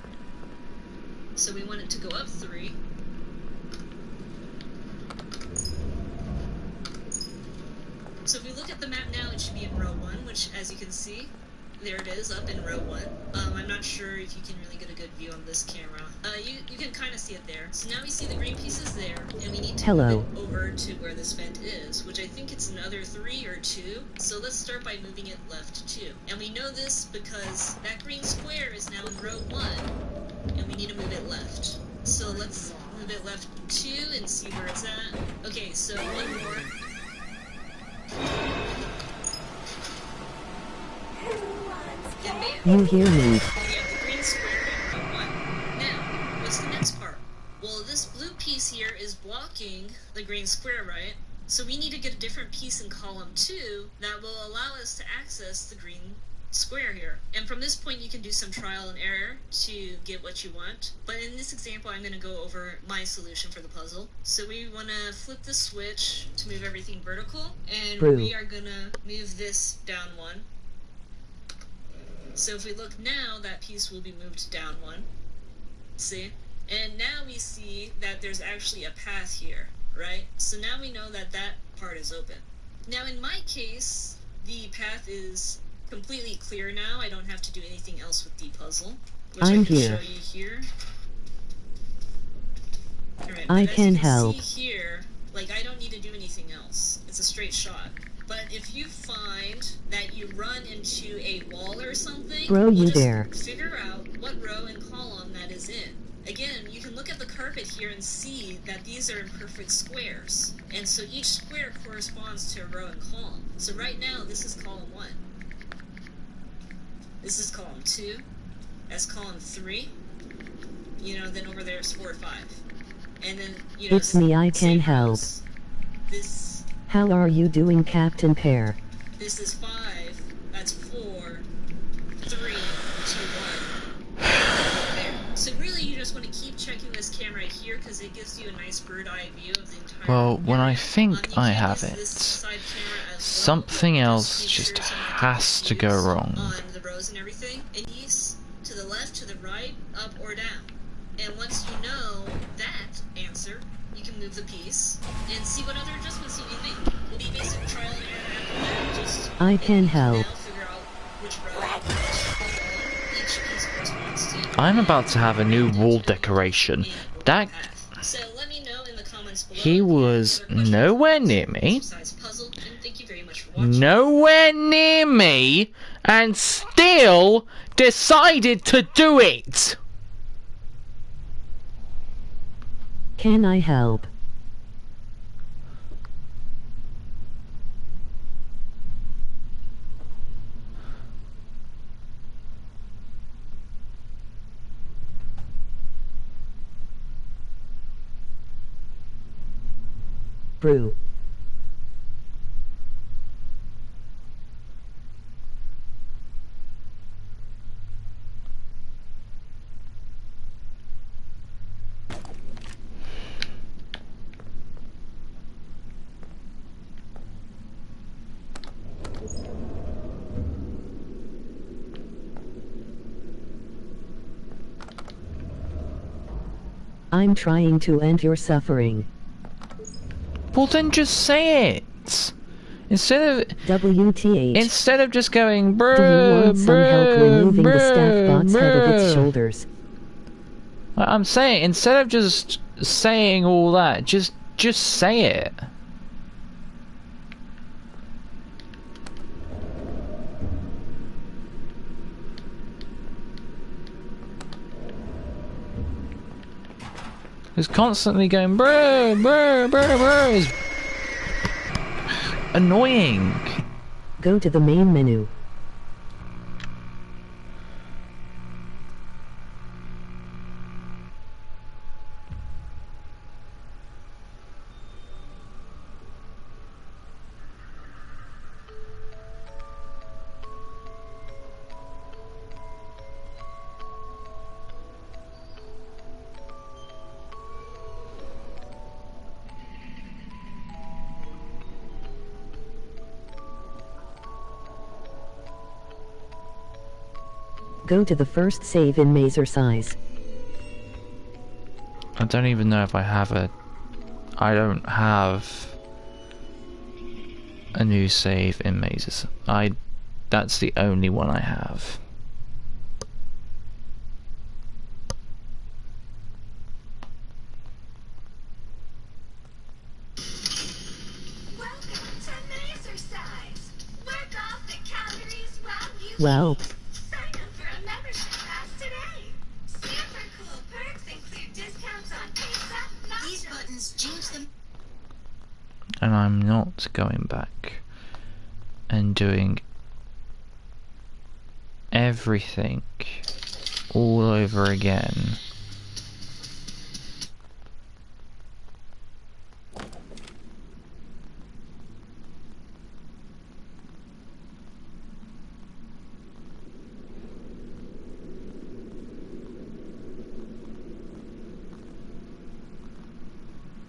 [SPEAKER 11] So we want it to go up 3. So if we look at the map now, it should be in row 1, which, as you can see, there it is, up in row 1. I'm not sure if you can really get a good view on this camera. You can kind of see it there. So now we see the green pieces there, and we need to move it over to where this vent is, which I think it's another 3 or 2. So let's start by moving it left 2. And we know this because that green square is now in row 1, and we need to move it left. So let's move it left 2 and see where it's at. Okay, so one more.
[SPEAKER 2] You hear me?
[SPEAKER 11] We have the green square in row 1. Now, what's the next part? Well, this blue piece here is blocking the green square, right? So we need to get a different piece in column 2 that will allow us to access the green square here. And from this point, you can do some trial and error to get what you want. But in this example, I'm going to go over my solution for the puzzle. So we want to flip the switch to move everything vertical. And we are going to move this down 1. So if we look now, that piece will be moved down 1. See? And now we see that there's actually a path here, right? So now we know that that part is open. Now in my case, the path is completely clear now. I don't have to do anything else with the puzzle, which I can show you here. Right,
[SPEAKER 2] I can help.
[SPEAKER 11] See here, like I don't need to do anything else. It's a straight shot. But if you find that you run into a wall or something,
[SPEAKER 2] Bro, you
[SPEAKER 11] just
[SPEAKER 2] there.
[SPEAKER 11] figure out what row and column that is in. Again, you can look at the carpet here and see that these are in perfect squares. And so each square corresponds to a row and column. So right now, this is column 1. This is column 2. That's column 3. You know, then over there is 4 or 5. And then, you know,
[SPEAKER 2] It's me, I can help.
[SPEAKER 11] This
[SPEAKER 2] How are you doing, Captain Pear?
[SPEAKER 11] This is 5, that's 4, 3, 2, 1. There. So really you just want to keep checking this camera here because it gives you a nice bird eye view of the entire
[SPEAKER 3] Well, when I think I
[SPEAKER 11] you
[SPEAKER 3] have
[SPEAKER 11] use
[SPEAKER 3] it,
[SPEAKER 11] this side camera as
[SPEAKER 3] something
[SPEAKER 11] well.
[SPEAKER 3] else just has to go wrong.
[SPEAKER 11] On the rows and everything. And east, to the left, to the right, up or down. And once you know that answer, you can move the piece and see what other adjustments you can make. We'll be basic trial and error after that. Just
[SPEAKER 2] I can help.
[SPEAKER 11] now figure out which row each piece corresponds to.
[SPEAKER 3] I'm about to have a new wall decoration. That
[SPEAKER 11] So let me know in the comments below.
[SPEAKER 3] he was nowhere near me.
[SPEAKER 11] Puzzle, and thank you very much for watching.
[SPEAKER 3] Nowhere near me, and still decided to do it.
[SPEAKER 2] Can I help? Brew. I'm trying to end your suffering.
[SPEAKER 3] Well, then just say it. Instead of just going bruh,
[SPEAKER 2] Do you want some help removing the staff bot's head of its
[SPEAKER 3] bruh.
[SPEAKER 2] shoulders?
[SPEAKER 3] I'm saying, instead of just saying all that, just say it. It's constantly going bruh, bruh, bruh, bruh. Is annoying.
[SPEAKER 2] Go to the main menu. Go to the first save in Mazer size.
[SPEAKER 3] I don't even know if I have a... I don't have a new save in Mazes. That's the only one I have.
[SPEAKER 15] Welcome to Mazer size. Work off the calories while you
[SPEAKER 2] Well,
[SPEAKER 15] sign up for a membership class today. Super cool perks include discounts on pizza, nachos.
[SPEAKER 12] These buttons change them.
[SPEAKER 3] And I'm not going back and doing everything all over again.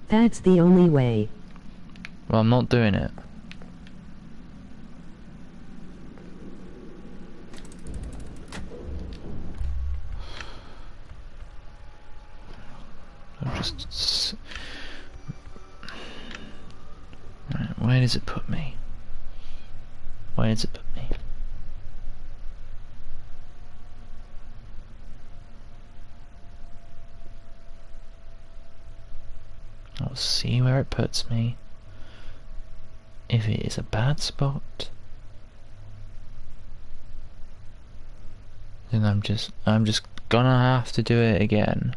[SPEAKER 2] that's the only way.
[SPEAKER 3] Well, I'm not doing it. I'm just... Right, where does it put me? Where does it put me? I'll see where it puts me. If it is a bad spot, then I'm just gonna have to do it again.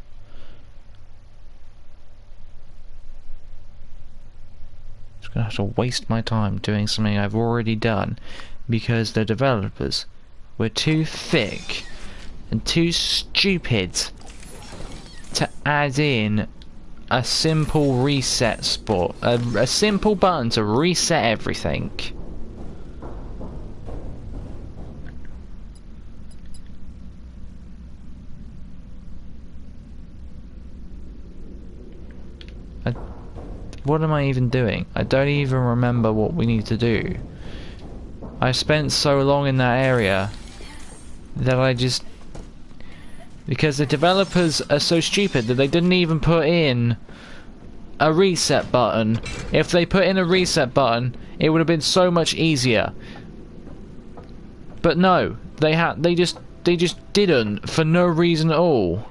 [SPEAKER 3] Just gonna have to waste my time doing something I've already done because the developers were too thick and too stupid to add in a simple reset spot, a simple button to reset everything. What am I even doing? I don't even remember what we need to do. I spent so long in that area that I just... Because the developers are so stupid that they didn't even put in a reset button. If they put in a reset button, it would have been so much easier. But no, they just didn't for no reason at all.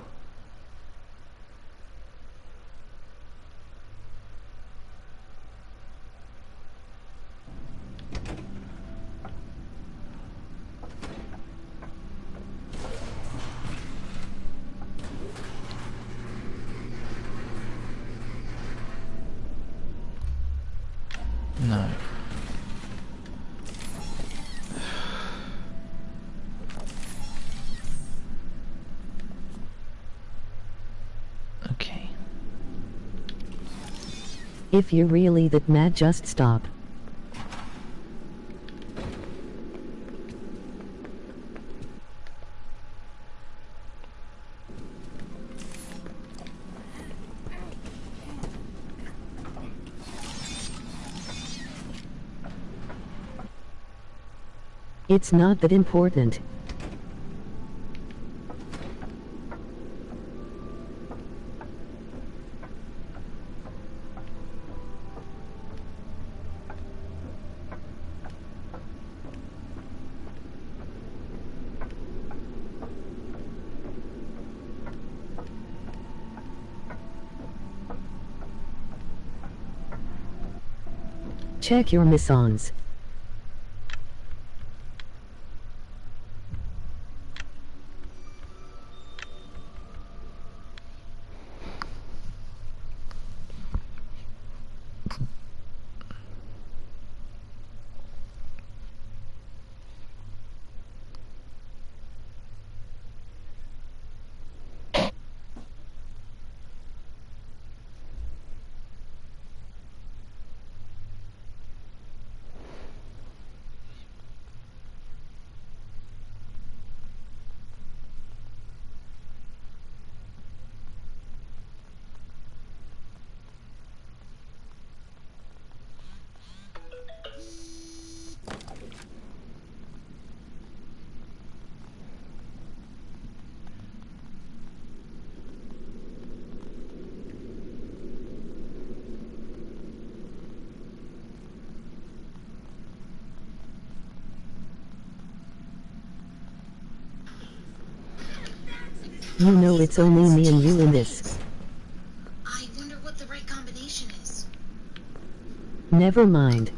[SPEAKER 3] No. Okay.
[SPEAKER 2] If you're really that mad, just stop. It's not that important. Check your missions. You know it's only me and you in this.
[SPEAKER 12] I wonder what the right combination is.
[SPEAKER 2] Never mind.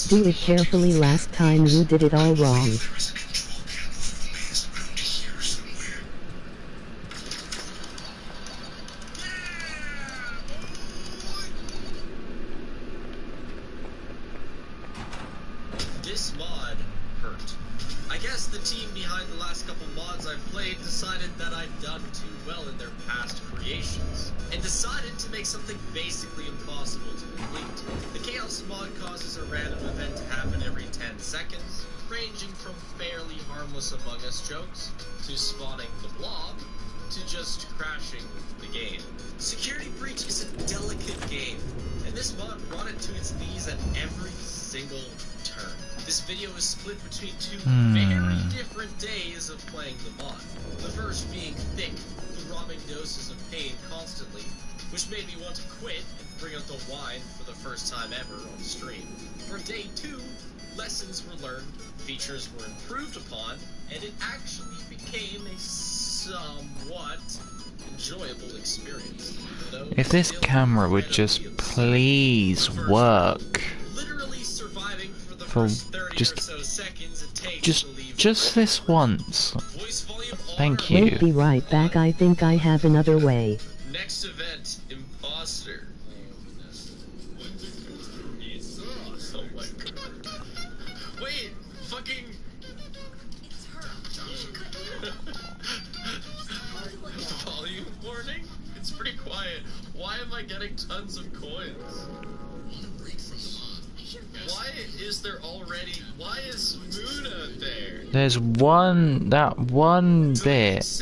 [SPEAKER 2] Do it carefully, last time you did it all wrong.
[SPEAKER 1] This mod hurt. I guess the team behind the last couple mods I've played decided that I'd done too well in their past creations, and decided to make something basically impossible to complete. The Chaos mod causes a random event to happen every 10 seconds, ranging from fairly harmless Among Us jokes, to spawning the blob, to just crashing the game. Security Breach is a delicate game, and this mod brought it to its knees at every single turn. This video is split between two very different days of playing the mod. The first being thick, throbbing doses of pain constantly, which made me want to quit and bring out the wine for the first time ever on stream. For day 2, lessons were learned, features were improved upon, and it actually became a somewhat enjoyable experience.
[SPEAKER 3] If this camera would just please work for just this once. Thank you.
[SPEAKER 2] Wait, be right back. I think I have another way.
[SPEAKER 1] Next event, imposter. Oh my god. Wait, fucking. Volume warning? It's pretty quiet. Why am I getting tons of coins? Why is there already? Why is Muna there?
[SPEAKER 3] There's that one bit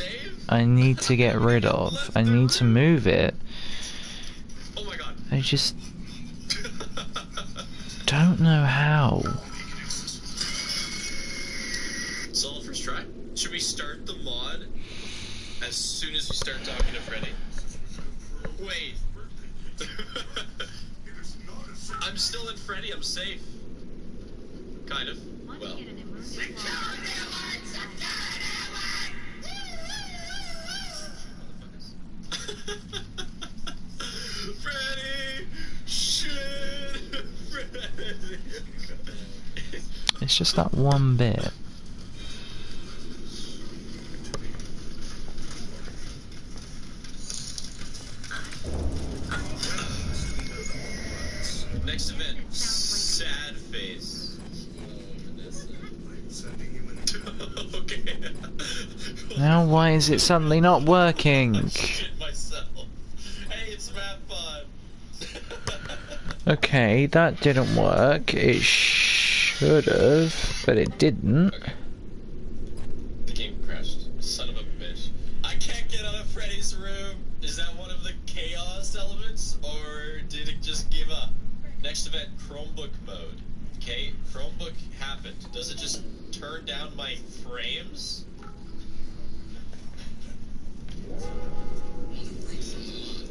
[SPEAKER 3] I need to get rid of. I need to move it.
[SPEAKER 1] Oh my god.
[SPEAKER 3] I just don't know how.
[SPEAKER 1] Solid first try. Should we start the mod as soon as we start talking to Freddy? Wait. I'm still in Freddy, I'm safe. Kind of. Well. Freddy! Shit! Freddy!
[SPEAKER 3] It's just that one bit.
[SPEAKER 1] Next event, sad face. Okay.
[SPEAKER 3] Now why is it suddenly not working?
[SPEAKER 1] Shit myself. Hey, it's Matt Pod.
[SPEAKER 3] Okay, that didn't work. It should have, but it didn't.
[SPEAKER 1] Okay. The game crashed. Son of a bitch. I can't get out of Freddy's room. Is that Next event, Chromebook mode. Okay, Chromebook happened. Does it just turn down my frames?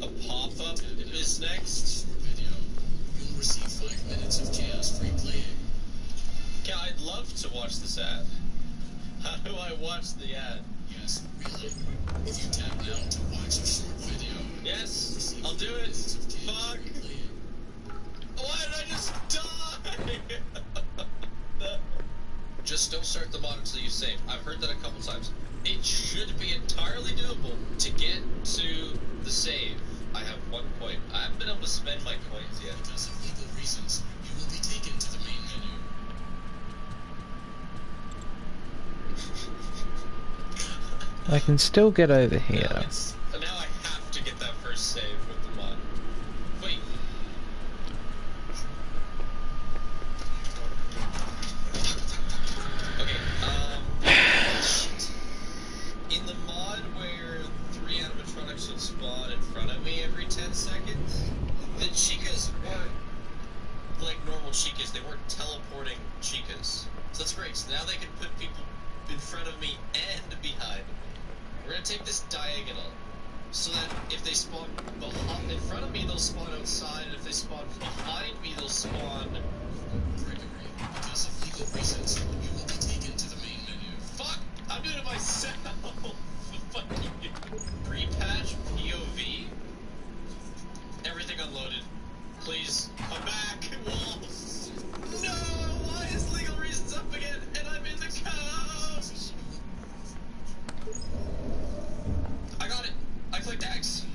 [SPEAKER 1] A pop-up is next. You'll receive 5 minutes of chaos-free playing. Yeah, I'd love to watch this ad. How do I watch the ad? Yes, really. If you tap now to watch a short video. Yes, I'll do it. Fuck. Why did I just die? No. Just don't start the mod until you save. I've heard that a couple times. It should be entirely doable to get to the save. I have 1 point. I haven't been able to spend my coins yet. Because of legal reasons, you will be taken to the main menu.
[SPEAKER 3] I can still get over here.
[SPEAKER 1] Now I have to get that first save with the mod. Wait. Okay, shit. In the mod where 3 animatronics would spawn in front of me every 10 seconds, the chicas weren't like normal chicas, they weren't teleporting chicas. So that's great, so now they can put people in front of me and behind me. We're gonna take this diagonal, so that if they spawn in front of me, they'll spawn outside, and if they spawn behind me, they'll spawn... Gregory, because of legal reasons, you will be taken to the main menu. Fuck! I'm doing it myself! Fuck you. Repatch POV? Everything unloaded. Please, come back, walls! No! Why is legal reasons up again, and I'm in the couch? I got it. I clicked X.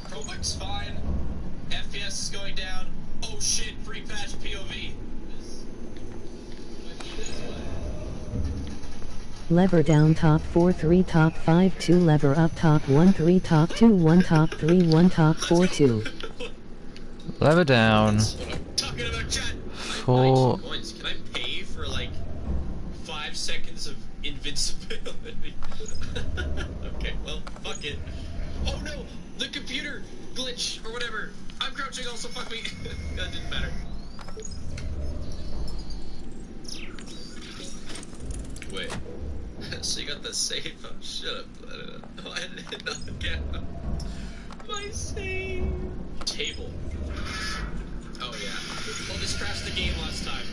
[SPEAKER 1] Chromebook's fine. FPS is going down. Oh shit, free patch POV.
[SPEAKER 2] Lever down top 4 3 top 5 2 lever up top 1 3 top 2 1 top 3 1 top 4 2.
[SPEAKER 3] Lever down.
[SPEAKER 1] Talking about chat.
[SPEAKER 3] 4.
[SPEAKER 1] Coins. Can I pay for like 5 seconds of invincibility? Okay, well, fuck it. Oh no! The computer glitch or whatever. I'm crouching also, fuck me. That didn't matter. Wait. So you got the save? Oh, shut up. I don't know. I didn't know again. My save. Table. Oh yeah. Well, this crashed the game last time.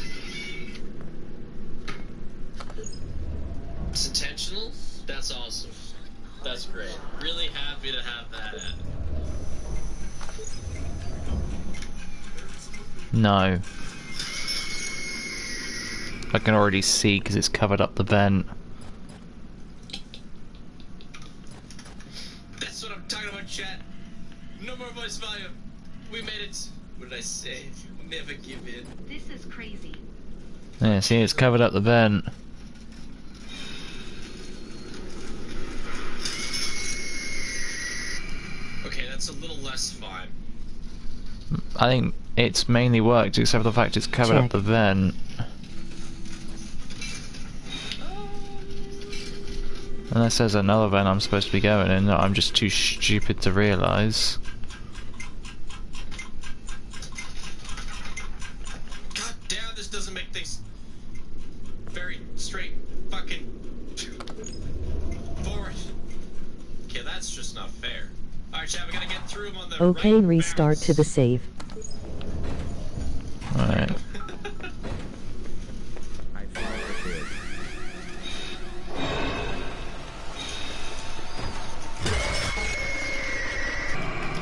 [SPEAKER 1] It's intentional? That's awesome. That's great. Really happy to have that ad.
[SPEAKER 3] No. I can already see because it's covered up the vent.
[SPEAKER 1] That's what I'm talking about, chat. No more voice volume. We made it. What did I say? Never give in.
[SPEAKER 14] This is crazy.
[SPEAKER 3] Yeah, see, it's covered up the vent.
[SPEAKER 1] Okay, that's a little less fine.
[SPEAKER 3] I think it's mainly worked, except for the fact it's covered up the vent. Unless there's another vent I'm supposed to be going in that I'm just too stupid to realise.
[SPEAKER 1] God damn, this doesn't make things very straight fucking forward. Okay, that's just not fair. Alright, chat, we gotta get through them on the
[SPEAKER 2] Okay,
[SPEAKER 1] right
[SPEAKER 2] restart to the save.
[SPEAKER 3] Alright.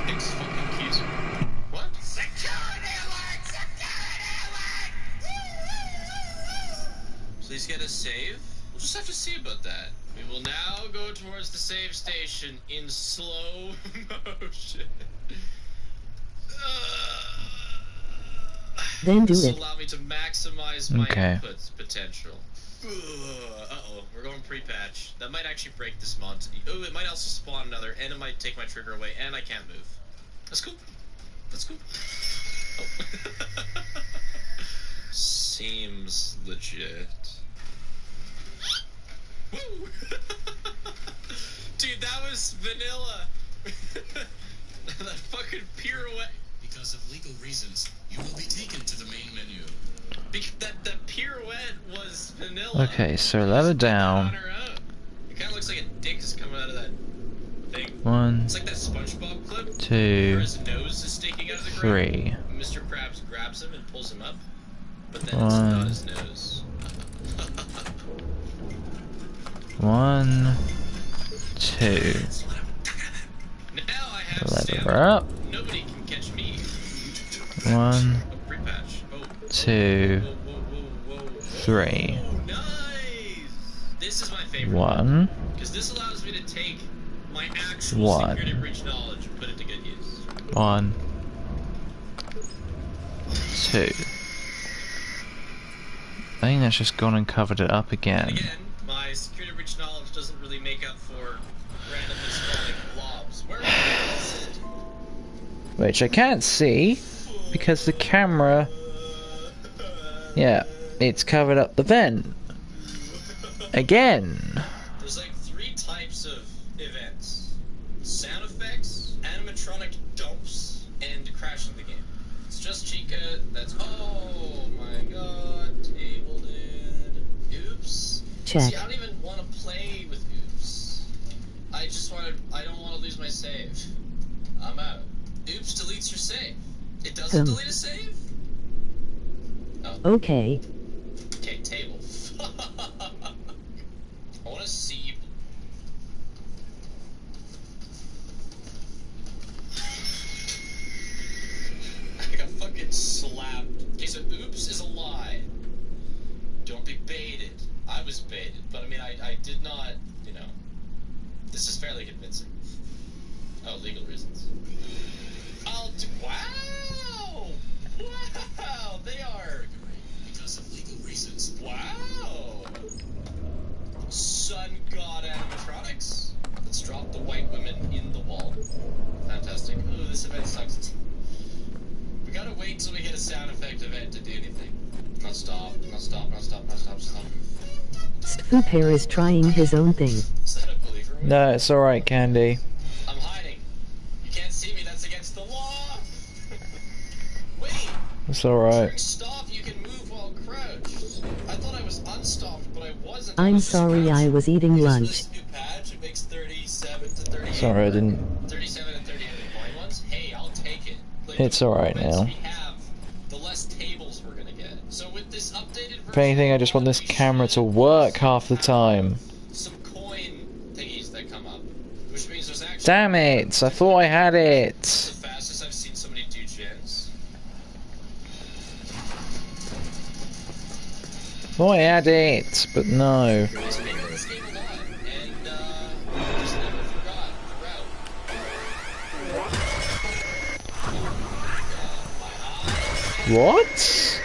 [SPEAKER 1] It's fucking keys. What? Security alert! Security alert! Please get a save. We'll just have to see about that. We will now go towards the save station in slow motion.
[SPEAKER 2] Then do
[SPEAKER 1] This
[SPEAKER 2] it.
[SPEAKER 1] will allow me to maximize my
[SPEAKER 3] Okay.
[SPEAKER 1] input potential. Uh-oh, we're going pre-patch. That might actually break this mod. Oh, it might also spawn another, and it might take my trigger away, and I can't move. That's cool. That's cool. Oh. Seems legit. Woo! Dude, that was vanilla. That fucking pirouette.
[SPEAKER 13] Because of legal reasons, you will be taken to the main menu.
[SPEAKER 1] Because that pirouette was vanilla.
[SPEAKER 3] Okay, so level down.
[SPEAKER 1] It kind of looks like a dick is coming out of that thing.
[SPEAKER 3] 1,
[SPEAKER 1] It's like that SpongeBob clip
[SPEAKER 3] 2,
[SPEAKER 1] where his nose is sticking out of the
[SPEAKER 3] 3.
[SPEAKER 1] ground. Mr. Krabs grabs him and pulls him up, but then
[SPEAKER 3] 1,
[SPEAKER 1] it's not his nose.
[SPEAKER 3] 1, 2.
[SPEAKER 1] Now I have
[SPEAKER 3] Level her up.
[SPEAKER 1] Nobody can catch me.
[SPEAKER 3] 1,
[SPEAKER 1] Oh, pre-patch. Oh.
[SPEAKER 3] 2,
[SPEAKER 1] Whoa.
[SPEAKER 3] 3.
[SPEAKER 1] Oh, nice! This is my favorite.
[SPEAKER 3] 1,
[SPEAKER 1] Because this allows me to take my actual
[SPEAKER 3] 1.
[SPEAKER 1] security breach knowledge and put it to good use.
[SPEAKER 3] 1, 2. I think that's just gone and covered it up again.
[SPEAKER 1] And again, my security breach knowledge doesn't really make up for randomly spawning blobs. Where is it?
[SPEAKER 3] Which I can't see because the camera. Yeah, it's covered up the vent. Again.
[SPEAKER 1] There's like 3 types of events: sound effects, animatronic dumps, and crashing the game. It's just Chica. That's oh my god, table dude. Oops.
[SPEAKER 2] Check.
[SPEAKER 1] See, I don't even want to play with oops. I don't want to lose my save. I'm out. Oops deletes your save. It doesn't delete a save? Oh.
[SPEAKER 2] Okay.
[SPEAKER 1] Okay, table. I want to see. I got fucking slapped. Okay, so oops is a lie. Don't be baited. I was baited, but I mean, I did not, you know. This is fairly convincing. Oh, legal reasons. Wow! Wow! They are great because of legal reasons. Wow! Sun God animatronics. Let's drop the white women in the wall. Fantastic. Ooh, this event sucks. We gotta wait till we get a sound effect event to do anything. Not stop.
[SPEAKER 2] Stu Pair is trying his own thing.
[SPEAKER 1] Is that a believer?
[SPEAKER 3] No, it's alright, Candy.
[SPEAKER 1] I'm hiding. You can't see me, that's against the law! Wait!
[SPEAKER 3] It's alright.
[SPEAKER 1] Stop, you can move while crouched. I thought I was unstopped, but I wasn't.
[SPEAKER 2] I'm sorry, I was eating lunch.
[SPEAKER 1] This new patch, it makes 37 to 38.
[SPEAKER 3] Sorry, I didn't.
[SPEAKER 1] 37 and 38 point ones? Hey, I'll take it.
[SPEAKER 3] It's alright now.
[SPEAKER 1] We have, the less tables we're gonna get. So with this updated version,
[SPEAKER 3] If anything, I just want this camera to work half the time.
[SPEAKER 1] some coin thingies that come up. Which means there's actually
[SPEAKER 3] Damn it! I thought I had it.
[SPEAKER 1] the fastest I've seen somebody do gens.
[SPEAKER 3] Thought I had it, but no.
[SPEAKER 1] It's making this game alive, and just never forgot the route.
[SPEAKER 3] What?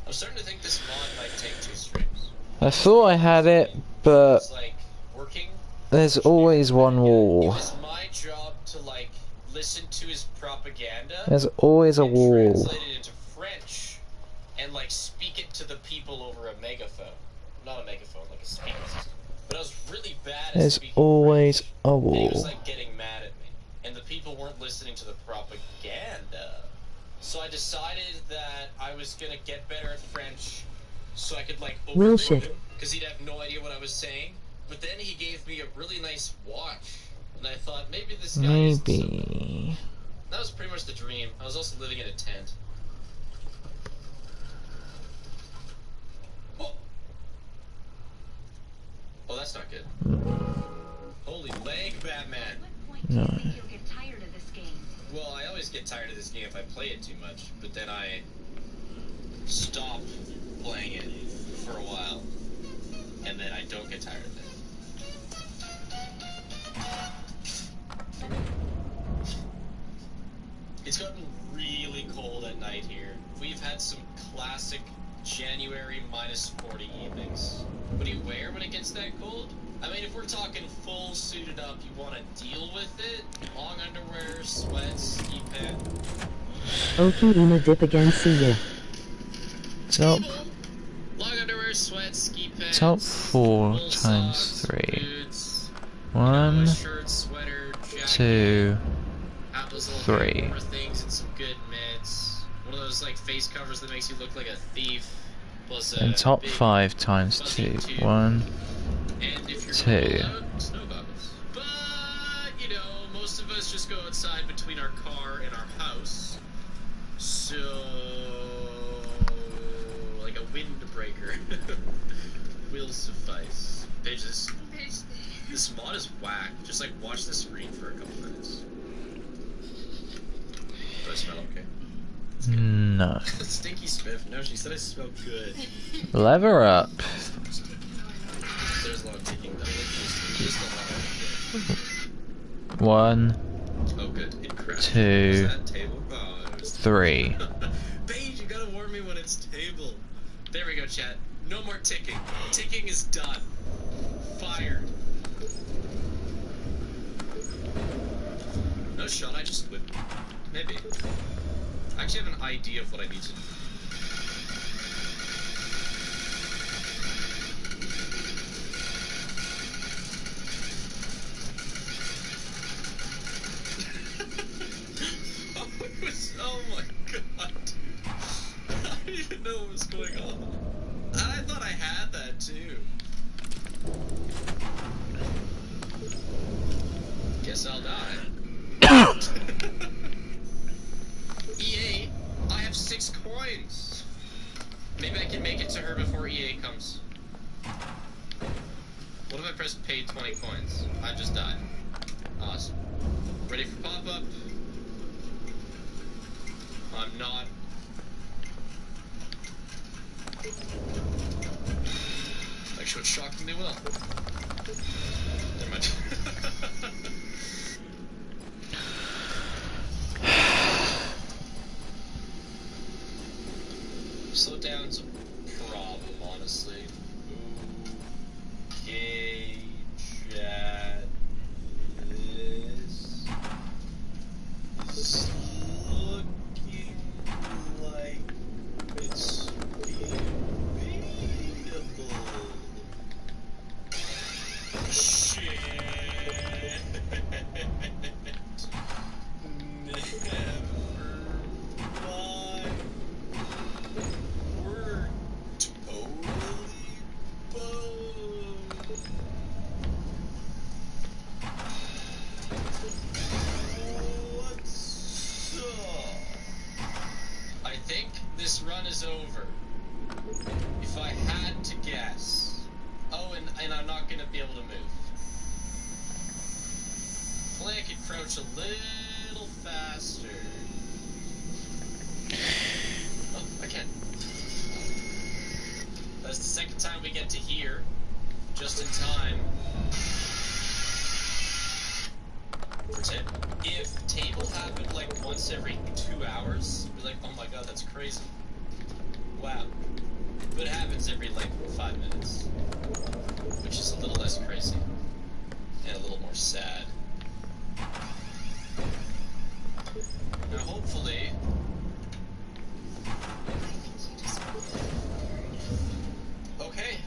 [SPEAKER 1] I'm starting to think this mod might take 2 streams.
[SPEAKER 3] I thought I had it, but
[SPEAKER 1] It's like working.
[SPEAKER 3] there's always one wall.
[SPEAKER 1] It's my job to like listen to his propaganda.
[SPEAKER 3] There's always a wall.
[SPEAKER 1] Translate it into French and like speak it to the people over a megaphone. Not a megaphone, like a speaker system. But I was really bad at
[SPEAKER 3] There's
[SPEAKER 1] speaking
[SPEAKER 3] always
[SPEAKER 1] French.
[SPEAKER 3] a
[SPEAKER 1] And he was
[SPEAKER 3] wall.
[SPEAKER 1] like getting mad at me. And the people weren't listening to the propaganda. So I decided that I was gonna get better at French so I could like
[SPEAKER 2] Will
[SPEAKER 1] overload
[SPEAKER 2] shit.
[SPEAKER 1] him, because he'd have no idea what I was saying. But then he gave me a really nice watch. And I thought maybe this guy isn't so bad.
[SPEAKER 3] Maybe.
[SPEAKER 1] That was pretty much the dream. I was also living in a tent. Oh, oh that's not good. Holy leg, Batman.
[SPEAKER 3] No.
[SPEAKER 1] Well, I always get tired of this game if I play it too much, but then I stop playing it for a while, and then I don't get tired of it. It's gotten really cold at night here. We've had some classic January -40 evenings. What do you wear when it gets that cold? I mean, if we're talking full suited up, you want to deal with it? Long underwear, sweats, ski pant.
[SPEAKER 2] Okay, Ina dip again, see ya.
[SPEAKER 3] Top.
[SPEAKER 1] Long underwear, sweats, ski pants.
[SPEAKER 3] Top 4
[SPEAKER 1] wool
[SPEAKER 3] times
[SPEAKER 1] socks,
[SPEAKER 3] 3.
[SPEAKER 1] boots,
[SPEAKER 3] 1,
[SPEAKER 1] shirt, sweater,
[SPEAKER 3] 2,
[SPEAKER 9] Apple's little
[SPEAKER 3] 3.
[SPEAKER 9] hangover things and some good meds. One of those like face covers that makes you look like a thief. Plus a
[SPEAKER 3] And top
[SPEAKER 9] big
[SPEAKER 3] 5 times
[SPEAKER 9] fuzzy
[SPEAKER 3] 2.
[SPEAKER 9] tube.
[SPEAKER 3] 1,
[SPEAKER 9] And if you're
[SPEAKER 3] 2.
[SPEAKER 9] cold out, snow goggles. But you know, most of us just go outside between our car and our house. So like a windbreaker will suffice. Paige, this mod is whack. Just like watch the screen for a couple minutes. Do I smell okay?
[SPEAKER 3] No.
[SPEAKER 9] Stinky Spiff. No, she said I smell good.
[SPEAKER 3] Lever up.
[SPEAKER 9] There's a lot of ticking though. Just a lot.
[SPEAKER 3] 1,
[SPEAKER 9] Oh, good. It crashed.
[SPEAKER 3] 2,
[SPEAKER 9] Was that table? Oh, it was
[SPEAKER 3] 3.
[SPEAKER 9] Paige, you gotta warn me when it's table. There we go, chat. No more ticking. Ticking is done. Fired. No shot, I just whipped. Maybe. I actually have an idea of what I need to do. Oh my god, dude. I didn't even know what was going on. I thought I had that too. Guess I'll die. EA, I have 6 coins. Maybe I can make it to her before EA comes. What if I press pay 20 coins? I just died. Awesome. Ready for pop-up? I'm not. Actually, it's shockingly well. Never mind. Slow down's a problem, honestly. Okay, chat. This is looking like it's debatable. Shit. Never mind. We're totally boned. What's up? I think this run is over. If I had to guess. Oh, and I'm not gonna be able to move. Hopefully I can crouch a little faster. Oh, I can. That's the second time we get to here. Just in time. For table. If table happened like once every 2 hours, I'd be like, oh my god, that's crazy. Wow. But it happens every like 5 minutes. Which is a little less crazy. And a little more sad. Now hopefully... Okay.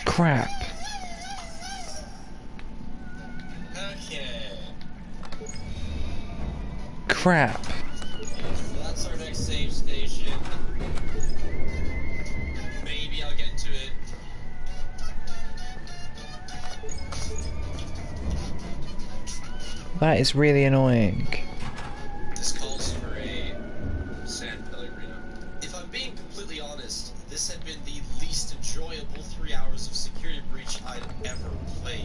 [SPEAKER 3] Crap.
[SPEAKER 9] Okay.
[SPEAKER 3] Crap.
[SPEAKER 9] So that's our next save station. Maybe I'll get to it.
[SPEAKER 3] That is really annoying.
[SPEAKER 9] This calls for a San Pellegrino. If I'm being completely honest, this had been the least enjoyable 3 hours of Security Breach I'd ever played.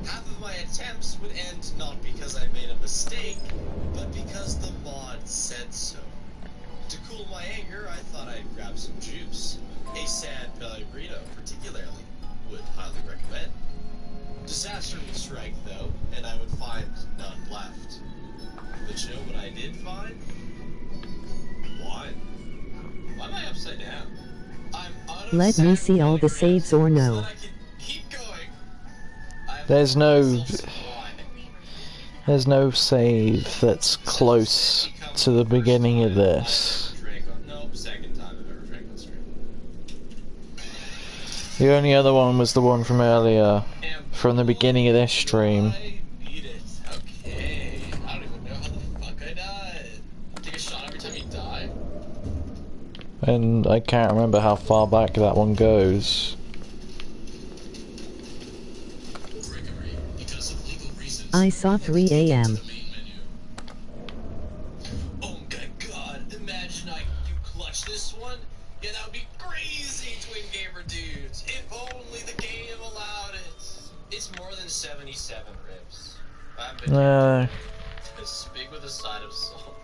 [SPEAKER 9] Half of my attempts would end not because I made a mistake, but because the mod said so. To cool my anger, I thought I'd grab some juice. A San Pellegrino, particularly, would highly recommend. Disaster would strike, though, and I would find none left. But you know what I did find? Wine. Why am I upside down? I'm out of
[SPEAKER 2] Let me see all the saves or no.
[SPEAKER 3] There's no save that's close to the beginning of this.
[SPEAKER 9] Nope, second time I've ever drank on stream.
[SPEAKER 3] The only other one was the one from earlier, from the beginning of this stream.
[SPEAKER 9] I need it. Okay. I don't even know how the fuck I died. Take a shot every time you die?
[SPEAKER 3] And I can't remember how far back that one goes.
[SPEAKER 2] I saw 3 a.m.
[SPEAKER 9] Oh my god, imagine you clutch this one? Yeah, that would be crazy, Twin Gamer dudes. If only the game allowed it. It's more than 77 rips. I've been speak with a side of salt.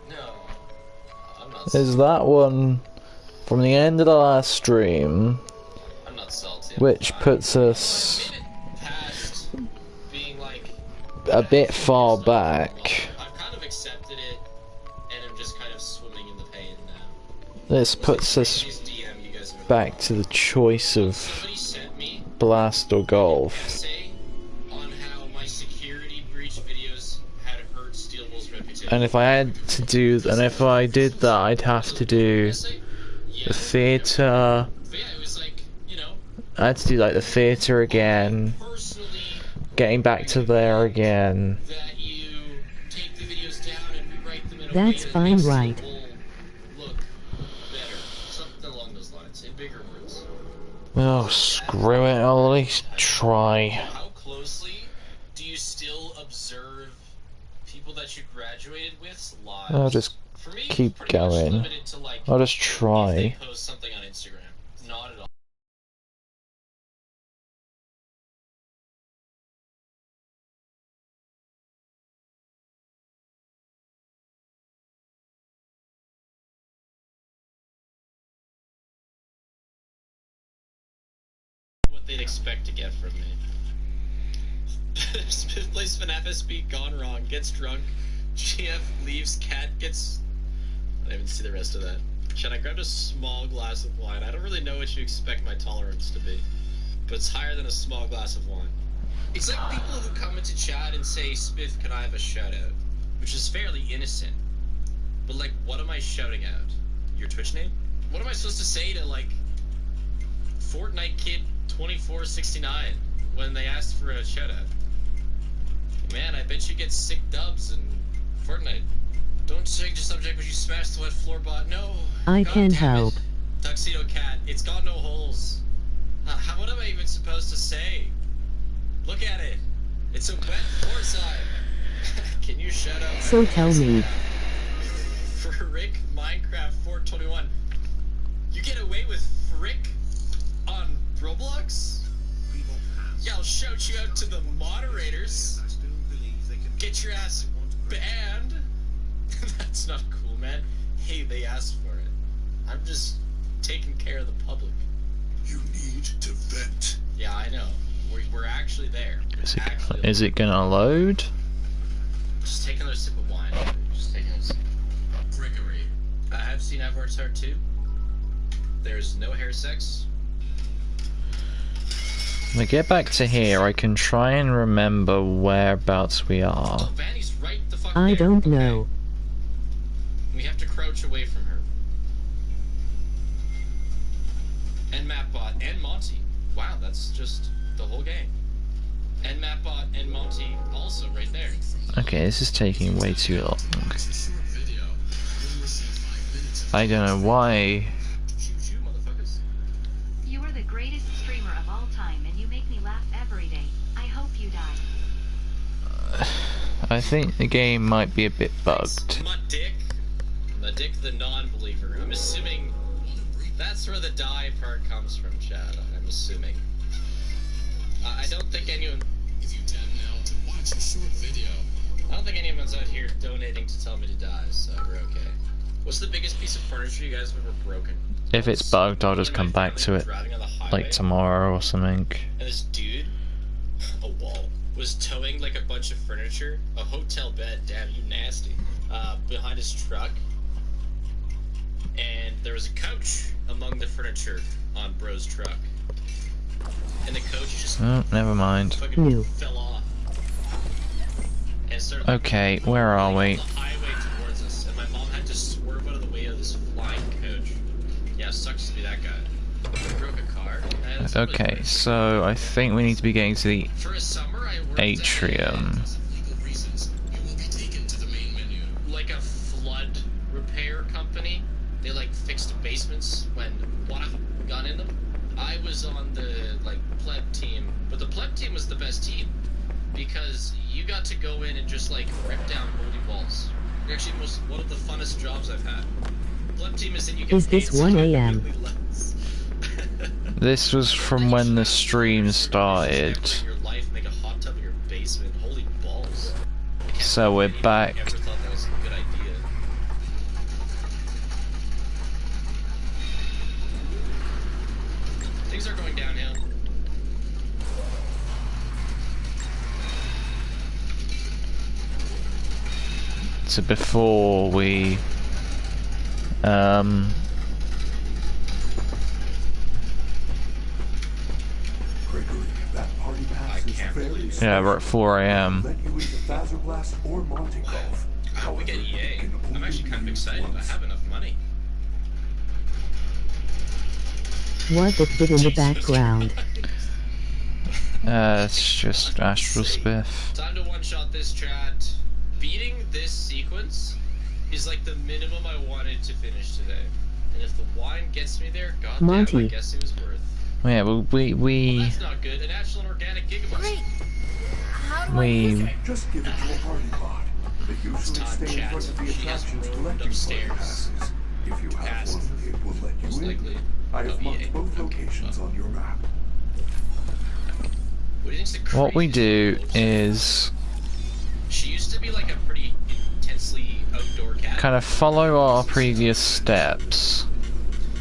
[SPEAKER 9] No, I'm not
[SPEAKER 3] There's that one from the end of the last stream,
[SPEAKER 9] I'm not salty.
[SPEAKER 3] which puts us
[SPEAKER 9] Being like,
[SPEAKER 3] a bit far back.
[SPEAKER 9] I've kind of accepted it, and I'm just kind of swimming in the pain now.
[SPEAKER 3] This puts us back to the choice of Blast or Golf.
[SPEAKER 9] On how my security breach videos had hurt Steelbull's reputation.
[SPEAKER 3] And if I had to do, and if I did that, I'd have to do the theatre. I had to do like the theatre again, getting back to there again.
[SPEAKER 2] That's fine, right?
[SPEAKER 3] Oh, screw it, I'll at least try.
[SPEAKER 9] How closely do you still observe people that you graduated with's lives?
[SPEAKER 3] I'll just keep going. I'll just try.
[SPEAKER 9] Post something on Instagram. Not at all. What they'd expect to get from me. Smith plays FNAF SP gone wrong, gets drunk, GF leaves, cat gets... I didn't even see the rest of that. Chad, I grabbed a small glass of wine. I don't really know what you expect my tolerance to be, but it's higher than a small glass of wine. It's like people who come into chat and say, Smith, can I have a shout out? Which is fairly innocent. But like, what am I shouting out? Your Twitch name? What am I supposed to say to like Fortnite Kid 2469 when they asked for a shout out? Man, I bet you get sick dubs in Fortnite. Don't change the subject when you smash the wet floor bot. No.
[SPEAKER 2] I
[SPEAKER 9] God
[SPEAKER 2] can't
[SPEAKER 9] damn it.
[SPEAKER 2] help.
[SPEAKER 9] Tuxedo Cat. It's got no holes. What am I even supposed to say? Look at it. It's a wet floor sign. Can you shout out?
[SPEAKER 2] So tell me.
[SPEAKER 9] Frick Minecraft 421. You get away with Frick on Roblox? Yeah, I'll shout you out to the moderators. Get your ass banned. That's not cool, man. Hey, they asked for it. I'm just taking care of the public.
[SPEAKER 8] You need to vent.
[SPEAKER 9] Yeah, I know. We're actually there.
[SPEAKER 3] Is it gonna load?
[SPEAKER 9] Just take another sip of wine. Just take another sip. Gregory. I have seen Avatar 2. There's no hair sex.
[SPEAKER 3] When I get back to here, I can try and remember whereabouts we are.
[SPEAKER 9] Oh, Vanny's right the fuck
[SPEAKER 2] I
[SPEAKER 9] there.
[SPEAKER 2] don't know.
[SPEAKER 9] We have to crouch away from her. And Mapbot and Monty. Wow, that's just the whole game. And Mapbot and Monty also right there.
[SPEAKER 3] Okay, this is taking way too long. I don't know why.
[SPEAKER 14] You are the greatest streamer of all time, and you make me laugh every day. I hope you die.
[SPEAKER 3] I think the game might be a bit bugged.
[SPEAKER 9] Dick the non-believer. I'm assuming that's where the die part comes from, Chad. I'm assuming. I don't think anyone...
[SPEAKER 13] If you tap now to watch a short video.
[SPEAKER 9] I don't think anyone's out here donating to tell me to die, so we're okay. What's the biggest piece of furniture you guys have ever broken?
[SPEAKER 3] If it's bugged, I'll just come back to it, like tomorrow or something.
[SPEAKER 9] And this dude, a wall, was towing like a bunch of furniture, a hotel bed, damn you nasty, behind his truck. And there was a couch among the furniture on bro's truck. And the coach just
[SPEAKER 3] never mind.
[SPEAKER 2] New.
[SPEAKER 9] fell off. And started
[SPEAKER 3] Okay, where are we?
[SPEAKER 9] on the highway towards us, and my mom had to swerve out of the way of this flying coach. Yeah, it sucks to be that guy. I broke a car.
[SPEAKER 3] Okay, so I think we need to be getting to the atrium.
[SPEAKER 9] Like a flood repair company. They like fixed basements when water got in them. I was on the like pleb team, but the pleb team was the best team because you got to go in and just like rip down moldy walls. Actually, one of the funnest jobs I've had. Pleb team is that you get
[SPEAKER 2] Is this 1 a.m.?
[SPEAKER 3] This was from when the stream started.
[SPEAKER 9] Your life, make a hot tub in your basement. Holy balls!
[SPEAKER 3] So we're back.
[SPEAKER 9] Never thought that was a good idea. Things are going downhill.
[SPEAKER 3] So before we
[SPEAKER 8] Gregory, that party pass is fairly
[SPEAKER 3] yeah, we're at 4 a.m.
[SPEAKER 8] let you into Fazerblast or Monte Golf.
[SPEAKER 9] How we get EA? I'm actually kind of excited. I have enough money.
[SPEAKER 2] What the bit in the background?
[SPEAKER 3] It's just Astral Spiff.
[SPEAKER 9] Time to one-shot this chat. Beating this sequence is like the minimum I wanted to finish today. And if the wine gets me there, goddamn,
[SPEAKER 2] Monty.
[SPEAKER 9] I guess it was worth.
[SPEAKER 3] Yeah, well,
[SPEAKER 9] Well, that's not good. A natural and organic gigabyte.
[SPEAKER 15] Great. How do I use it?
[SPEAKER 8] Just give it to a party bot. They usually stay in front of the attractions collecting party passes. If you have one, it will let you in. I have marked both locations on your map.
[SPEAKER 3] what we do is
[SPEAKER 9] She used to be like a pretty intensely outdoor cat.
[SPEAKER 3] kind of follow our previous steps.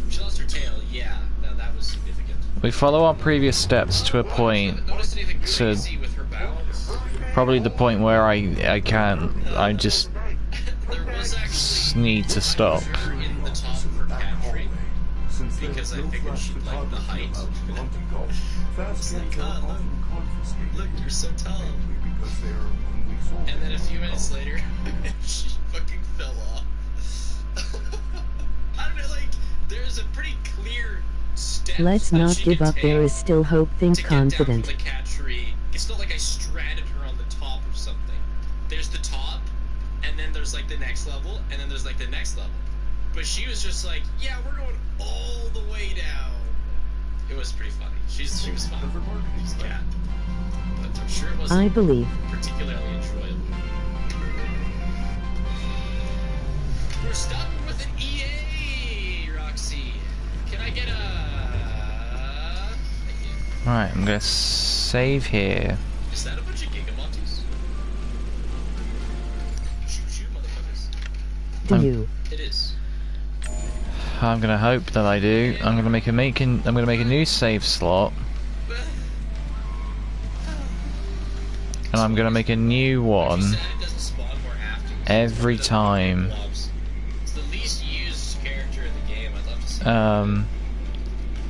[SPEAKER 9] She lost her tail, yeah. Now that was significant.
[SPEAKER 3] We follow our previous steps to a point,
[SPEAKER 9] Notice anything
[SPEAKER 3] to
[SPEAKER 9] crazy with her balance?
[SPEAKER 3] probably the point where I just
[SPEAKER 9] There was actually
[SPEAKER 3] need to stop.
[SPEAKER 9] her in the top of her cat tree because I figured she'd like the height. It's like, look, you're so tall. And then a few minutes later, she fucking fell off. I don't know, like, there's a pretty clear step.
[SPEAKER 2] Let's not give up. There is still hope. Think
[SPEAKER 9] to get down
[SPEAKER 2] confident.
[SPEAKER 9] from the cat tree. It's not like I stranded her on the top of something. There's the top, and then there's like the next level, and then there's like the next level. But she was just like, yeah, we're going all the way down. It was pretty funny. She was fun. She's a cat. But I'm sure it wasn't
[SPEAKER 2] I believe.
[SPEAKER 9] particularly enjoyable. We're stuck with an EA, Roxy. Can I get a... Thank you.
[SPEAKER 3] Right, I'm gonna save here.
[SPEAKER 9] Is that a bunch of Gigamonties? Shoot, motherfuckers.
[SPEAKER 2] Do you?
[SPEAKER 9] It is.
[SPEAKER 3] I'm gonna hope that I do. I'm gonna make a new save slot. And I'm gonna make a new one every time.
[SPEAKER 9] It's the least used character in the game, I'd love to say.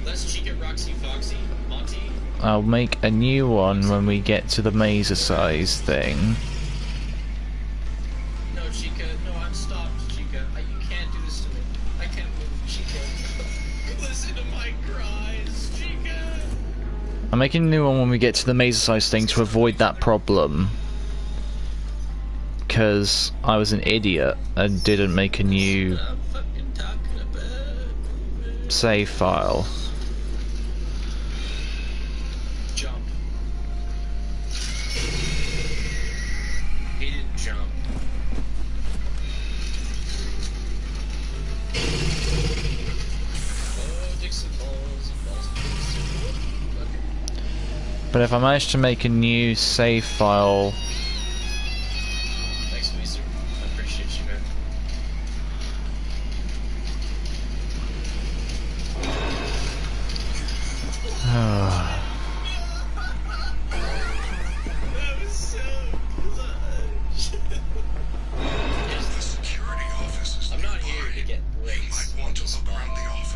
[SPEAKER 9] Let's Chica, Roxy, Foxy, Monty.
[SPEAKER 3] I'll make a new one when we get to the Mazer size thing.
[SPEAKER 9] No, Chica, no, I'm stopped, Chica. You can't do this to me. I can't move, Chica. Listen to my cries, Chica.
[SPEAKER 3] I'm making a new one when we get to the Mazer size thing to avoid that problem. Because I was an idiot and didn't make a new save file.
[SPEAKER 9] Jump. He didn't jump. Oh, Dixon balls and balls and Dixon.
[SPEAKER 3] But if I manage to make a new save file,
[SPEAKER 9] Thanks, Weezer. I appreciate you, man. That was so clutch. I'm not here to get breaks.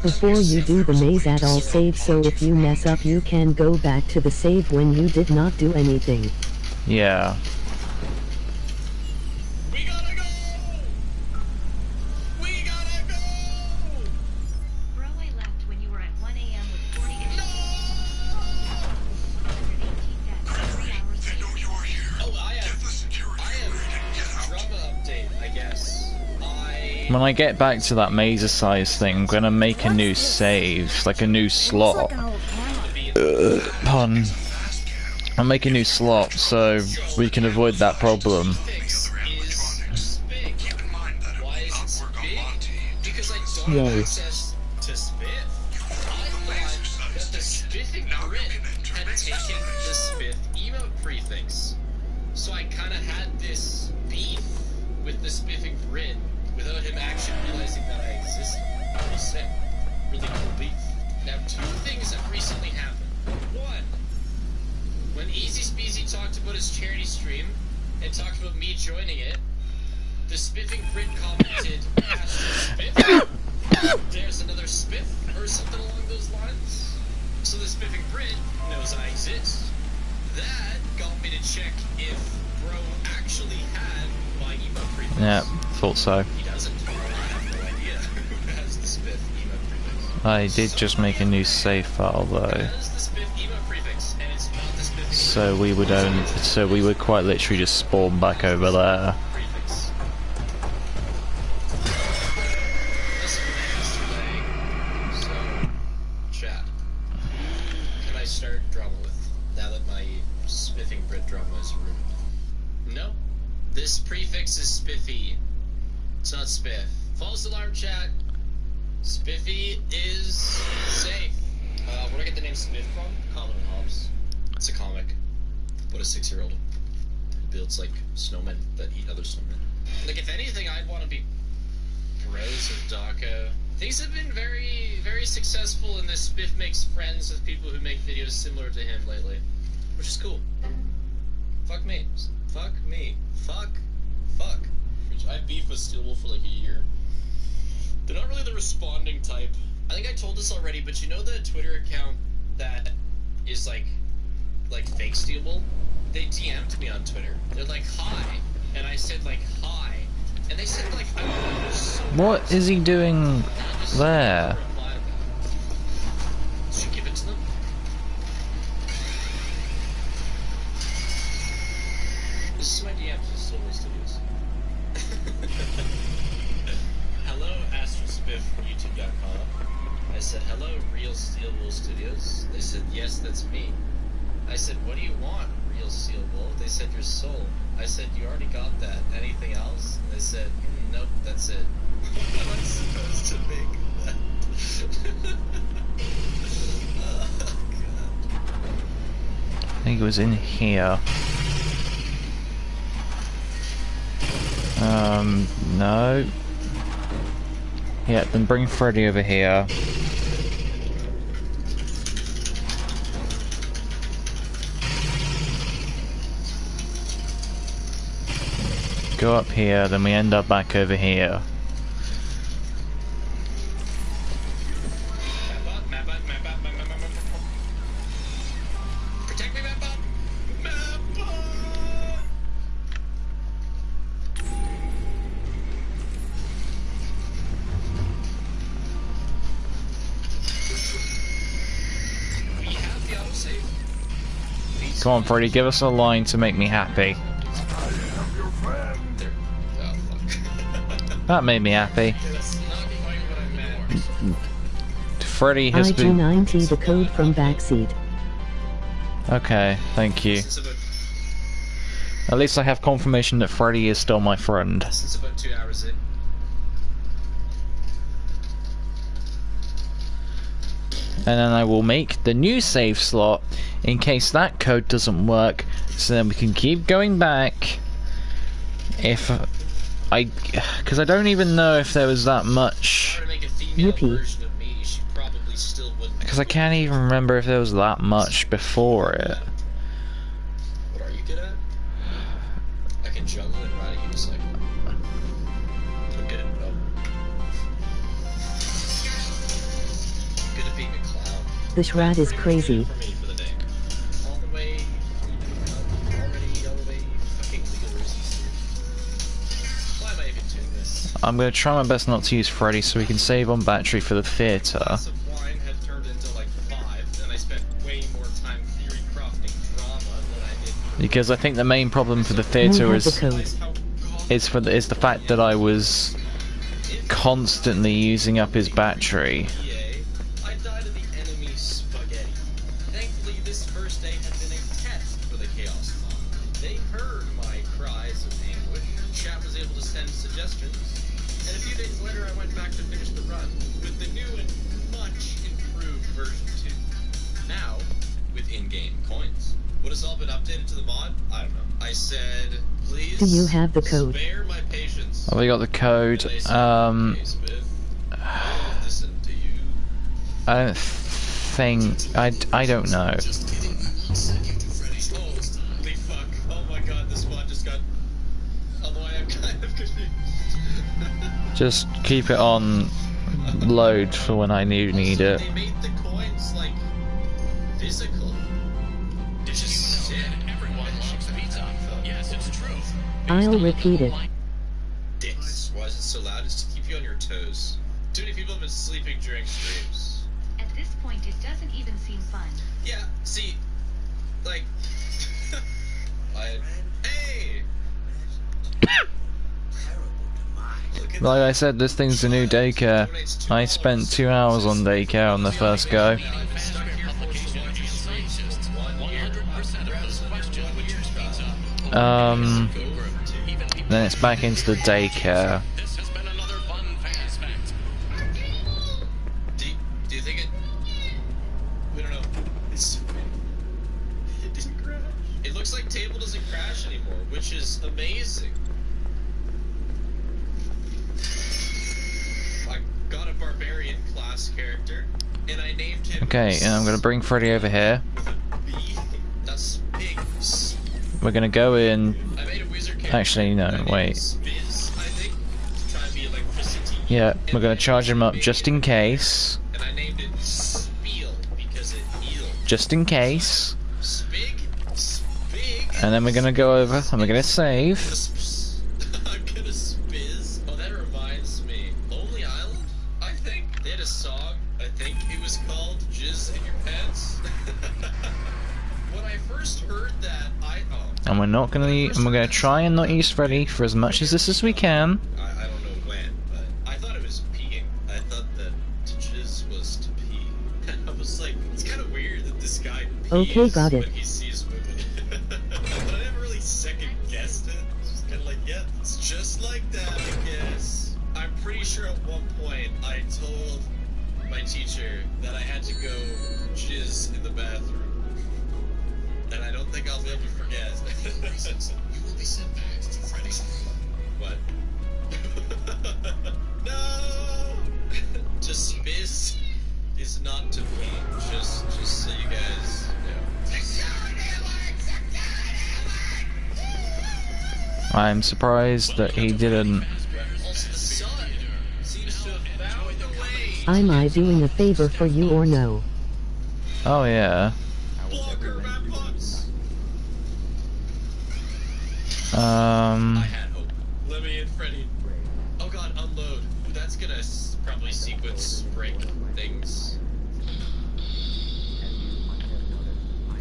[SPEAKER 2] Before you do the maze at all, save, so if you mess up you can go back to the save when you did not do anything.
[SPEAKER 3] yeah.
[SPEAKER 9] We gotta go! We gotta go!
[SPEAKER 6] Bro, I left when you were at 1 a.m. with 48.
[SPEAKER 3] When I get back to that maze size thing, I'm gonna make a new save, like a new slot. Pardon. I'll make a new slot so we can avoid that problem.
[SPEAKER 9] No. Access to Spiff. I thought that the Spiffing Brit had taken the Spiff emote prefix. So I kind of had this beef with the Spiffing Brit without him actually realizing that I existed. Really sick. Really cool beef. Now, two things have recently happened. One, when Easy Speezy talked about his charity stream and talked about me joining it, the Spiffing Brit commented, Spiff? There's another Spiff, or something along those lines. So the Spiffing Brit knows I exist. That got me to check if Bro actually had my emote prefix.
[SPEAKER 3] Yeah, thought so.
[SPEAKER 9] He doesn't. I have no idea who has the Spiff emote prefix.
[SPEAKER 3] I did just make a new save file though.
[SPEAKER 9] That is the Spiff emote prefix, and it's not the Spiff.
[SPEAKER 3] So we would quite literally just spawn back over there.
[SPEAKER 9] Start drama with now that my Spiffing Brit drama is ruined. No, this prefix is Spiffy. It's not Spiff. False alarm, chat. Spiffy is safe. Where do I get the name Spiff from? Common and Hobbes. It's a comic about a 6-year-old who builds like snowmen that eat other snowmen. Like if anything, I'd want to be bros with Daka. Things have been very, very successful in this Spiff makes friends with people who make videos similar to him lately. Which is cool. Fuck me. Fuck me. Fuck. I beef with Steelwolf for like a year. They're not really the responding type. I think I told this already, but you know the Twitter account that is like fake Steelwolf? They DM'd me on Twitter. They're like, hi. And I said like, hi. And they said like, oh, so
[SPEAKER 3] What is he doing there?
[SPEAKER 9] Should give it to them? This is my DM to Silver Studios. Hello, AstroSpiff from YouTube.com. I said, hello, Real Steel Wool Studios. They said, yes, that's me. I said, what do you want, Real Steel Wool? They said, your soul. I said, you already got that. Anything else? And they said, nope, that's it. Am I supposed to make that? Oh, God.
[SPEAKER 3] I think it was in here. No. Yeah, then bring Freddy over here. Go up here, then we end up back over here.
[SPEAKER 9] Protect me, Mappa! Mappa! We have the autosave.
[SPEAKER 3] Come on, Freddy, give us a line to make me happy. That made me happy. Freddy has been...
[SPEAKER 2] IG90 the code from backseat.
[SPEAKER 3] Okay, thank you. At least I have confirmation that Freddy is still my friend.
[SPEAKER 9] Since about 2 hours in.
[SPEAKER 3] And then I will make the new save slot in case that code doesn't work, so then we can keep going back. If because I don't even know if there was that much.
[SPEAKER 2] Yippee.
[SPEAKER 3] Because I can't even remember if there was that much before it.
[SPEAKER 9] What are you good at? I can juggle and ride a unicycle. I'm good at good at being a clown.
[SPEAKER 2] The shroud is crazy.
[SPEAKER 9] All the way fucking legal reasons. Why am I even doing this?
[SPEAKER 3] I'm going to try my best not to use Freddy so we can save on battery for the theatre.
[SPEAKER 9] Glass of wine had turned into like 5, and I spent way more time theory crafting drama than I did.
[SPEAKER 3] Because I think the main problem for the theatre is the fact that I was constantly using up his battery.
[SPEAKER 9] I died of the enemy spaghetti. Thankfully, this first day had been a test for the Chaos Mob. They heard my cries of anguish. Chat was able to send suggestions. And a few days later, I went back to finish the run with the new and much improved version 2. Now, with in-game coins. Would have all been updated to the mod? I don't know. I said, please
[SPEAKER 2] Do you have the code?
[SPEAKER 9] spare my patience.
[SPEAKER 3] Oh, we got the code. I don't think... I don't know.
[SPEAKER 9] Holy fuck. Oh my god, this mod just got... Although I am kind of confused.
[SPEAKER 3] Just keep it on load for when I need it.
[SPEAKER 9] They made the coins, like, physical.
[SPEAKER 13] Did you know that everyone loves pizza? Yes, it's true.
[SPEAKER 2] I'll repeat it.
[SPEAKER 9] Dicks. Why is it so loud? It's to keep you on your toes. Too many people have been sleeping during streams.
[SPEAKER 14] At this point, it doesn't even seem fun.
[SPEAKER 9] Yeah, see, like, hey!
[SPEAKER 3] Like I said, this thing's a new daycare. I spent 2 hours on daycare on the first go. Then it's back into the daycare.
[SPEAKER 9] Do you think it... We don't know. It didn't crash. It looks like table doesn't crash anymore, which is amazing. I got a barbarian class character, and I named him...
[SPEAKER 3] Okay, and I'm gonna bring Freddy over here.
[SPEAKER 9] That's big.
[SPEAKER 3] We're gonna go in...
[SPEAKER 9] I made a wizard character.
[SPEAKER 3] Actually, no, wait.
[SPEAKER 9] Spiz, I think, to try and be electricity.
[SPEAKER 3] Yeah, we're gonna charge him up just in case.
[SPEAKER 9] And I named it Spiel because it healed.
[SPEAKER 3] Just in case.
[SPEAKER 9] Spig?
[SPEAKER 3] And then we're gonna go over and we're gonna save.
[SPEAKER 9] I'm gonna spiz. Oh, that reminds me. Lonely Island? I think they had a song. I think it was called Jizz in Your Pants. When I first heard that,
[SPEAKER 3] And we're not gonna and we're gonna try and not use Freddy for as much of this as we can.
[SPEAKER 9] I don't know when, but I thought it was peeing. I thought that to jizz was to pee. I was like, it's kind of weird that this guy pees
[SPEAKER 2] Okay, got it.
[SPEAKER 9] when he sees women. But I never really second guessed it. It's just kind of like, yeah, it's just like that, I guess. I'm pretty sure at one point I told my teacher that I had to go jizz in the bathroom. And I don't think I'll be able to forget. You will be sent back to Freddy's room. What? No! To spiz is not to pee. Just so you guys know.
[SPEAKER 3] I'm surprised that he didn't.
[SPEAKER 9] Also, the sun seems to have found a way.
[SPEAKER 2] Am I doing a favor for you or no?
[SPEAKER 3] Oh yeah.
[SPEAKER 9] I had hope. Let me in, Freddy. Oh god, unload. That's gonna probably sequence break things.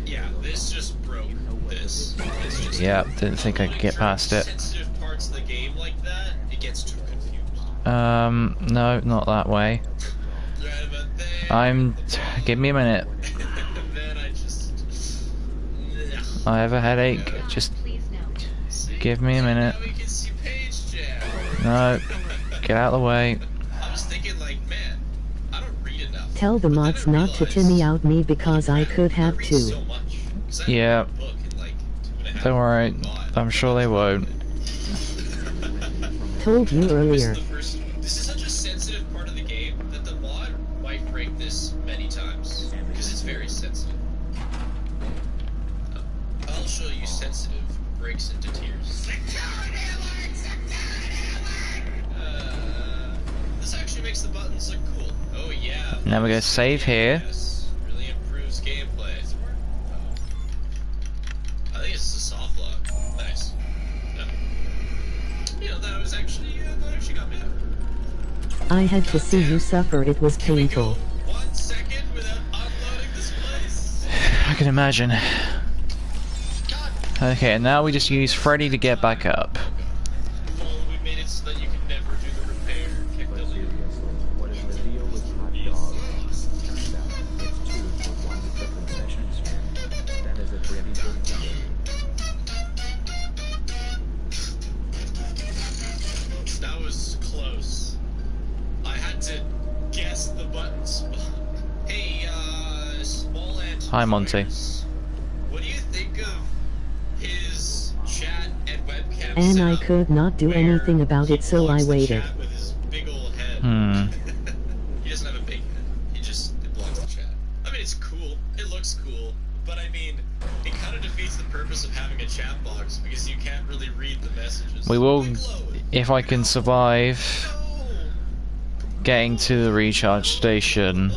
[SPEAKER 9] Yeah, this just broke this. Just
[SPEAKER 3] Yeah, didn't think I could get past it.
[SPEAKER 9] sensitive parts of the game like that, it gets too confused.
[SPEAKER 3] No, not that way. Give me a minute.
[SPEAKER 9] Then I just...
[SPEAKER 3] I have a headache. Just give me a minute. No, get out of the way.
[SPEAKER 9] I was thinking like, man, I don't read enough.
[SPEAKER 2] Tell the mods not to Timmy out me because I could have too.
[SPEAKER 3] Yeah. Don't worry. I'm sure they won't.
[SPEAKER 2] Told you earlier.
[SPEAKER 9] This is such a sensitive part of the game that the mod might break this many times because it's very sensitive. I'll show you sensitive breaks into tears. This actually makes the buttons look cool. Oh yeah.
[SPEAKER 3] Now we're gonna save here.
[SPEAKER 9] Yes, really improves gameplay. I think it's a soft lock. Nice. No. You know, that actually got me there.
[SPEAKER 2] I had to see you suffer, it was painful.
[SPEAKER 9] 1 second without uploading this place.
[SPEAKER 3] I can imagine. Okay, and now we just use Freddy to get back up.
[SPEAKER 9] Lol, we made it so that you can never do the repair.
[SPEAKER 3] Hi, Monty.
[SPEAKER 9] What do you think of his chat and webcam
[SPEAKER 2] And I
[SPEAKER 9] setup
[SPEAKER 2] could not do anything about it, so I
[SPEAKER 9] blocks the
[SPEAKER 2] waited.
[SPEAKER 9] chat with his big old head? He doesn't have a big head. It blocks the chat. I mean, it's cool. It looks cool. But I mean, it kind of defeats the purpose of having a chat box because you can't really read the messages.
[SPEAKER 3] We will, if I can survive getting to the recharge station,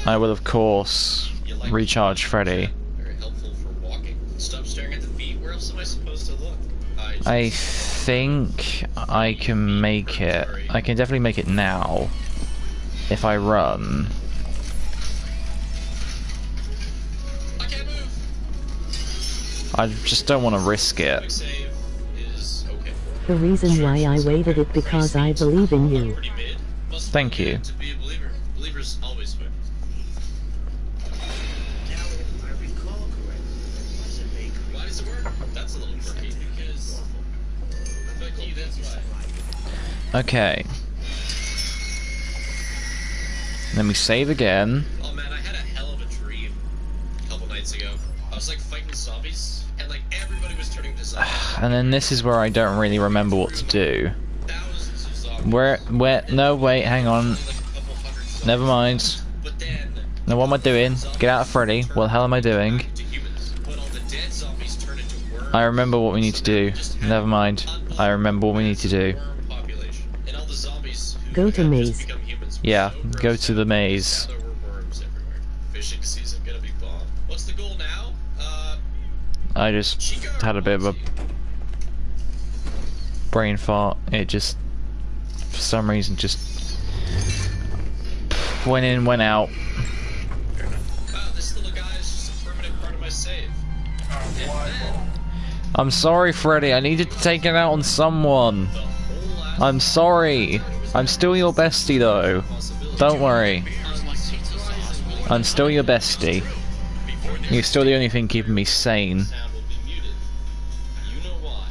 [SPEAKER 3] I will of course recharge Freddy.
[SPEAKER 9] Very helpful for walking. Stop staring at the feet. Where else am I supposed to look?
[SPEAKER 3] I think I can make it. I can definitely make it now if I run.
[SPEAKER 9] I can't move.
[SPEAKER 3] I just don't want to risk it.
[SPEAKER 9] Quick save is okay.
[SPEAKER 2] The reason why I waited it because I believe in you.
[SPEAKER 3] Thank you.
[SPEAKER 9] To be a believer. Believers always win. Why does it work? That's a little quirky because fuck you, that's why.
[SPEAKER 3] Okay. Let me save again.
[SPEAKER 9] Oh man, I had a hell of a dream a couple nights ago. I was like fighting zombies, and like everybody was turning to zombies.
[SPEAKER 3] And then this is where I don't really remember what to do. Where, no, wait, hang on. Never mind. Now what am I doing? Get out of Freddy. What the hell am I doing? I remember what we need to do. Never mind. I remember what we need to do.
[SPEAKER 2] Go to maze.
[SPEAKER 3] Yeah, go to the maze.
[SPEAKER 9] Fishing season gonna be bomb. What's the goal now?
[SPEAKER 3] I just had a bit of a brain fart. It just, for some reason, just went in, went out.
[SPEAKER 9] Wow, this little guy is just a permanent part of my save.
[SPEAKER 3] I'm sorry, Freddy. I needed to take it out on someone. I'm sorry. I'm still your bestie, though. Don't worry. I'm still your bestie. You're still the only thing keeping me sane.
[SPEAKER 9] You know why.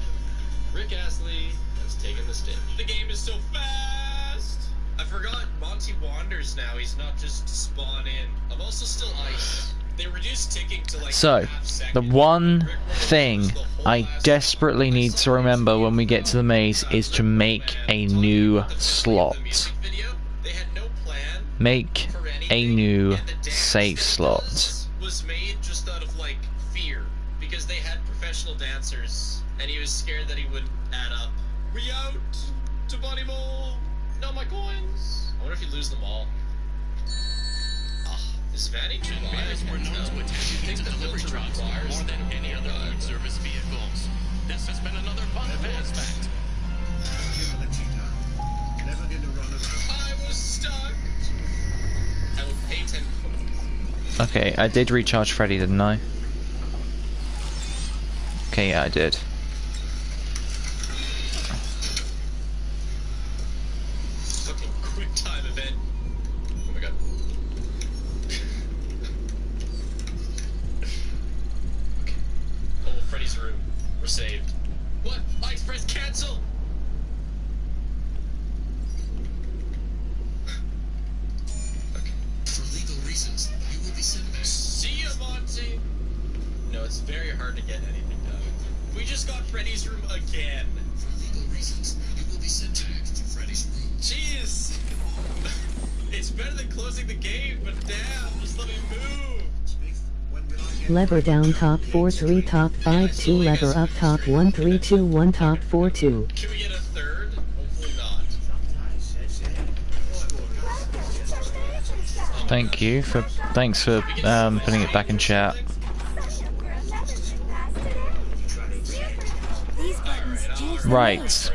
[SPEAKER 9] Rick Astley has taken the stage. The game is so fast! I forgot Monty wanders now. He's not just to spawn in. I'm also still ice. They reduced ticking to like
[SPEAKER 3] So, the one thing I desperately need to remember when we get to the maze is to make a new slot. Make a new save slot.
[SPEAKER 9] Was made just out of like fear because they had professional dancers and he was scared that he wouldn't add up. We out to Bonnie Mole. No, my coins. I wonder if you lose them all. Is Vanny too
[SPEAKER 13] Bears were known to attach pizza delivery trucks more than any other food service vehicles. This has been another fun fast fact.
[SPEAKER 9] I was stuck. I would pay 10.
[SPEAKER 3] Okay, I did recharge Freddy, didn't I? Okay, yeah, I did.
[SPEAKER 9] Fucking quick time event. Oh my god. Okay. Oh, Freddy's room. We're saved. What? I express cancel! Okay. For legal reasons, you will be sent back. See ya, Monty! No, it's very hard to get anything done. We just got Freddy's room again. For legal reasons, you will be sent back to Freddy's room. Jeez! It's better than closing the game, but damn, just let me move!
[SPEAKER 2] Lever down top 4 3 top 5 2 lever up top 1 3 2 1 top 4 2.
[SPEAKER 9] Can we get a third? Hopefully not.
[SPEAKER 3] Thank you for, thanks for putting it back in chat.
[SPEAKER 12] These buttons change the
[SPEAKER 3] Right.
[SPEAKER 12] moves.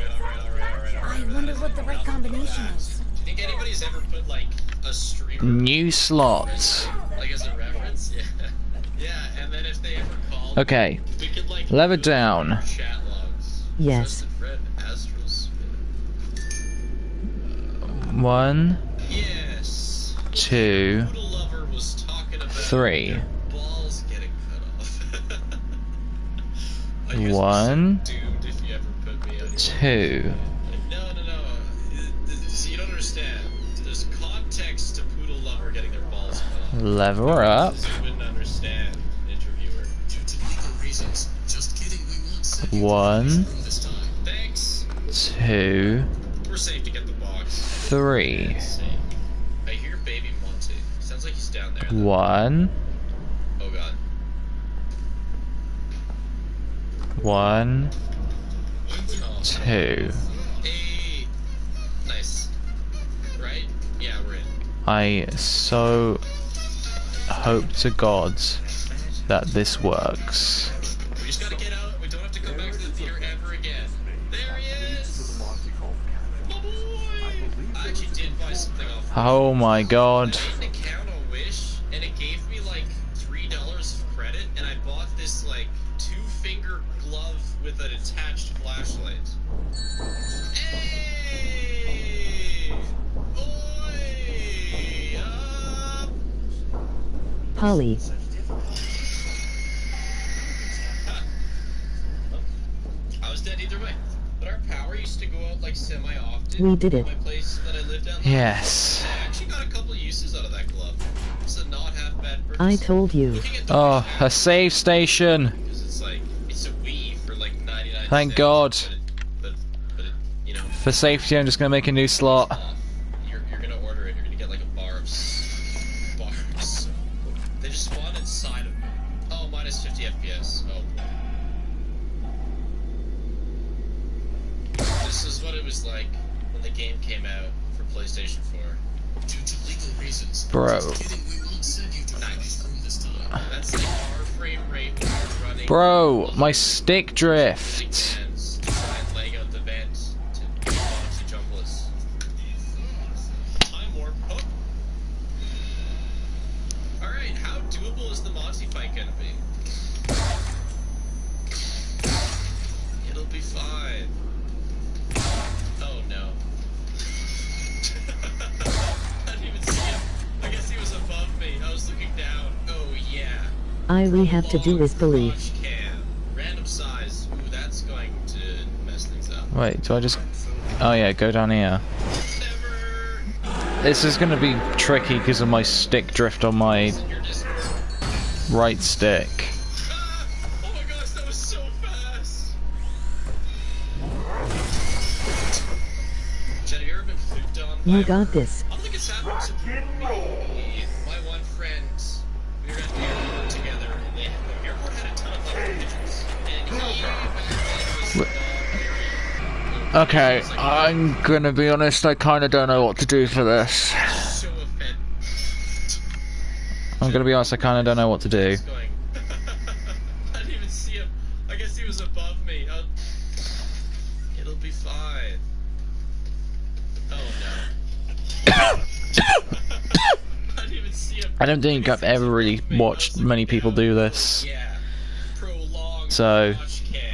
[SPEAKER 12] I wonder what the right combination is.
[SPEAKER 9] Do you think anybody's ever put like a stream
[SPEAKER 3] New slot.
[SPEAKER 9] like as a reference? Yeah. Yeah, and then if they ever called,
[SPEAKER 3] Okay.
[SPEAKER 9] we could like
[SPEAKER 3] Lever down.
[SPEAKER 9] chat logs.
[SPEAKER 2] Yes.
[SPEAKER 9] Fred Astro's
[SPEAKER 3] 1,
[SPEAKER 9] yes.
[SPEAKER 3] 2,
[SPEAKER 9] Poodle Lover was talking about
[SPEAKER 3] 3.
[SPEAKER 9] their balls getting cut off. I guess
[SPEAKER 3] 1,
[SPEAKER 9] dude, if you ever put me on your
[SPEAKER 3] 2.
[SPEAKER 9] No. See, you don't understand. There's context to Poodle Lover getting their balls cut off.
[SPEAKER 3] Lever up.
[SPEAKER 9] You wouldn't understand.
[SPEAKER 3] 1,
[SPEAKER 9] Thanks.
[SPEAKER 3] 2,
[SPEAKER 9] We're safe to get the box.
[SPEAKER 3] 3.
[SPEAKER 9] I hear baby Monty. Sounds like he's down there.
[SPEAKER 3] 1,
[SPEAKER 9] Oh god.
[SPEAKER 3] 1,
[SPEAKER 9] Oh.
[SPEAKER 3] 2.
[SPEAKER 9] Hey. Nice. Right? Yeah, we're in.
[SPEAKER 3] I so hope to God that this works.
[SPEAKER 9] We just gotta get out. We don't have to come back to the theater ever again. There he is! My boy! I actually did buy something off.
[SPEAKER 3] Oh my God.
[SPEAKER 9] I made an account on Wish, and it gave me like $3 of credit, and I bought this like 2-finger glove with an attached flashlight. Hey! Oi! Up!
[SPEAKER 2] Polly.
[SPEAKER 9] I was dead either way. But our power used to go out like semi-often.
[SPEAKER 2] We did it.
[SPEAKER 9] My place that I lived at.
[SPEAKER 3] Yes.
[SPEAKER 9] I actually got a couple uses out of that glove. It's a not half bad purchase.
[SPEAKER 2] I told you.
[SPEAKER 3] Oh, a save station.
[SPEAKER 9] Because it's like, it's a Wii for like 99
[SPEAKER 3] Thank
[SPEAKER 9] cents,
[SPEAKER 3] God.
[SPEAKER 9] But it, you know,
[SPEAKER 3] For safety, I'm just gonna make a new slot.
[SPEAKER 9] you're gonna order it. You're gonna get like a bar of bars. They just spawn inside of me. Oh, minus 50 FPS. Oh. This is what it was like when the game came out for PlayStation 4. Due to legal reasons.
[SPEAKER 3] Bro.
[SPEAKER 9] We won't send you to nice. This time. That's like our frame rate when you're running.
[SPEAKER 3] Bro, my stick drift.
[SPEAKER 9] Vans to try and leg out the vents to Monty jumpless. Time warp. Oh. Alright, how doable is the Monty fight gonna be? It'll be fine. Oh no. I didn't even see him. I guess he was above me. I was looking down. Oh yeah.
[SPEAKER 2] All we have to do is believe.
[SPEAKER 9] Launch cam. Random size. Ooh, that's going to mess things up.
[SPEAKER 3] Wait, do I just... Oh yeah, go down here. This is gonna be tricky because of my stick drift on my right stick.
[SPEAKER 9] Oh my gosh, that was so fast! Jen, have you ever been pooped on by
[SPEAKER 2] You
[SPEAKER 9] a
[SPEAKER 2] got
[SPEAKER 9] bird?
[SPEAKER 2] this.
[SPEAKER 9] I don't think it's happened to me. My one friend, we were at the airport together, and the airport had a ton of little pigeons. And he was
[SPEAKER 3] Okay, I'm gonna be honest, I kinda don't know what to do for this.
[SPEAKER 9] so offended.
[SPEAKER 3] I'm gonna be honest, I kinda don't know what to do.
[SPEAKER 9] I didn't even see him. I guess he was above me. It'll be fine. Oh no. I didn't even see him.
[SPEAKER 3] I don't think I've ever really watched many people do this. So,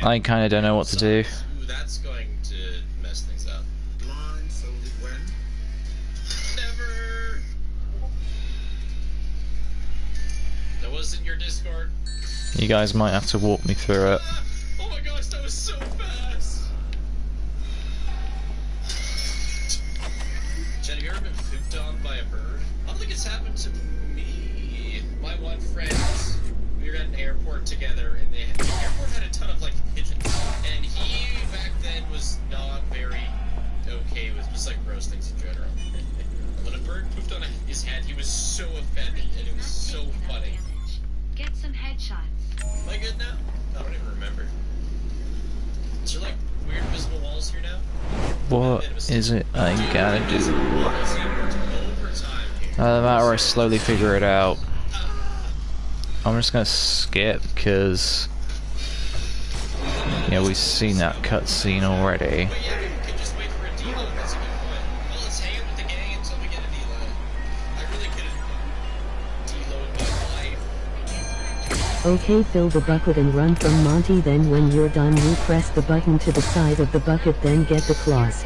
[SPEAKER 3] I kinda don't know what to do.
[SPEAKER 9] Ooh, that's going to mess things up. Blindfolded when? Never. That wasn't your Discord.
[SPEAKER 3] You guys might have to walk me through it.
[SPEAKER 9] Oh my gosh, that was so fast. Jen, have you ever been pooped on by a bird? I don't think it's happened to me. My one friend, we were at an airport together, and the airport had a ton of like pigeons, and he back then was not very okay with just like gross things in general. When a bird pooped on his head, he was so offended, and it was so funny.
[SPEAKER 6] Get some headshots.
[SPEAKER 9] Am I good now? I don't even remember. Is there like weird invisible walls here now?
[SPEAKER 3] What is it I gotta do? Either that or I slowly figure it out. I'm just gonna skip because yeah, we've seen that cutscene already.
[SPEAKER 2] Okay, fill the bucket and run from Monty, then when you're done you press the button to the side of the bucket, then get the claws.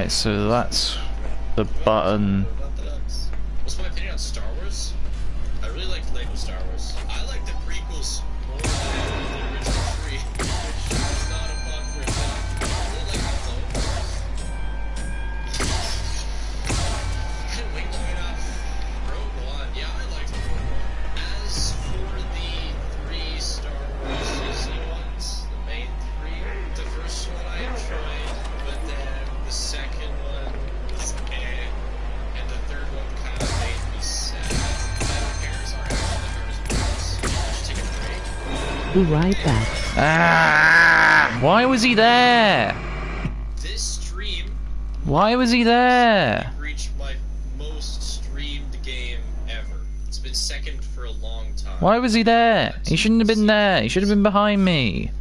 [SPEAKER 3] Right, so that's the button.
[SPEAKER 9] What's my opinion on Star Wars? I really liked Lego Star Wars. I like the prequels more than the original 3, which is not a popular thing. I really like the Clone Wars. I didn't wait long enough. Rogue One, yeah, I liked Rogue One. As for the 3 Star Wars Disney ones, the main 3, the first one I enjoyed, but then the second one was eh, and the third one kind of made me sad.
[SPEAKER 2] Be right back.
[SPEAKER 3] Ah! Why was he there?
[SPEAKER 9] This stream
[SPEAKER 3] Why was he there?
[SPEAKER 9] reached my most streamed game ever. It's been second for a long time.
[SPEAKER 3] Why was he there? He shouldn't have been there. He should have been behind me.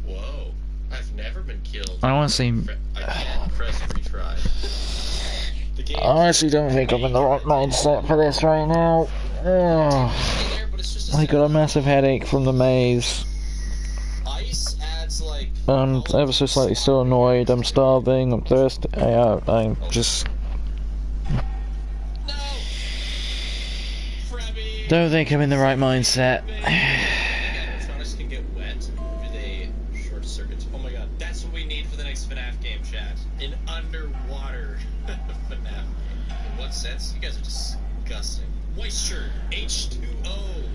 [SPEAKER 9] Whoa. I've never been killed.
[SPEAKER 3] I honestly,
[SPEAKER 9] I can't press retry. The game
[SPEAKER 3] I honestly don't think I'm in the right mindset for this right now. I got a massive headache from the maze.
[SPEAKER 9] Ice adds like
[SPEAKER 3] I'm ever so slightly still annoyed. I'm starving. I'm thirsty. I'm just. Don't think I'm in the right mindset.
[SPEAKER 9] electronics can get wet. Do they short circuit? Oh my god, that's what we need for the next FNAF game, chat. An underwater FNAF. In what sense? You guys are disgusting. White shirt, H2O.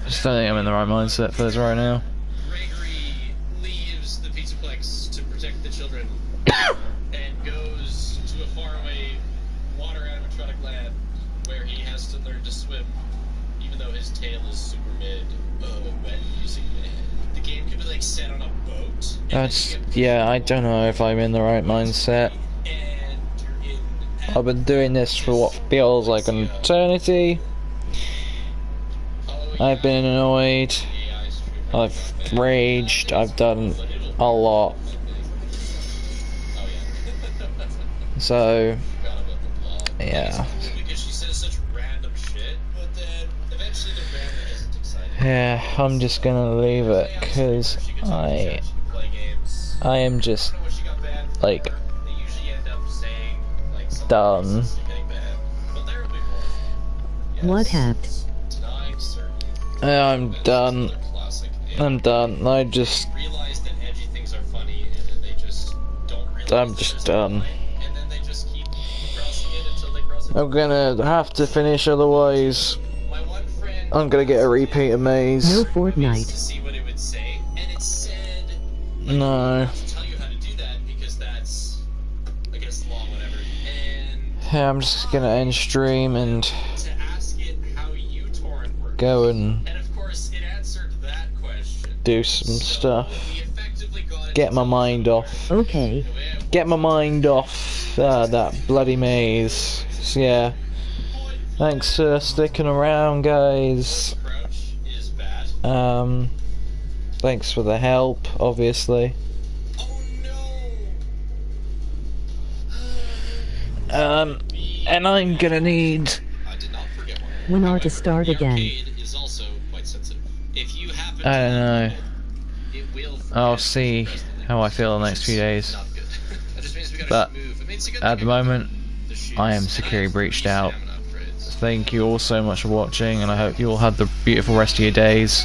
[SPEAKER 3] I just don't think I'm in the right mindset for this right now.
[SPEAKER 9] Gregory leaves the Pizzaplex to protect the children and goes to a faraway water animatronic land where he has to learn to swim, even though his tail is super mid. Wet music man. The game could be like set on a boat.
[SPEAKER 3] That's yeah. I don't know if I'm in the right mindset. I've been doing this for what feels like an eternity. I've been annoyed. I've raged. I've done a lot. So, yeah. Yeah, I'm just gonna leave it because I am just like done.
[SPEAKER 2] What happened?
[SPEAKER 3] I'm done. I'm done. I'm just done. I'm gonna have to finish, otherwise I'm gonna get a repeat of maze.
[SPEAKER 2] No Fortnite.
[SPEAKER 3] No. Yeah, I'm just gonna end stream and go and do some stuff. Get my mind off.
[SPEAKER 2] Okay.
[SPEAKER 3] Get my mind off that bloody maze. So yeah. Thanks for sticking around, guys. Thanks for the help, obviously. And I'm gonna need.
[SPEAKER 2] When are to start again?
[SPEAKER 3] I don't know. I'll see how I feel the next few days. But at the moment, I am securely breached out. Thank you all so much for watching, and I hope you all have the beautiful rest of your days.